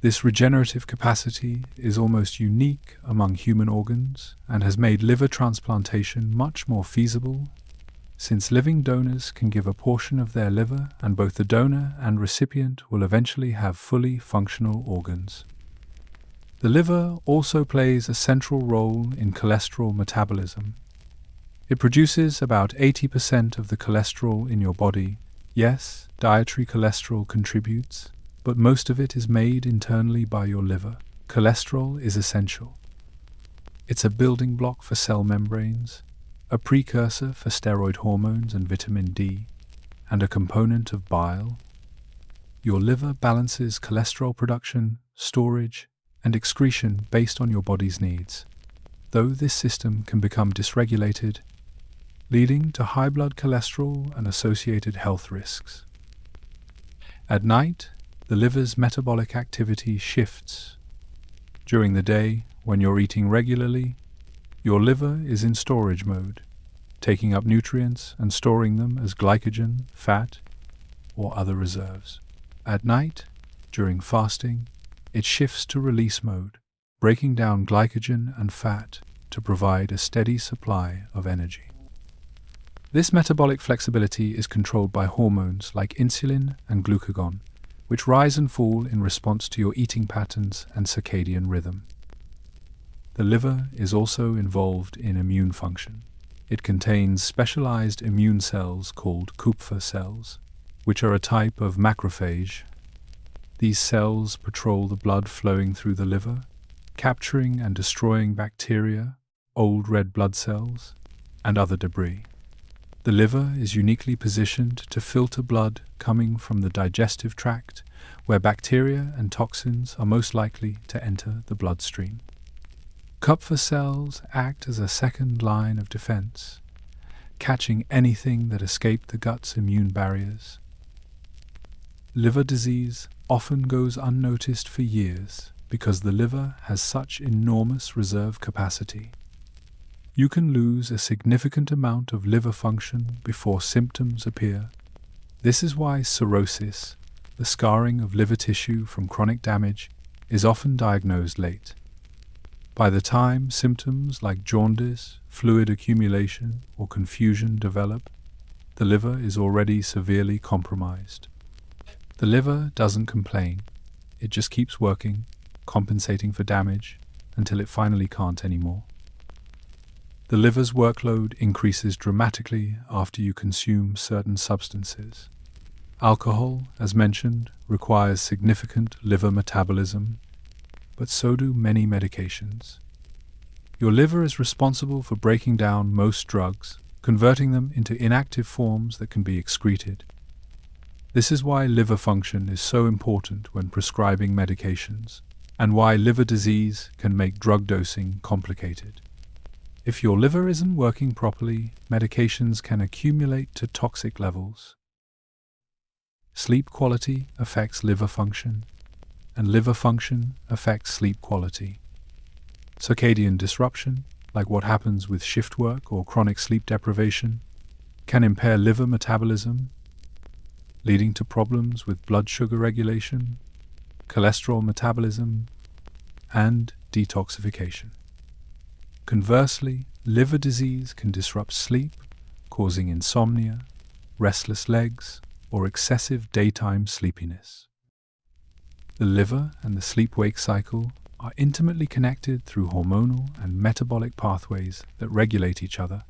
This regenerative capacity is almost unique among human organs and has made liver transplantation much more feasible, since living donors can give a portion of their liver and both the donor and recipient will eventually have fully functional organs. The liver also plays a central role in cholesterol metabolism. It produces about 80% of the cholesterol in your body. Yes, dietary cholesterol contributes, but most of it is made internally by your liver. Cholesterol is essential. It's a building block for cell membranes, a precursor for steroid hormones and vitamin D, and a component of bile. Your liver balances cholesterol production, storage, and excretion based on your body's needs, though this system can become dysregulated, leading to high blood cholesterol and associated health risks. At night, the liver's metabolic activity shifts. During the day, when you're eating regularly, your liver is in storage mode, taking up nutrients and storing them as glycogen, fat, or other reserves. At night, during fasting, it shifts to release mode, breaking down glycogen and fat to provide a steady supply of energy. This metabolic flexibility is controlled by hormones like insulin and glucagon, which rise and fall in response to your eating patterns and circadian rhythm. The liver is also involved in immune function. It contains specialized immune cells called Kupffer cells, which are a type of macrophage. These cells patrol the blood flowing through the liver, capturing and destroying bacteria, old red blood cells, and other debris. The liver is uniquely positioned to filter blood coming from the digestive tract, where bacteria and toxins are most likely to enter the bloodstream. Kupffer cells act as a second line of defense, catching anything that escaped the gut's immune barriers. Liver disease often goes unnoticed for years because the liver has such enormous reserve capacity. You can lose a significant amount of liver function before symptoms appear. This is why cirrhosis, the scarring of liver tissue from chronic damage, is often diagnosed late. By the time symptoms like jaundice, fluid accumulation, or confusion develop, the liver is already severely compromised. The liver doesn't complain. It just keeps working, compensating for damage, until it finally can't anymore. The liver's workload increases dramatically after you consume certain substances. Alcohol, as mentioned, requires significant liver metabolism, but so do many medications. Your liver is responsible for breaking down most drugs, converting them into inactive forms that can be excreted. This is why liver function is so important when prescribing medications, and why liver disease can make drug dosing complicated. If your liver isn't working properly, medications can accumulate to toxic levels. Sleep quality affects liver function, and liver function affects sleep quality. Circadian disruption, like what happens with shift work or chronic sleep deprivation, can impair liver metabolism, leading to problems with blood sugar regulation, cholesterol metabolism, and detoxification. Conversely, liver disease can disrupt sleep, causing insomnia, restless legs, or excessive daytime sleepiness. The liver and the sleep-wake cycle are intimately connected through hormonal and metabolic pathways that regulate each other.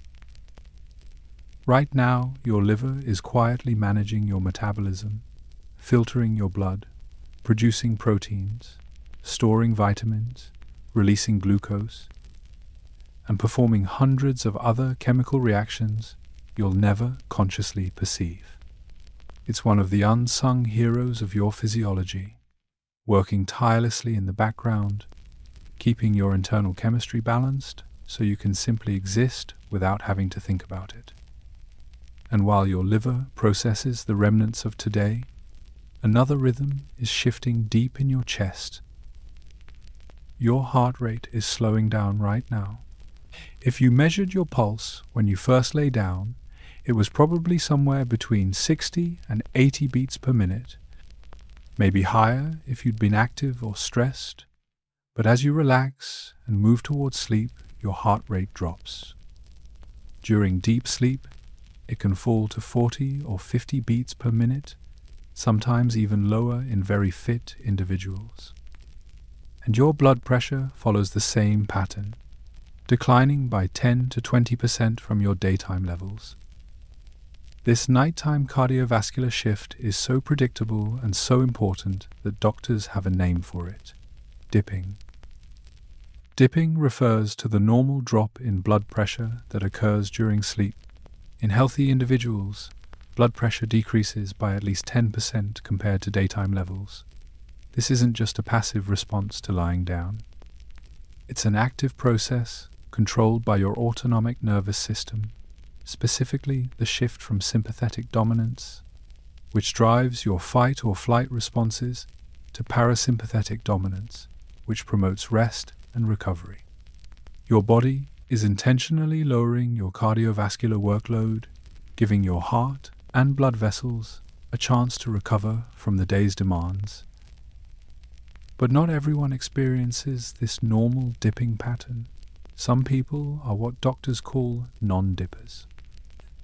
Right now, your liver is quietly managing your metabolism, filtering your blood, producing proteins, storing vitamins, releasing glucose, and performing hundreds of other chemical reactions you'll never consciously perceive. It's one of the unsung heroes of your physiology, working tirelessly in the background, keeping your internal chemistry balanced so you can simply exist without having to think about it. And while your liver processes the remnants of today, another rhythm is shifting deep in your chest. Your heart rate is slowing down right now. If you measured your pulse when you first lay down, it was probably somewhere between 60 and 80 beats per minute, maybe higher if you'd been active or stressed, but as you relax and move towards sleep, your heart rate drops. During deep sleep, it can fall to 40 or 50 beats per minute, sometimes even lower in very fit individuals. And your blood pressure follows the same pattern, declining by 10 to 20% from your daytime levels. This nighttime cardiovascular shift is so predictable and so important that doctors have a name for it: dipping. Dipping refers to the normal drop in blood pressure that occurs during sleep. In healthy individuals, blood pressure decreases by at least 10% compared to daytime levels. This isn't just a passive response to lying down. It's an active process controlled by your autonomic nervous system, specifically the shift from sympathetic dominance, which drives your fight or flight responses, to parasympathetic dominance, which promotes rest and recovery. Your body is intentionally lowering your cardiovascular workload, giving your heart and blood vessels a chance to recover from the day's demands. But not everyone experiences this normal dipping pattern. Some people are what doctors call non-dippers.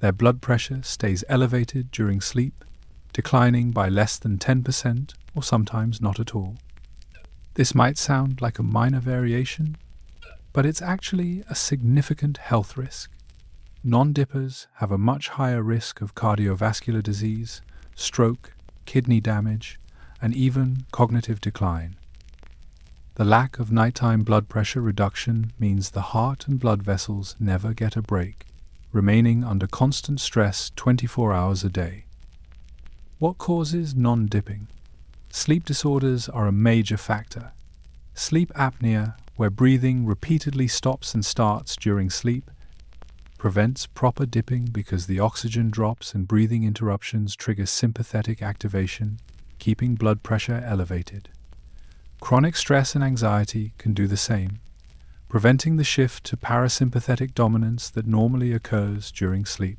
Their blood pressure stays elevated during sleep, declining by less than 10% or sometimes not at all. This might sound like a minor variation, but it's actually a significant health risk. Non-dippers have a much higher risk of cardiovascular disease, stroke, kidney damage, and even cognitive decline. The lack of nighttime blood pressure reduction means the heart and blood vessels never get a break, remaining under constant stress 24 hours a day. What causes non-dipping? Sleep disorders are a major factor. Sleep apnea, where breathing repeatedly stops and starts during sleep, prevents proper dipping because the oxygen drops and breathing interruptions trigger sympathetic activation, keeping blood pressure elevated. Chronic stress and anxiety can do the same, preventing the shift to parasympathetic dominance that normally occurs during sleep.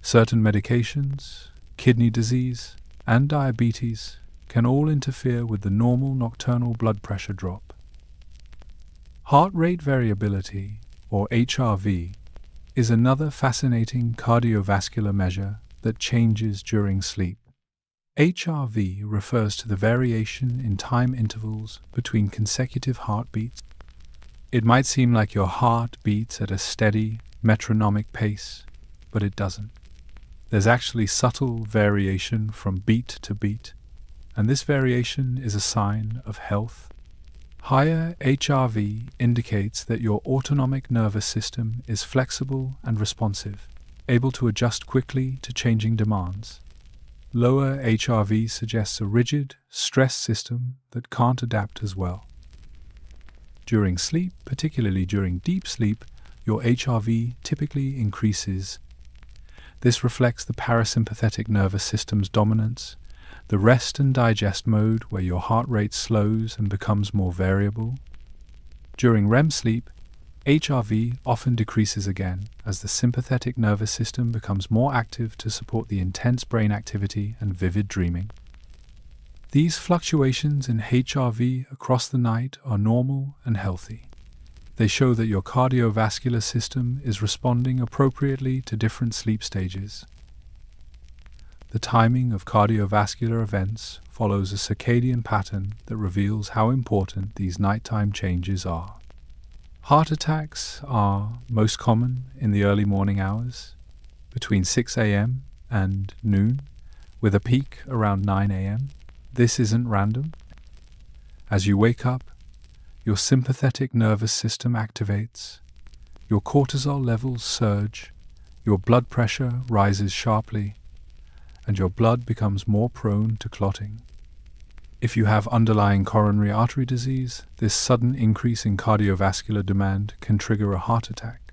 Certain medications, kidney disease, and diabetes can all interfere with the normal nocturnal blood pressure drop. Heart rate variability, or HRV, is another fascinating cardiovascular measure that changes during sleep. HRV refers to the variation in time intervals between consecutive heartbeats. It might seem like your heart beats at a steady, metronomic pace, but it doesn't. There's actually subtle variation from beat to beat, and this variation is a sign of health. Higher HRV indicates that your autonomic nervous system is flexible and responsive, able to adjust quickly to changing demands. Lower HRV suggests a rigid, stressed system that can't adapt as well. During sleep, particularly during deep sleep, your HRV typically increases. This reflects the parasympathetic nervous system's dominance, the rest and digest mode where your heart rate slows and becomes more variable. During REM sleep, HRV often decreases again as the sympathetic nervous system becomes more active to support the intense brain activity and vivid dreaming. These fluctuations in HRV across the night are normal and healthy. They show that your cardiovascular system is responding appropriately to different sleep stages. The timing of cardiovascular events follows a circadian pattern that reveals how important these nighttime changes are. Heart attacks are most common in the early morning hours, between 6 a.m. and noon, with a peak around 9 a.m. This isn't random. As you wake up, your sympathetic nervous system activates, your cortisol levels surge, your blood pressure rises sharply, and your blood becomes more prone to clotting. If you have underlying coronary artery disease, this sudden increase in cardiovascular demand can trigger a heart attack.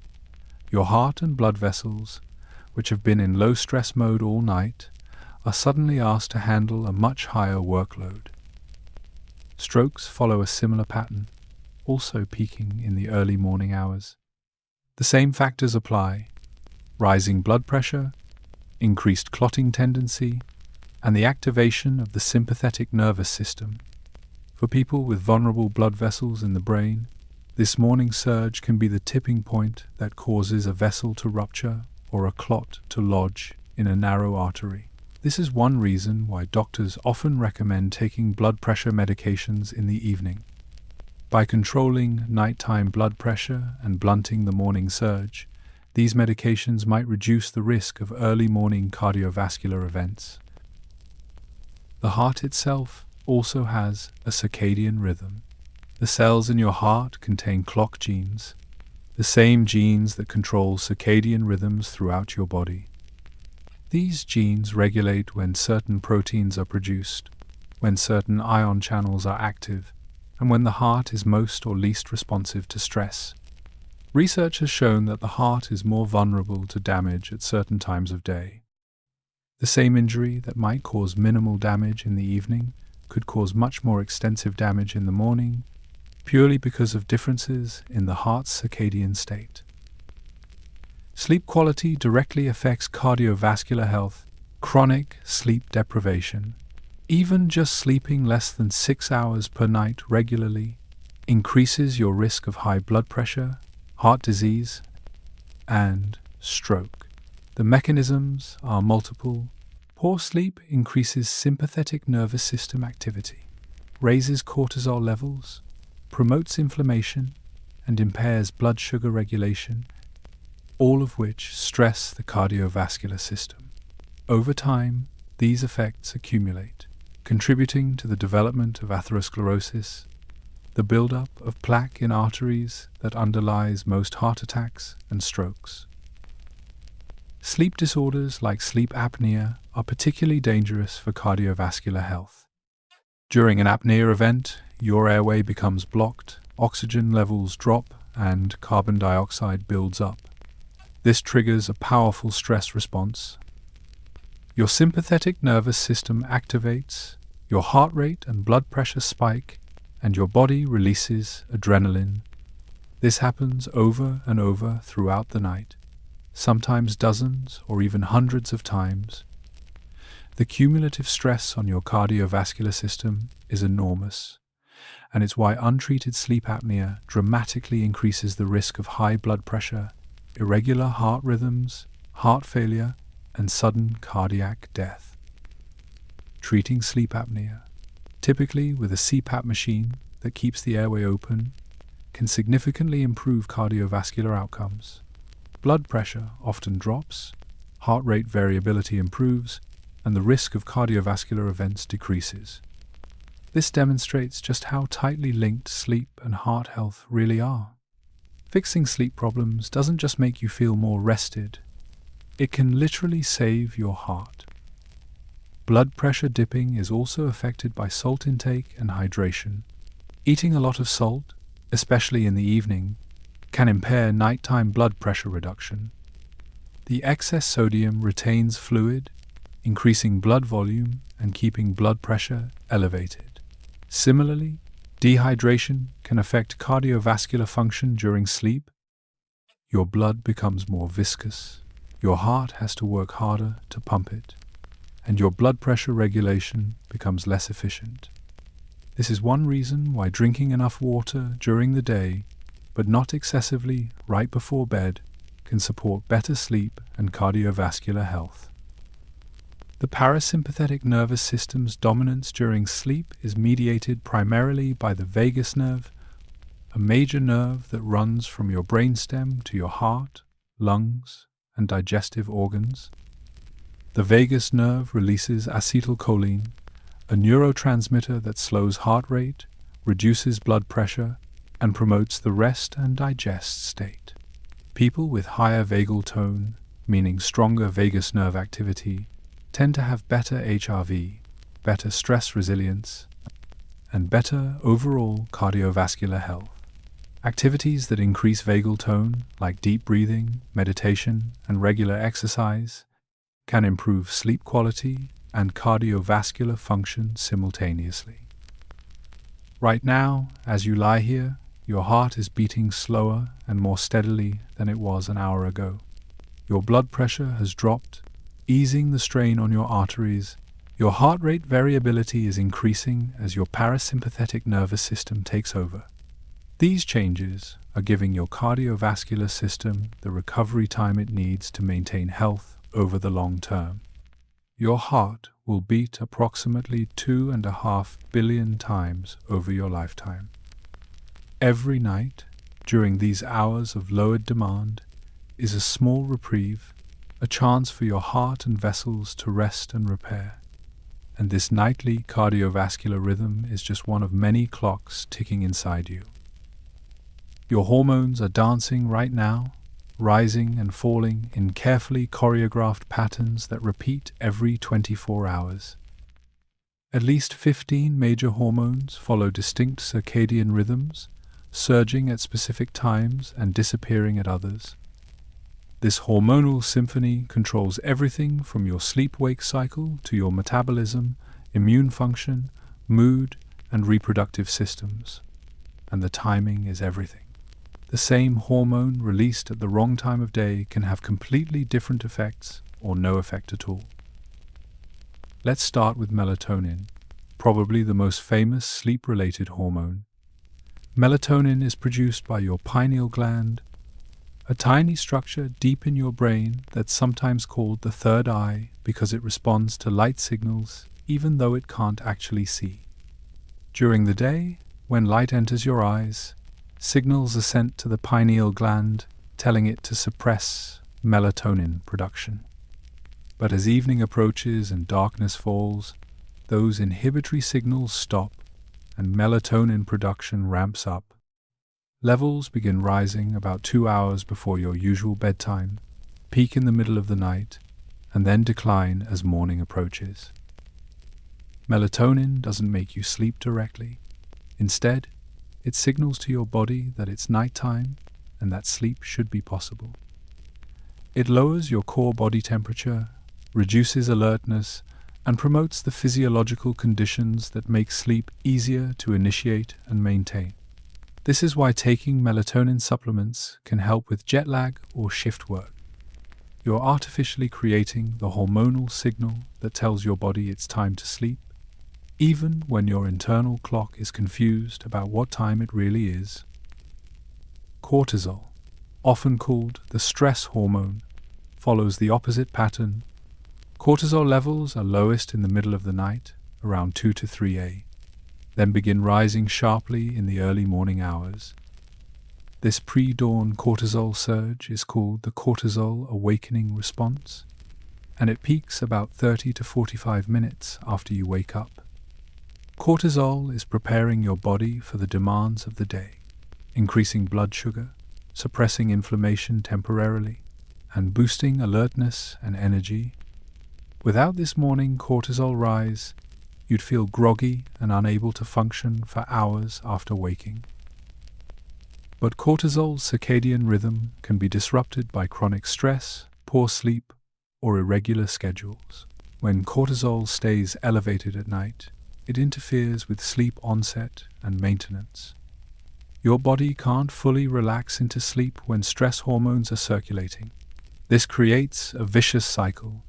Your heart and blood vessels, which have been in low stress mode all night, are suddenly asked to handle a much higher workload. Strokes follow a similar pattern, also peaking in the early morning hours. The same factors apply: rising blood pressure, increased clotting tendency, and the activation of the sympathetic nervous system. For people with vulnerable blood vessels in the brain, this morning surge can be the tipping point that causes a vessel to rupture or a clot to lodge in a narrow artery. This is one reason why doctors often recommend taking blood pressure medications in the evening. By controlling nighttime blood pressure and blunting the morning surge, these medications might reduce the risk of early morning cardiovascular events. The heart itself also has a circadian rhythm. The cells in your heart contain clock genes, the same genes that control circadian rhythms throughout your body. These genes regulate when certain proteins are produced, when certain ion channels are active, and when the heart is most or least responsive to stress. Research has shown that the heart is more vulnerable to damage at certain times of day. The same injury that might cause minimal damage in the evening could cause much more extensive damage in the morning, purely because of differences in the heart's circadian state. Sleep quality directly affects cardiovascular health. Chronic sleep deprivation, even just sleeping less than 6 hours per night regularly, increases your risk of high blood pressure, heart disease, and stroke. The mechanisms are multiple. Poor sleep increases sympathetic nervous system activity, raises cortisol levels, promotes inflammation, and impairs blood sugar regulation, all of which stress the cardiovascular system. Over time, these effects accumulate, contributing to the development of atherosclerosis, the buildup of plaque in arteries that underlies most heart attacks and strokes. Sleep disorders like sleep apnea are particularly dangerous for cardiovascular health. During an apnea event, your airway becomes blocked, oxygen levels drop, and carbon dioxide builds up. This triggers a powerful stress response. Your sympathetic nervous system activates, your heart rate and blood pressure spike, and your body releases adrenaline. This happens over and over throughout the night, sometimes dozens or even hundreds of times. The cumulative stress on your cardiovascular system is enormous, and it's why untreated sleep apnea dramatically increases the risk of high blood pressure, irregular heart rhythms, heart failure, and sudden cardiac death. Treating sleep apnea, typically with a CPAP machine that keeps the airway open, can significantly improve cardiovascular outcomes. Blood pressure often drops, heart rate variability improves, and the risk of cardiovascular events decreases. This demonstrates just how tightly linked sleep and heart health really are. Fixing sleep problems doesn't just make you feel more rested, it can literally save your heart. Blood pressure dipping is also affected by salt intake and hydration. Eating a lot of salt, especially in the evening, can impair nighttime blood pressure reduction. The excess sodium retains fluid, increasing blood volume and keeping blood pressure elevated. Similarly, dehydration can affect cardiovascular function during sleep. Your blood becomes more viscous, your heart has to work harder to pump it, and your blood pressure regulation becomes less efficient. This is one reason why drinking enough water during the day, but not excessively right before bed, can support better sleep and cardiovascular health. The parasympathetic nervous system's dominance during sleep is mediated primarily by the vagus nerve, a major nerve that runs from your brainstem to your heart, lungs, and digestive organs. The vagus nerve releases acetylcholine, a neurotransmitter that slows heart rate, reduces blood pressure, and promotes the rest and digest state. People with higher vagal tone, meaning stronger vagus nerve activity, tend to have better HRV, better stress resilience, and better overall cardiovascular health. Activities that increase vagal tone, like deep breathing, meditation, and regular exercise, can improve sleep quality and cardiovascular function simultaneously. Right now, as you lie here, your heart is beating slower and more steadily than it was an hour ago. Your blood pressure has dropped, easing the strain on your arteries. Your heart rate variability is increasing as your parasympathetic nervous system takes over. These changes are giving your cardiovascular system the recovery time it needs to maintain health over the long term. Your heart will beat approximately 2.5 billion times over your lifetime. Every night, during these hours of lowered demand, is a small reprieve, a chance for your heart and vessels to rest and repair. And this nightly cardiovascular rhythm is just one of many clocks ticking inside you. Your hormones are dancing right now, rising and falling in carefully choreographed patterns that repeat every 24 hours. At least 15 major hormones follow distinct circadian rhythms, surging at specific times and disappearing at others. This hormonal symphony controls everything from your sleep-wake cycle to your metabolism, immune function, mood, and reproductive systems. And the timing is everything. The same hormone released at the wrong time of day can have completely different effects or no effect at all. Let's start with melatonin, probably the most famous sleep-related hormone. Melatonin is produced by your pineal gland, a tiny structure deep in your brain that's sometimes called the third eye because it responds to light signals even though it can't actually see. During the day, when light enters your eyes, signals are sent to the pineal gland, telling it to suppress melatonin production. But as evening approaches and darkness falls, those inhibitory signals stop and melatonin production ramps up. Levels begin rising about 2 hours before your usual bedtime, peak in the middle of the night, and then decline as morning approaches. Melatonin doesn't make you sleep directly. Instead, it signals to your body that it's nighttime and that sleep should be possible. It lowers your core body temperature, reduces alertness, and promotes the physiological conditions that make sleep easier to initiate and maintain. This is why taking melatonin supplements can help with jet lag or shift work. You're artificially creating the hormonal signal that tells your body it's time to sleep, even when your internal clock is confused about what time it really is. Cortisol, often called the stress hormone, follows the opposite pattern. Cortisol levels are lowest in the middle of the night, around 2 to 3 a.m., then begin rising sharply in the early morning hours. This pre-dawn cortisol surge is called the cortisol awakening response, and it peaks about 30 to 45 minutes after you wake up. Cortisol is preparing your body for the demands of the day, increasing blood sugar, suppressing inflammation temporarily, and boosting alertness and energy. Without this morning cortisol rise, you'd feel groggy and unable to function for hours after waking. But cortisol's circadian rhythm can be disrupted by chronic stress, poor sleep, or irregular schedules. When cortisol stays elevated at night, it interferes with sleep onset and maintenance. Your body can't fully relax into sleep when stress hormones are circulating. This creates a vicious cycle.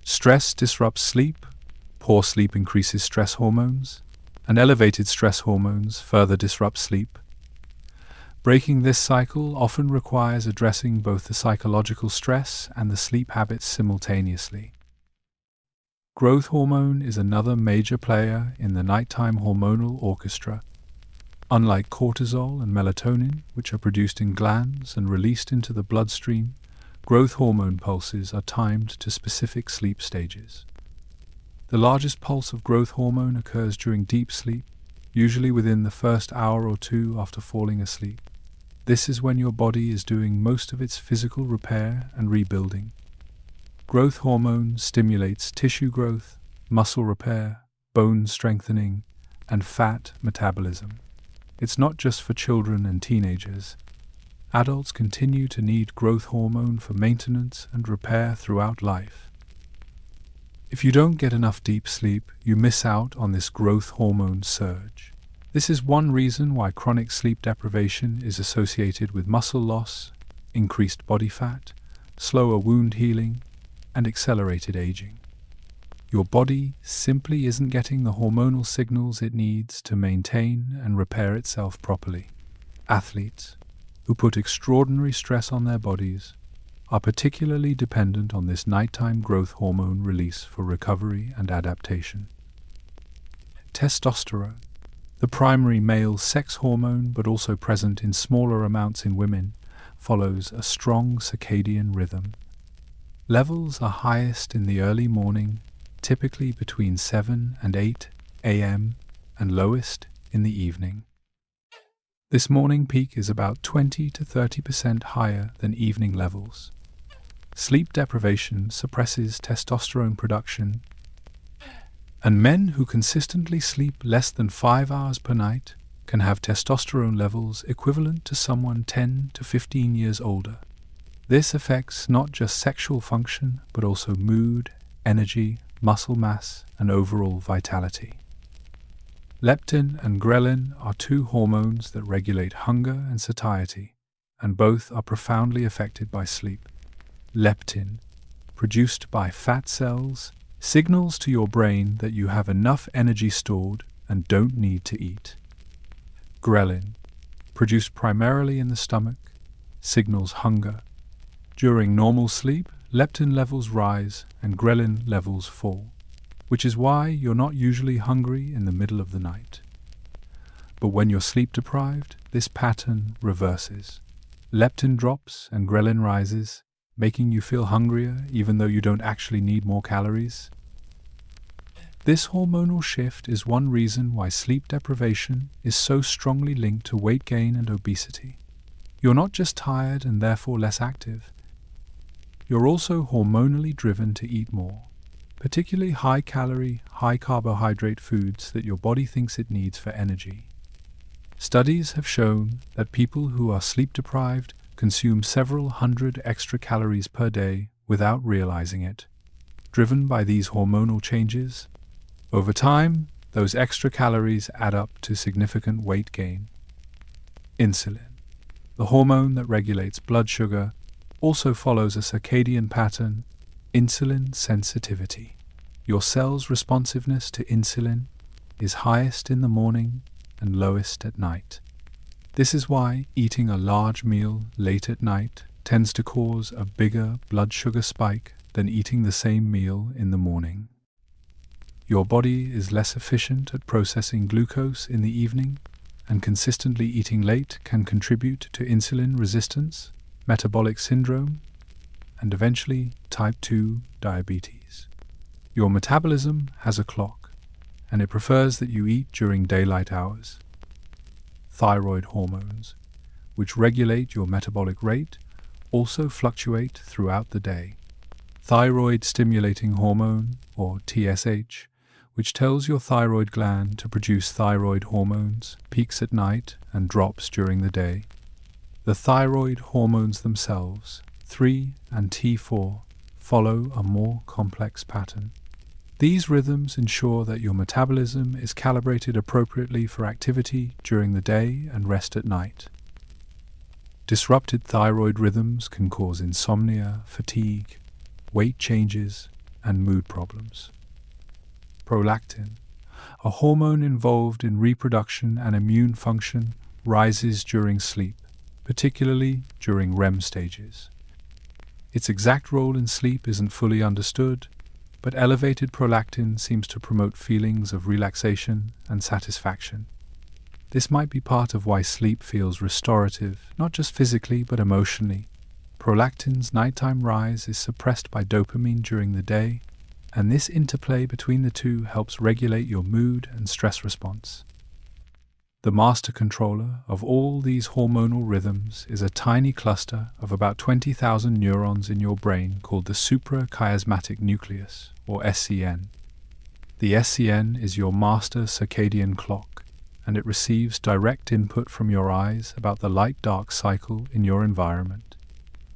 Stress disrupts sleep, poor sleep increases stress hormones, and elevated stress hormones further disrupt sleep. Breaking this cycle often requires addressing both the psychological stress and the sleep habits simultaneously. Growth hormone is another major player in the nighttime hormonal orchestra. Unlike cortisol and melatonin, which are produced in glands and released into the bloodstream, growth hormone pulses are timed to specific sleep stages. The largest pulse of growth hormone occurs during deep sleep, usually within the first hour or two after falling asleep. This is when your body is doing most of its physical repair and rebuilding. Growth hormone stimulates tissue growth, muscle repair, bone strengthening, and fat metabolism. It's not just for children and teenagers. Adults continue to need growth hormone for maintenance and repair throughout life. If you don't get enough deep sleep, you miss out on this growth hormone surge. This is one reason why chronic sleep deprivation is associated with muscle loss, increased body fat, slower wound healing, and accelerated aging. Your body simply isn't getting the hormonal signals it needs to maintain and repair itself properly. Athletes, who put extraordinary stress on their bodies, are particularly dependent on this nighttime growth hormone release for recovery and adaptation. Testosterone, the primary male sex hormone but also present in smaller amounts in women, follows a strong circadian rhythm. Levels are highest in the early morning, typically between 7 and 8 a.m., and lowest in the evening. This morning peak is about 20 to 30% higher than evening levels. Sleep deprivation suppresses testosterone production, and men who consistently sleep less than 5 hours per night can have testosterone levels equivalent to someone 10 to 15 years older. This affects not just sexual function, but also mood, energy, muscle mass, and overall vitality. Leptin and ghrelin are two hormones that regulate hunger and satiety, and both are profoundly affected by sleep. Leptin, produced by fat cells, signals to your brain that you have enough energy stored and don't need to eat. Ghrelin, produced primarily in the stomach, signals hunger. During normal sleep, leptin levels rise and ghrelin levels fall, which is why you're not usually hungry in the middle of the night. But when you're sleep deprived, this pattern reverses. Leptin drops and ghrelin rises, making you feel hungrier even though you don't actually need more calories. This hormonal shift is one reason why sleep deprivation is so strongly linked to weight gain and obesity. You're not just tired and therefore less active. You're also hormonally driven to eat more, particularly high-calorie, high-carbohydrate foods that your body thinks it needs for energy. Studies have shown that people who are sleep-deprived consume several hundred extra calories per day without realizing it. Driven by these hormonal changes, over time, those extra calories add up to significant weight gain. Insulin, the hormone that regulates blood sugar, also follows a circadian pattern: insulin sensitivity. Your cell's responsiveness to insulin is highest in the morning and lowest at night. This is why eating a large meal late at night tends to cause a bigger blood sugar spike than eating the same meal in the morning. Your body is less efficient at processing glucose in the evening, and consistently eating late can contribute to insulin resistance, metabolic syndrome, and eventually type 2 diabetes. Your metabolism has a clock, and it prefers that you eat during daylight hours. Thyroid hormones, which regulate your metabolic rate, also fluctuate throughout the day. Thyroid stimulating hormone, or TSH, which tells your thyroid gland to produce thyroid hormones, peaks at night and drops during the day. The thyroid hormones themselves, 3 and T4, follow a more complex pattern. These rhythms ensure that your metabolism is calibrated appropriately for activity during the day and rest at night. Disrupted thyroid rhythms can cause insomnia, fatigue, weight changes, and mood problems. Prolactin, a hormone involved in reproduction and immune function, rises during sleep, particularly during REM stages. Its exact role in sleep isn't fully understood, but elevated prolactin seems to promote feelings of relaxation and satisfaction. This might be part of why sleep feels restorative, not just physically but emotionally. Prolactin's nighttime rise is suppressed by dopamine during the day, and this interplay between the two helps regulate your mood and stress response. The master controller of all these hormonal rhythms is a tiny cluster of about 20,000 neurons in your brain called the suprachiasmatic nucleus, or SCN. The SCN is your master circadian clock, and it receives direct input from your eyes about the light-dark cycle in your environment.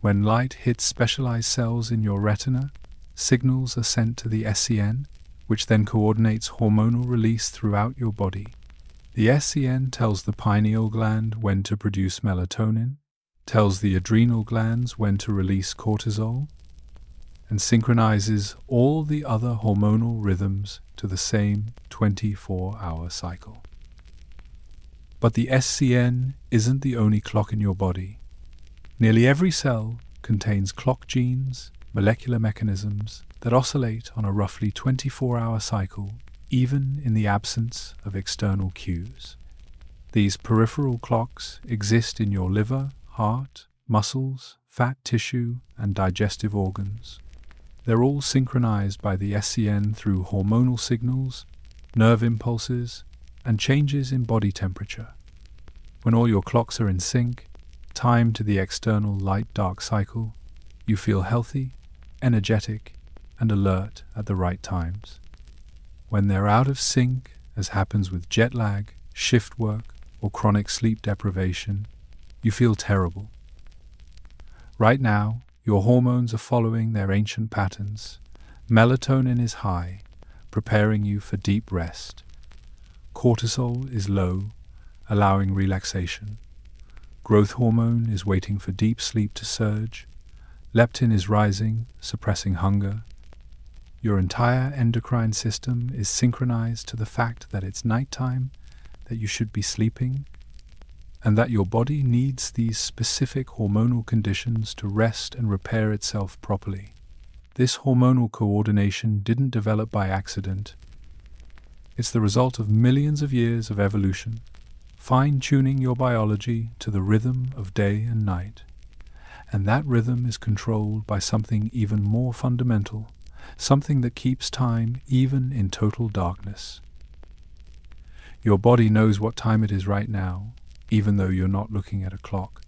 When light hits specialized cells in your retina, signals are sent to the SCN, which then coordinates hormonal release throughout your body. The SCN tells the pineal gland when to produce melatonin, tells the adrenal glands when to release cortisol, and synchronizes all the other hormonal rhythms to the same 24-hour cycle. But the SCN isn't the only clock in your body. Nearly every cell contains clock genes, molecular mechanisms that oscillate on a roughly 24-hour cycle, even in the absence of external cues. These peripheral clocks exist in your liver, heart, muscles, fat tissue, and digestive organs. They're all synchronized by the SCN through hormonal signals, nerve impulses, and changes in body temperature. When all your clocks are in sync, timed to the external light-dark cycle, you feel healthy, energetic, and alert at the right times. When they're out of sync, as happens with jet lag, shift work, or chronic sleep deprivation, you feel terrible. Right now, your hormones are following their ancient patterns. Melatonin is high, preparing you for deep rest. Cortisol is low, allowing relaxation. Growth hormone is waiting for deep sleep to surge. Leptin is rising, suppressing hunger. Your entire endocrine system is synchronized to the fact that it's nighttime, that you should be sleeping, and that your body needs these specific hormonal conditions to rest and repair itself properly. This hormonal coordination didn't develop by accident. It's the result of millions of years of evolution, fine-tuning your biology to the rhythm of day and night. And that rhythm is controlled by something even more fundamental, something that keeps time even in total darkness. Your body knows what time it is right now, even though you're not looking at a clock.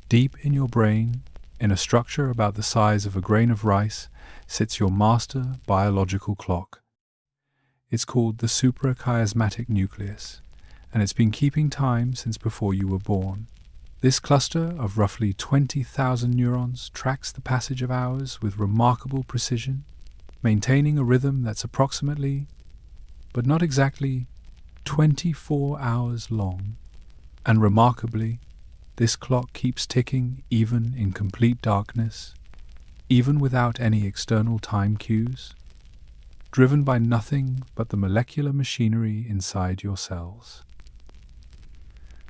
Deep in your brain, in a structure about the size of a grain of rice, sits your master biological clock. It's called the suprachiasmatic nucleus, and it's been keeping time since before you were born. This cluster of roughly 20,000 neurons tracks the passage of hours with remarkable precision, maintaining a rhythm that's approximately, but not exactly, 24 hours long. And remarkably, this clock keeps ticking even in complete darkness, even without any external time cues, driven by nothing but the molecular machinery inside your cells.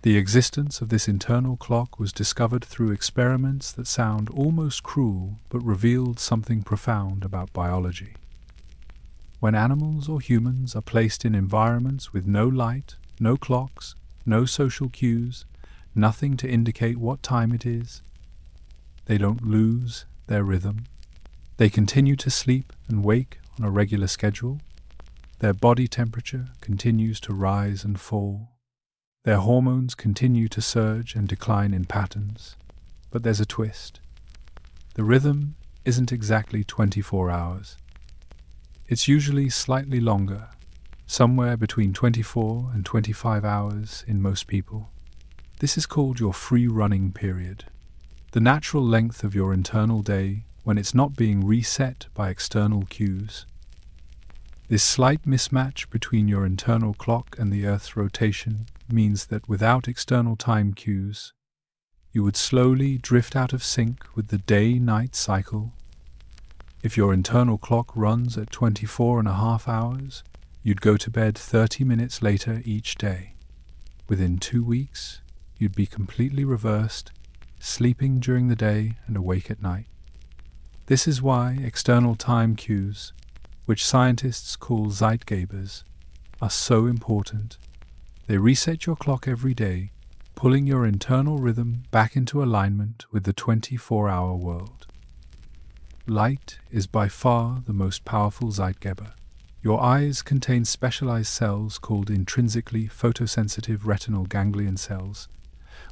The existence of this internal clock was discovered through experiments that sound almost cruel but revealed something profound about biology. When animals or humans are placed in environments with no light, no clocks, no social cues, nothing to indicate what time it is, they don't lose their rhythm. They continue to sleep and wake on a regular schedule. Their body temperature continues to rise and fall. Their hormones continue to surge and decline in patterns. But there's a twist. The rhythm isn't exactly 24 hours. It's usually slightly longer, somewhere between 24 and 25 hours in most people. This is called your free-running period, the natural length of your internal day when it's not being reset by external cues. This slight mismatch between your internal clock and the Earth's rotation means that without external time cues, you would slowly drift out of sync with the day-night cycle. If your internal clock runs at 24.5 hours, you'd go to bed 30 minutes later each day. Within 2 weeks, you'd be completely reversed, sleeping during the day and awake at night. This is why external time cues, which scientists call Zeitgebers, are so important. They reset your clock every day, pulling your internal rhythm back into alignment with the 24-hour world. Light is by far the most powerful Zeitgeber. Your eyes contain specialized cells called intrinsically photosensitive retinal ganglion cells,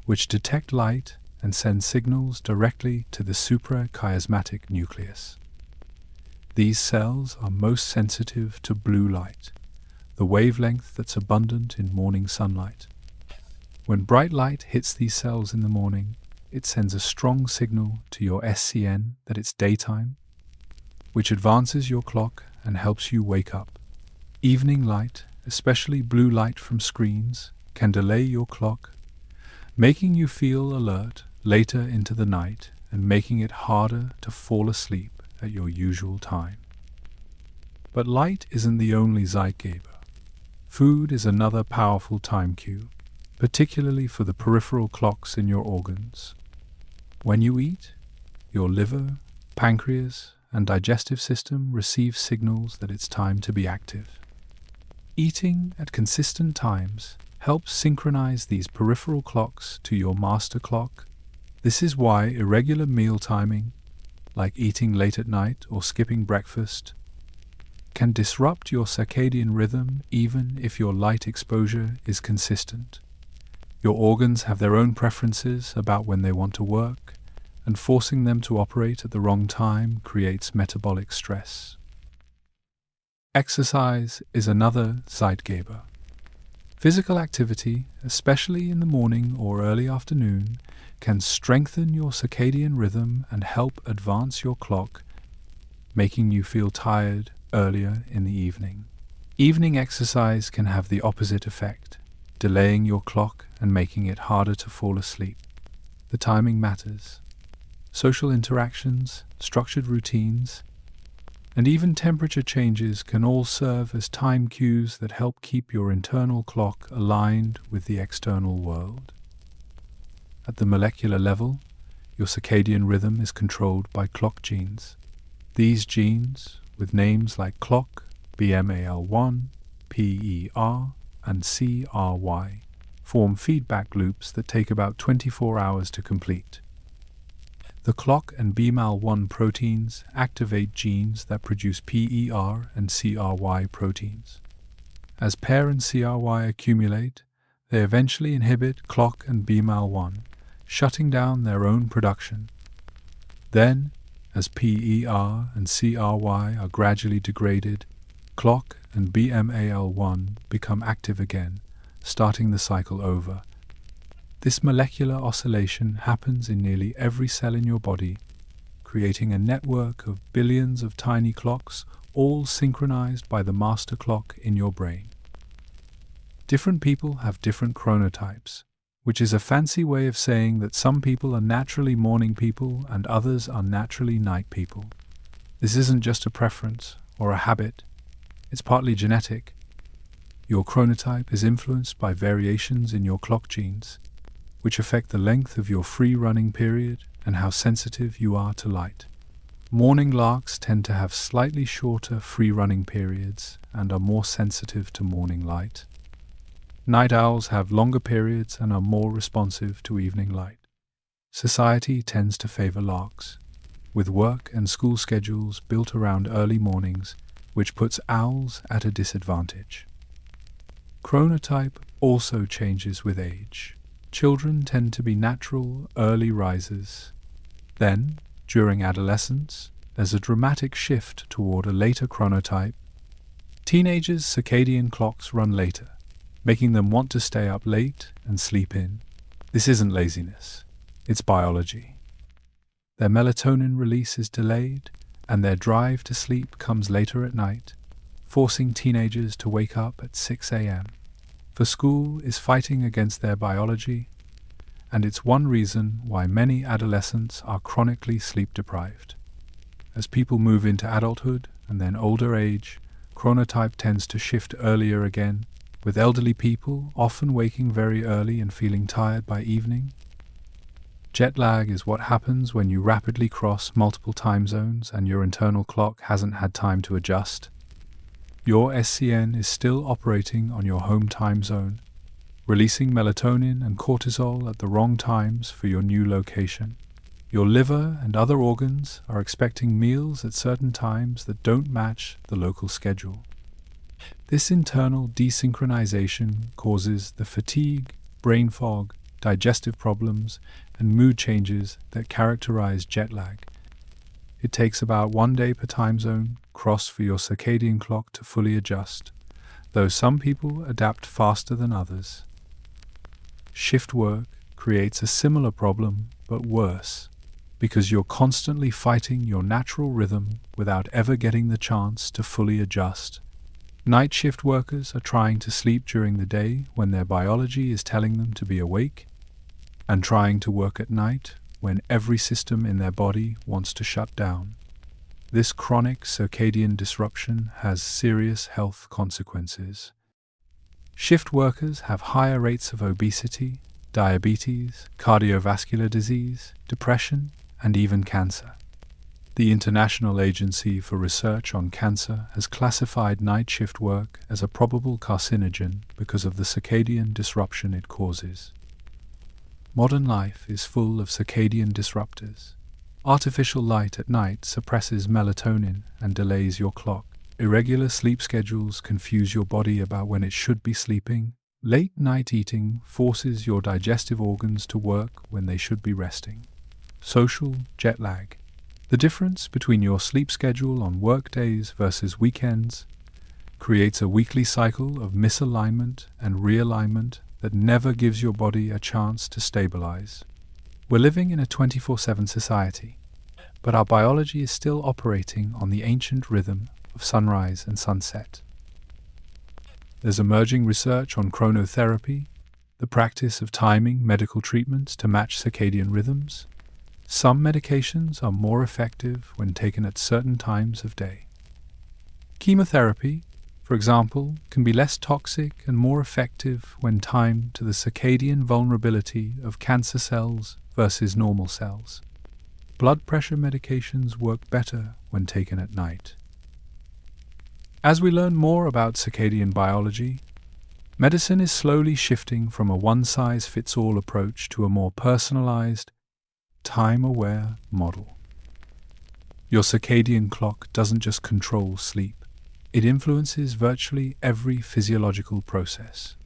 which detect light and send signals directly to the suprachiasmatic nucleus. These cells are most sensitive to blue light, the wavelength that's abundant in morning sunlight. When bright light hits these cells in the morning, it sends a strong signal to your SCN that it's daytime, which advances your clock and helps you wake up. Evening light, especially blue light from screens, can delay your clock, making you feel alert later into the night and making it harder to fall asleep at your usual time. But light isn't the only Zeitgeber. Food is another powerful time cue. particularly for the peripheral clocks in your organs. When you eat, your liver, pancreas, and digestive system receive signals that it's time to be active. Eating at consistent times helps synchronize these peripheral clocks to your master clock. This is why irregular meal timing, like eating late at night or skipping breakfast, can disrupt your circadian rhythm even if your light exposure is consistent. Your organs have their own preferences about when they want to work, and forcing them to operate at the wrong time creates metabolic stress. Exercise is another Zeitgeber. Physical activity, especially in the morning or early afternoon, can strengthen your circadian rhythm and help advance your clock, making you feel tired earlier in the evening. Evening exercise can have the opposite effect, delaying your clock and making it harder to fall asleep. The timing matters. Social interactions, structured routines, and even temperature changes can all serve as time cues that help keep your internal clock aligned with the external world. At the molecular level, your circadian rhythm is controlled by clock genes. These genes, with names like clock, BMAL1, PER, and CRY, form feedback loops that take about 24 hours to complete. The clock and BMAL1 proteins activate genes that produce PER and CRY proteins. As PER and CRY accumulate, they eventually inhibit clock and BMAL1, shutting down their own production. Then, as PER and CRY are gradually degraded, clock and BMAL1 become active again, starting the cycle over. This molecular oscillation happens in nearly every cell in your body, creating a network of billions of tiny clocks, all synchronized by the master clock in your brain. Different people have different chronotypes, which is a fancy way of saying that some people are naturally morning people and others are naturally night people. This isn't just a preference or a habit, it's partly genetic. Your chronotype is influenced by variations in your clock genes, which affect the length of your free running period and how sensitive you are to light. Morning larks tend to have slightly shorter free running periods and are more sensitive to morning light. Night owls have longer periods and are more responsive to evening light. Society tends to favor larks, with work and school schedules built around early mornings, which puts owls at a disadvantage. Chronotype also changes with age. Children tend to be natural early risers. Then, during adolescence, there's a dramatic shift toward a later chronotype. Teenagers' circadian clocks run later, making them want to stay up late and sleep in. This isn't laziness, it's biology. Their melatonin release is delayed, and their drive to sleep comes later at night, forcing teenagers to wake up at 6 a.m. For school is fighting against their biology, and it's one reason why many adolescents are chronically sleep deprived. As people move into adulthood and then older age, chronotype tends to shift earlier again, with elderly people often waking very early and feeling tired by evening. Jet lag is what happens when you rapidly cross multiple time zones and your internal clock hasn't had time to adjust. Your SCN is still operating on your home time zone, releasing melatonin and cortisol at the wrong times for your new location. Your liver and other organs are expecting meals at certain times that don't match the local schedule. This internal desynchronization causes the fatigue, brain fog, digestive problems, and mood changes that characterize jet lag. It takes about 1 day per time zone cross for your circadian clock to fully adjust, though some people adapt faster than others. Shift work creates a similar problem, but worse, because you're constantly fighting your natural rhythm without ever getting the chance to fully adjust. Night shift workers are trying to sleep during the day when their biology is telling them to be awake, and trying to work at night when every system in their body wants to shut down. This chronic circadian disruption has serious health consequences. Shift workers have higher rates of obesity, diabetes, cardiovascular disease, depression, and even cancer. The International Agency for Research on Cancer has classified night shift work as a probable carcinogen because of the circadian disruption it causes. Modern life is full of circadian disruptors. Artificial light at night suppresses melatonin and delays your clock. Irregular sleep schedules confuse your body about when it should be sleeping. Late night eating forces your digestive organs to work when they should be resting. Social jet lag. The difference between your sleep schedule on work days versus weekends creates a weekly cycle of misalignment and realignment that never gives your body a chance to stabilize. We're living in a 24/7 society, but our biology is still operating on the ancient rhythm of sunrise and sunset. There's emerging research on chronotherapy, the practice of timing medical treatments to match circadian rhythms. Some medications are more effective when taken at certain times of day. Chemotherapy, for example, can be less toxic and more effective when timed to the circadian vulnerability of cancer cells versus normal cells. Blood pressure medications work better when taken at night. As we learn more about circadian biology, medicine is slowly shifting from a one-size-fits-all approach to a more personalized, time-aware model. Your circadian clock doesn't just control sleep. It influences virtually every physiological process: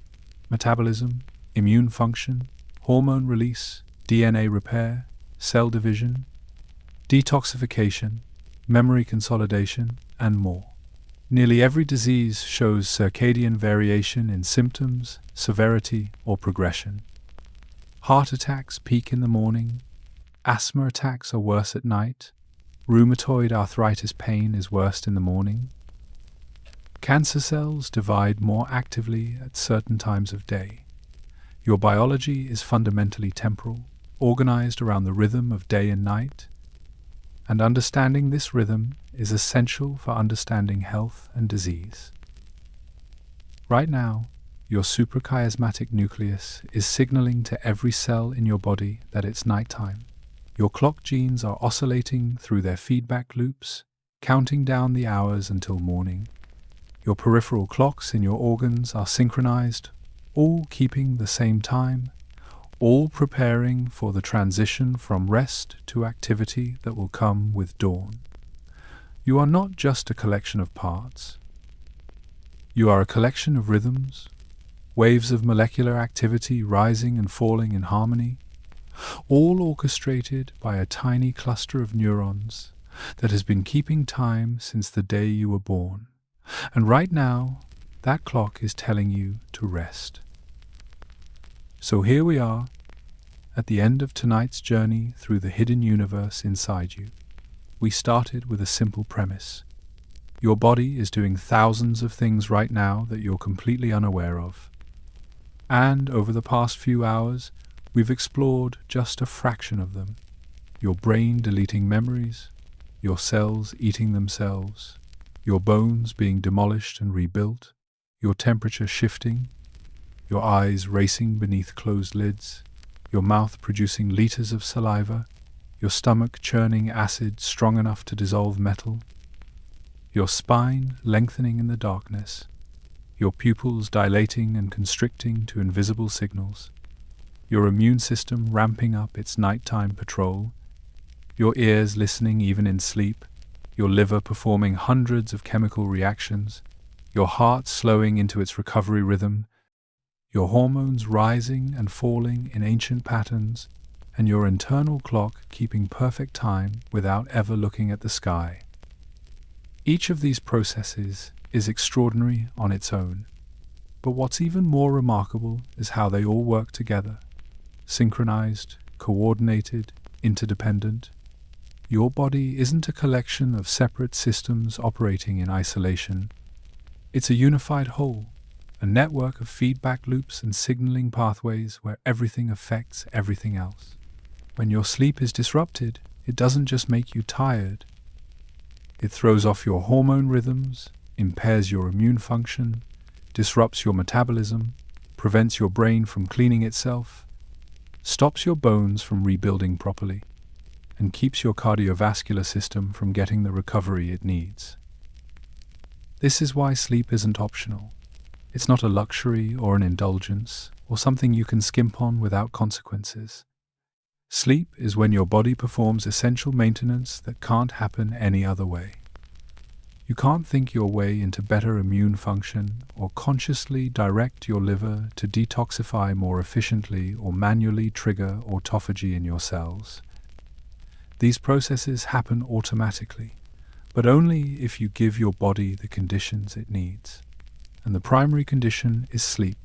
metabolism, immune function, hormone release, DNA repair, cell division, detoxification, memory consolidation, and more. Nearly every disease shows circadian variation in symptoms, severity, or progression. Heart attacks peak in the morning, asthma attacks are worse at night, rheumatoid arthritis pain is worst in the morning. Cancer cells divide more actively at certain times of day. Your biology is fundamentally temporal, organized around the rhythm of day and night, and understanding this rhythm is essential for understanding health and disease. Right now, your suprachiasmatic nucleus is signaling to every cell in your body that it's nighttime. Your clock genes are oscillating through their feedback loops, counting down the hours until morning. Your peripheral clocks in your organs are synchronized, all keeping the same time, all preparing for the transition from rest to activity that will come with dawn. You are not just a collection of parts. You are a collection of rhythms, waves of molecular activity rising and falling in harmony, all orchestrated by a tiny cluster of neurons that has been keeping time since the day you were born. And right now, that clock is telling you to rest. So here we are, at the end of tonight's journey through the hidden universe inside you. We started with a simple premise. Your body is doing thousands of things right now that you're completely unaware of. And over the past few hours, we've explored just a fraction of them. Your brain deleting memories, your cells eating themselves, your bones being demolished and rebuilt, your temperature shifting, your eyes racing beneath closed lids, your mouth producing liters of saliva, your stomach churning acid strong enough to dissolve metal, your spine lengthening in the darkness, your pupils dilating and constricting to invisible signals, your immune system ramping up its nighttime patrol, your ears listening even in sleep, your liver performing hundreds of chemical reactions, your heart slowing into its recovery rhythm, your hormones rising and falling in ancient patterns, and your internal clock keeping perfect time without ever looking at the sky. Each of these processes is extraordinary on its own, but what's even more remarkable is how they all work together, synchronized, coordinated, interdependent. Your body isn't a collection of separate systems operating in isolation. It's a unified whole, a network of feedback loops and signaling pathways where everything affects everything else. When your sleep is disrupted, it doesn't just make you tired. It throws off your hormone rhythms, impairs your immune function, disrupts your metabolism, prevents your brain from cleaning itself, stops your bones from rebuilding properly, and keeps your cardiovascular system from getting the recovery it needs. This is why sleep isn't optional. It's not a luxury or an indulgence or something you can skimp on without consequences. Sleep is when your body performs essential maintenance that can't happen any other way. You can't think your way into better immune function or consciously direct your liver to detoxify more efficiently or manually trigger autophagy in your cells. These processes happen automatically, but only if you give your body the conditions it needs. And the primary condition is sleep.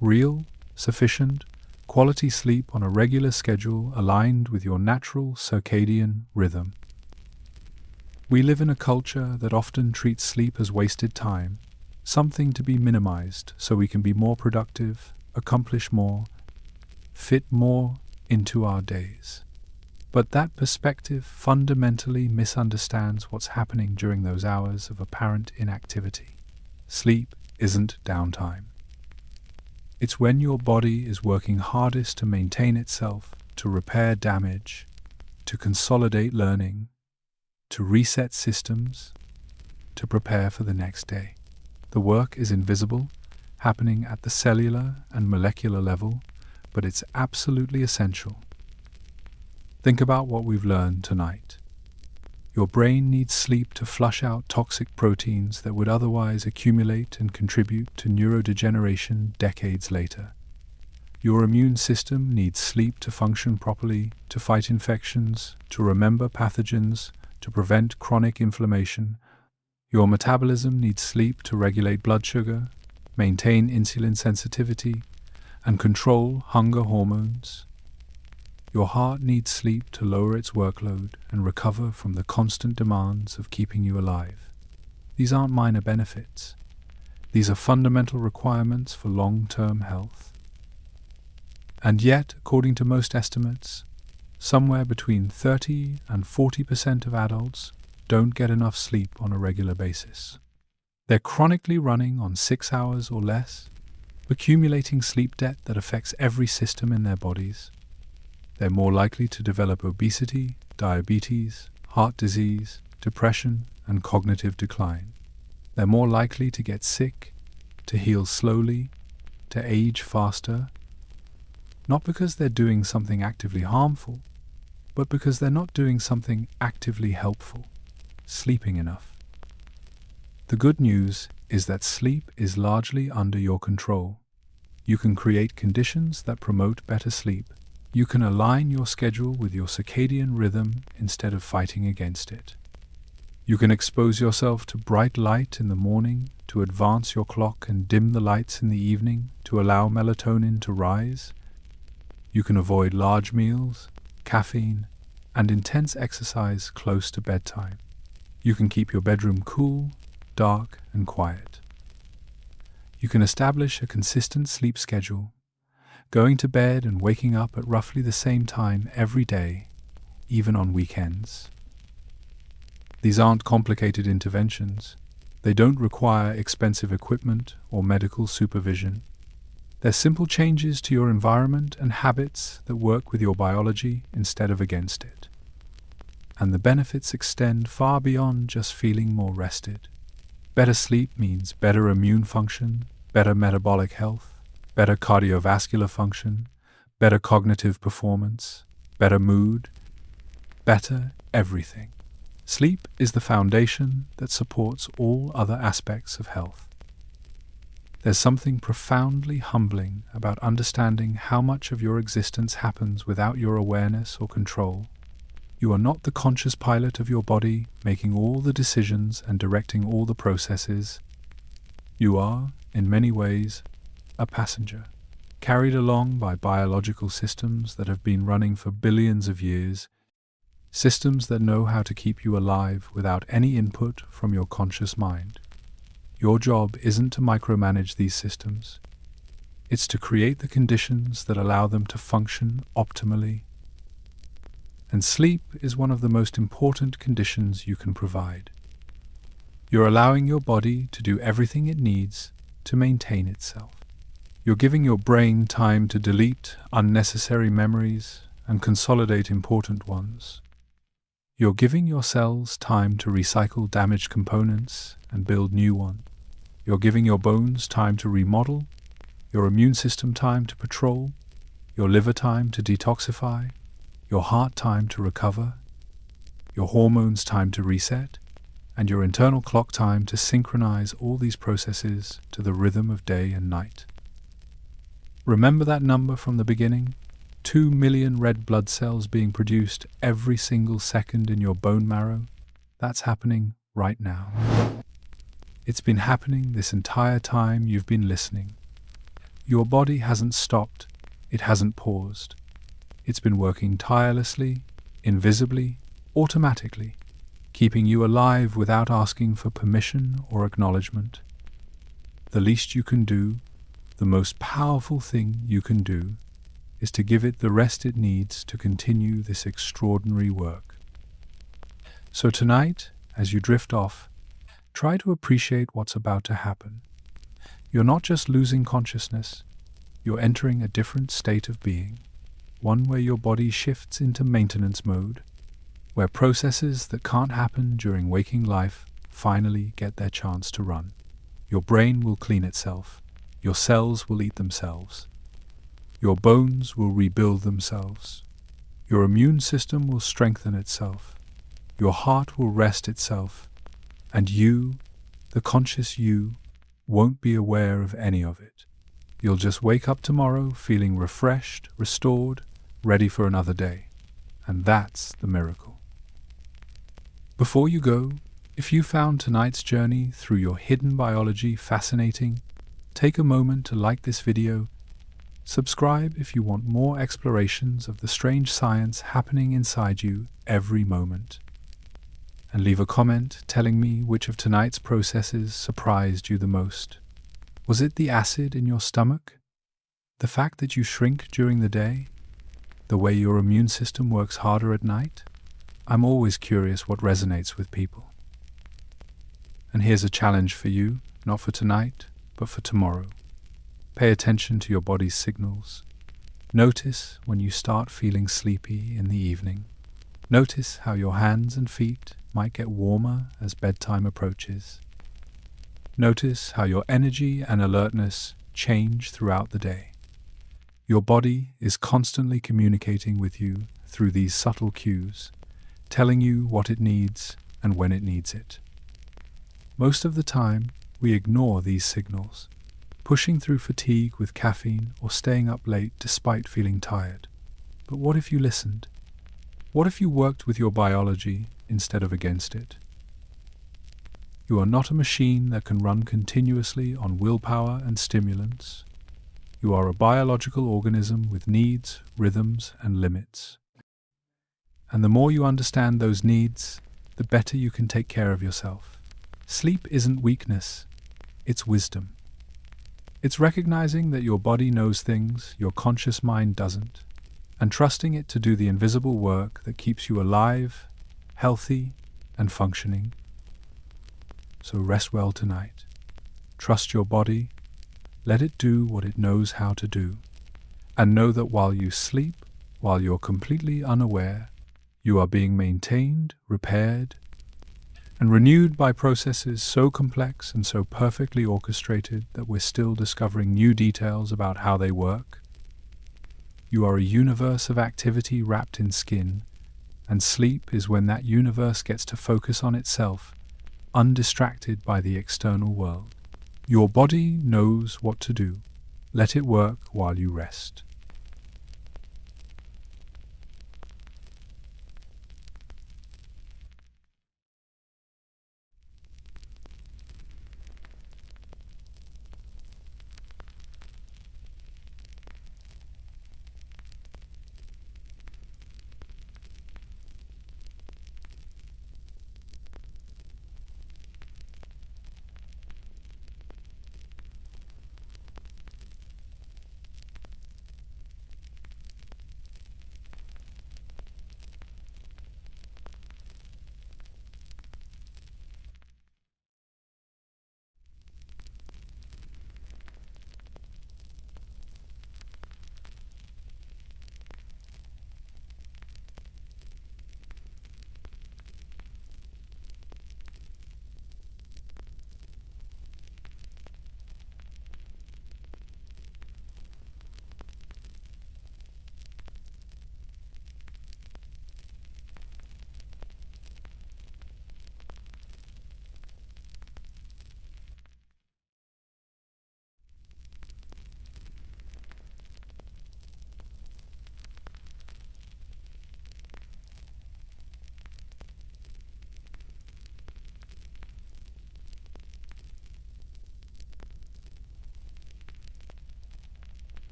Real, sufficient, quality sleep on a regular schedule aligned with your natural circadian rhythm. We live in a culture that often treats sleep as wasted time, something to be minimized so we can be more productive, accomplish more, fit more into our days. But that perspective fundamentally misunderstands what's happening during those hours of apparent inactivity. Sleep isn't downtime. It's when your body is working hardest to maintain itself, to repair damage, to consolidate learning, to reset systems, to prepare for the next day. The work is invisible, happening at the cellular and molecular level, but it's absolutely essential. Think about what we've learned tonight. Your brain needs sleep to flush out toxic proteins that would otherwise accumulate and contribute to neurodegeneration decades later. Your immune system needs sleep to function properly, to fight infections, to remember pathogens, to prevent chronic inflammation. Your metabolism needs sleep to regulate blood sugar, maintain insulin sensitivity, and control hunger hormones. Your heart needs sleep to lower its workload and recover from the constant demands of keeping you alive. These aren't minor benefits. These are fundamental requirements for long-term health. And yet, according to most estimates, somewhere between 30 and 40% of adults don't get enough sleep on a regular basis. They're chronically running on 6 hours or less, accumulating sleep debt that affects every system in their bodies. They're more likely to develop obesity, diabetes, heart disease, depression, and cognitive decline. They're more likely to get sick, to heal slowly, to age faster, not because they're doing something actively harmful, but because they're not doing something actively helpful, sleeping enough. The good news is that sleep is largely under your control. You can create conditions that promote better sleep. You can align your schedule with your circadian rhythm instead of fighting against it. You can expose yourself to bright light in the morning to advance your clock and dim the lights in the evening to allow melatonin to rise. You can avoid large meals, caffeine, and intense exercise close to bedtime. You can keep your bedroom cool, dark, and quiet. You can establish a consistent sleep schedule, going to bed and waking up at roughly the same time every day, even on weekends. These aren't complicated interventions. They don't require expensive equipment or medical supervision. They're simple changes to your environment and habits that work with your biology instead of against it. And the benefits extend far beyond just feeling more rested. Better sleep means better immune function, better metabolic health, better cardiovascular function, better cognitive performance, better mood, better everything. Sleep is the foundation that supports all other aspects of health. There's something profoundly humbling about understanding how much of your existence happens without your awareness or control. You are not the conscious pilot of your body, making all the decisions and directing all the processes. You are, in many ways, a passenger, carried along by biological systems that have been running for billions of years, systems that know how to keep you alive without any input from your conscious mind. Your job isn't to micromanage these systems. It's to create the conditions that allow them to function optimally. And sleep is one of the most important conditions you can provide. You're allowing your body to do everything it needs to maintain itself. You're giving your brain time to delete unnecessary memories and consolidate important ones. You're giving your cells time to recycle damaged components and build new ones. You're giving your bones time to remodel, your immune system time to patrol, your liver time to detoxify, your heart time to recover, your hormones time to reset, and your internal clock time to synchronize all these processes to the rhythm of day and night. Remember that number from the beginning? 2 million red blood cells being produced every single second in your bone marrow? That's happening right now. It's been happening this entire time you've been listening. Your body hasn't stopped, it hasn't paused. It's been working tirelessly, invisibly, automatically, keeping you alive without asking for permission or acknowledgement. The least you can do, the most powerful thing you can do, is to give it the rest it needs to continue this extraordinary work. So tonight, as you drift off, try to appreciate what's about to happen. You're not just losing consciousness, you're entering a different state of being, one where your body shifts into maintenance mode, where processes that can't happen during waking life finally get their chance to run. Your brain will clean itself, your cells will eat themselves, your bones will rebuild themselves, your immune system will strengthen itself, your heart will rest itself, and you, the conscious you, won't be aware of any of it. You'll just wake up tomorrow feeling refreshed, restored, ready for another day. And that's the miracle. Before you go, if you found tonight's journey through your hidden biology fascinating, take a moment to like this video, subscribe if you want more explorations of the strange science happening inside you every moment, and leave a comment telling me which of tonight's processes surprised you the most. Was it the acid in your stomach? The fact that you shrink during the day? The way your immune system works harder at night? I'm always curious what resonates with people. And here's a challenge for you, not for tonight, but for tomorrow. Pay attention to your body's signals. Notice when you start feeling sleepy in the evening. Notice how your hands and feet might get warmer as bedtime approaches. Notice how your energy and alertness change throughout the day. Your body is constantly communicating with you through these subtle cues, telling you what it needs and when it needs it. Most of the time, we ignore these signals, pushing through fatigue with caffeine or staying up late despite feeling tired. But what if you listened? What if you worked with your biology instead of against it? You are not a machine that can run continuously on willpower and stimulants. You are a biological organism with needs, rhythms, and limits. And the more you understand those needs, the better you can take care of yourself. Sleep isn't weakness, it's wisdom. It's recognizing that your body knows things your conscious mind doesn't, and trusting it to do the invisible work that keeps you alive, healthy, and functioning. So rest well tonight. Trust your body, let it do what it knows how to do, and know that while you sleep, while you're completely unaware, you are being maintained, repaired, and renewed by processes so complex and so perfectly orchestrated that we're still discovering new details about how they work. You are a universe of activity wrapped in skin, and sleep is when that universe gets to focus on itself, undistracted by the external world. Your body knows what to do. Let it work while you rest.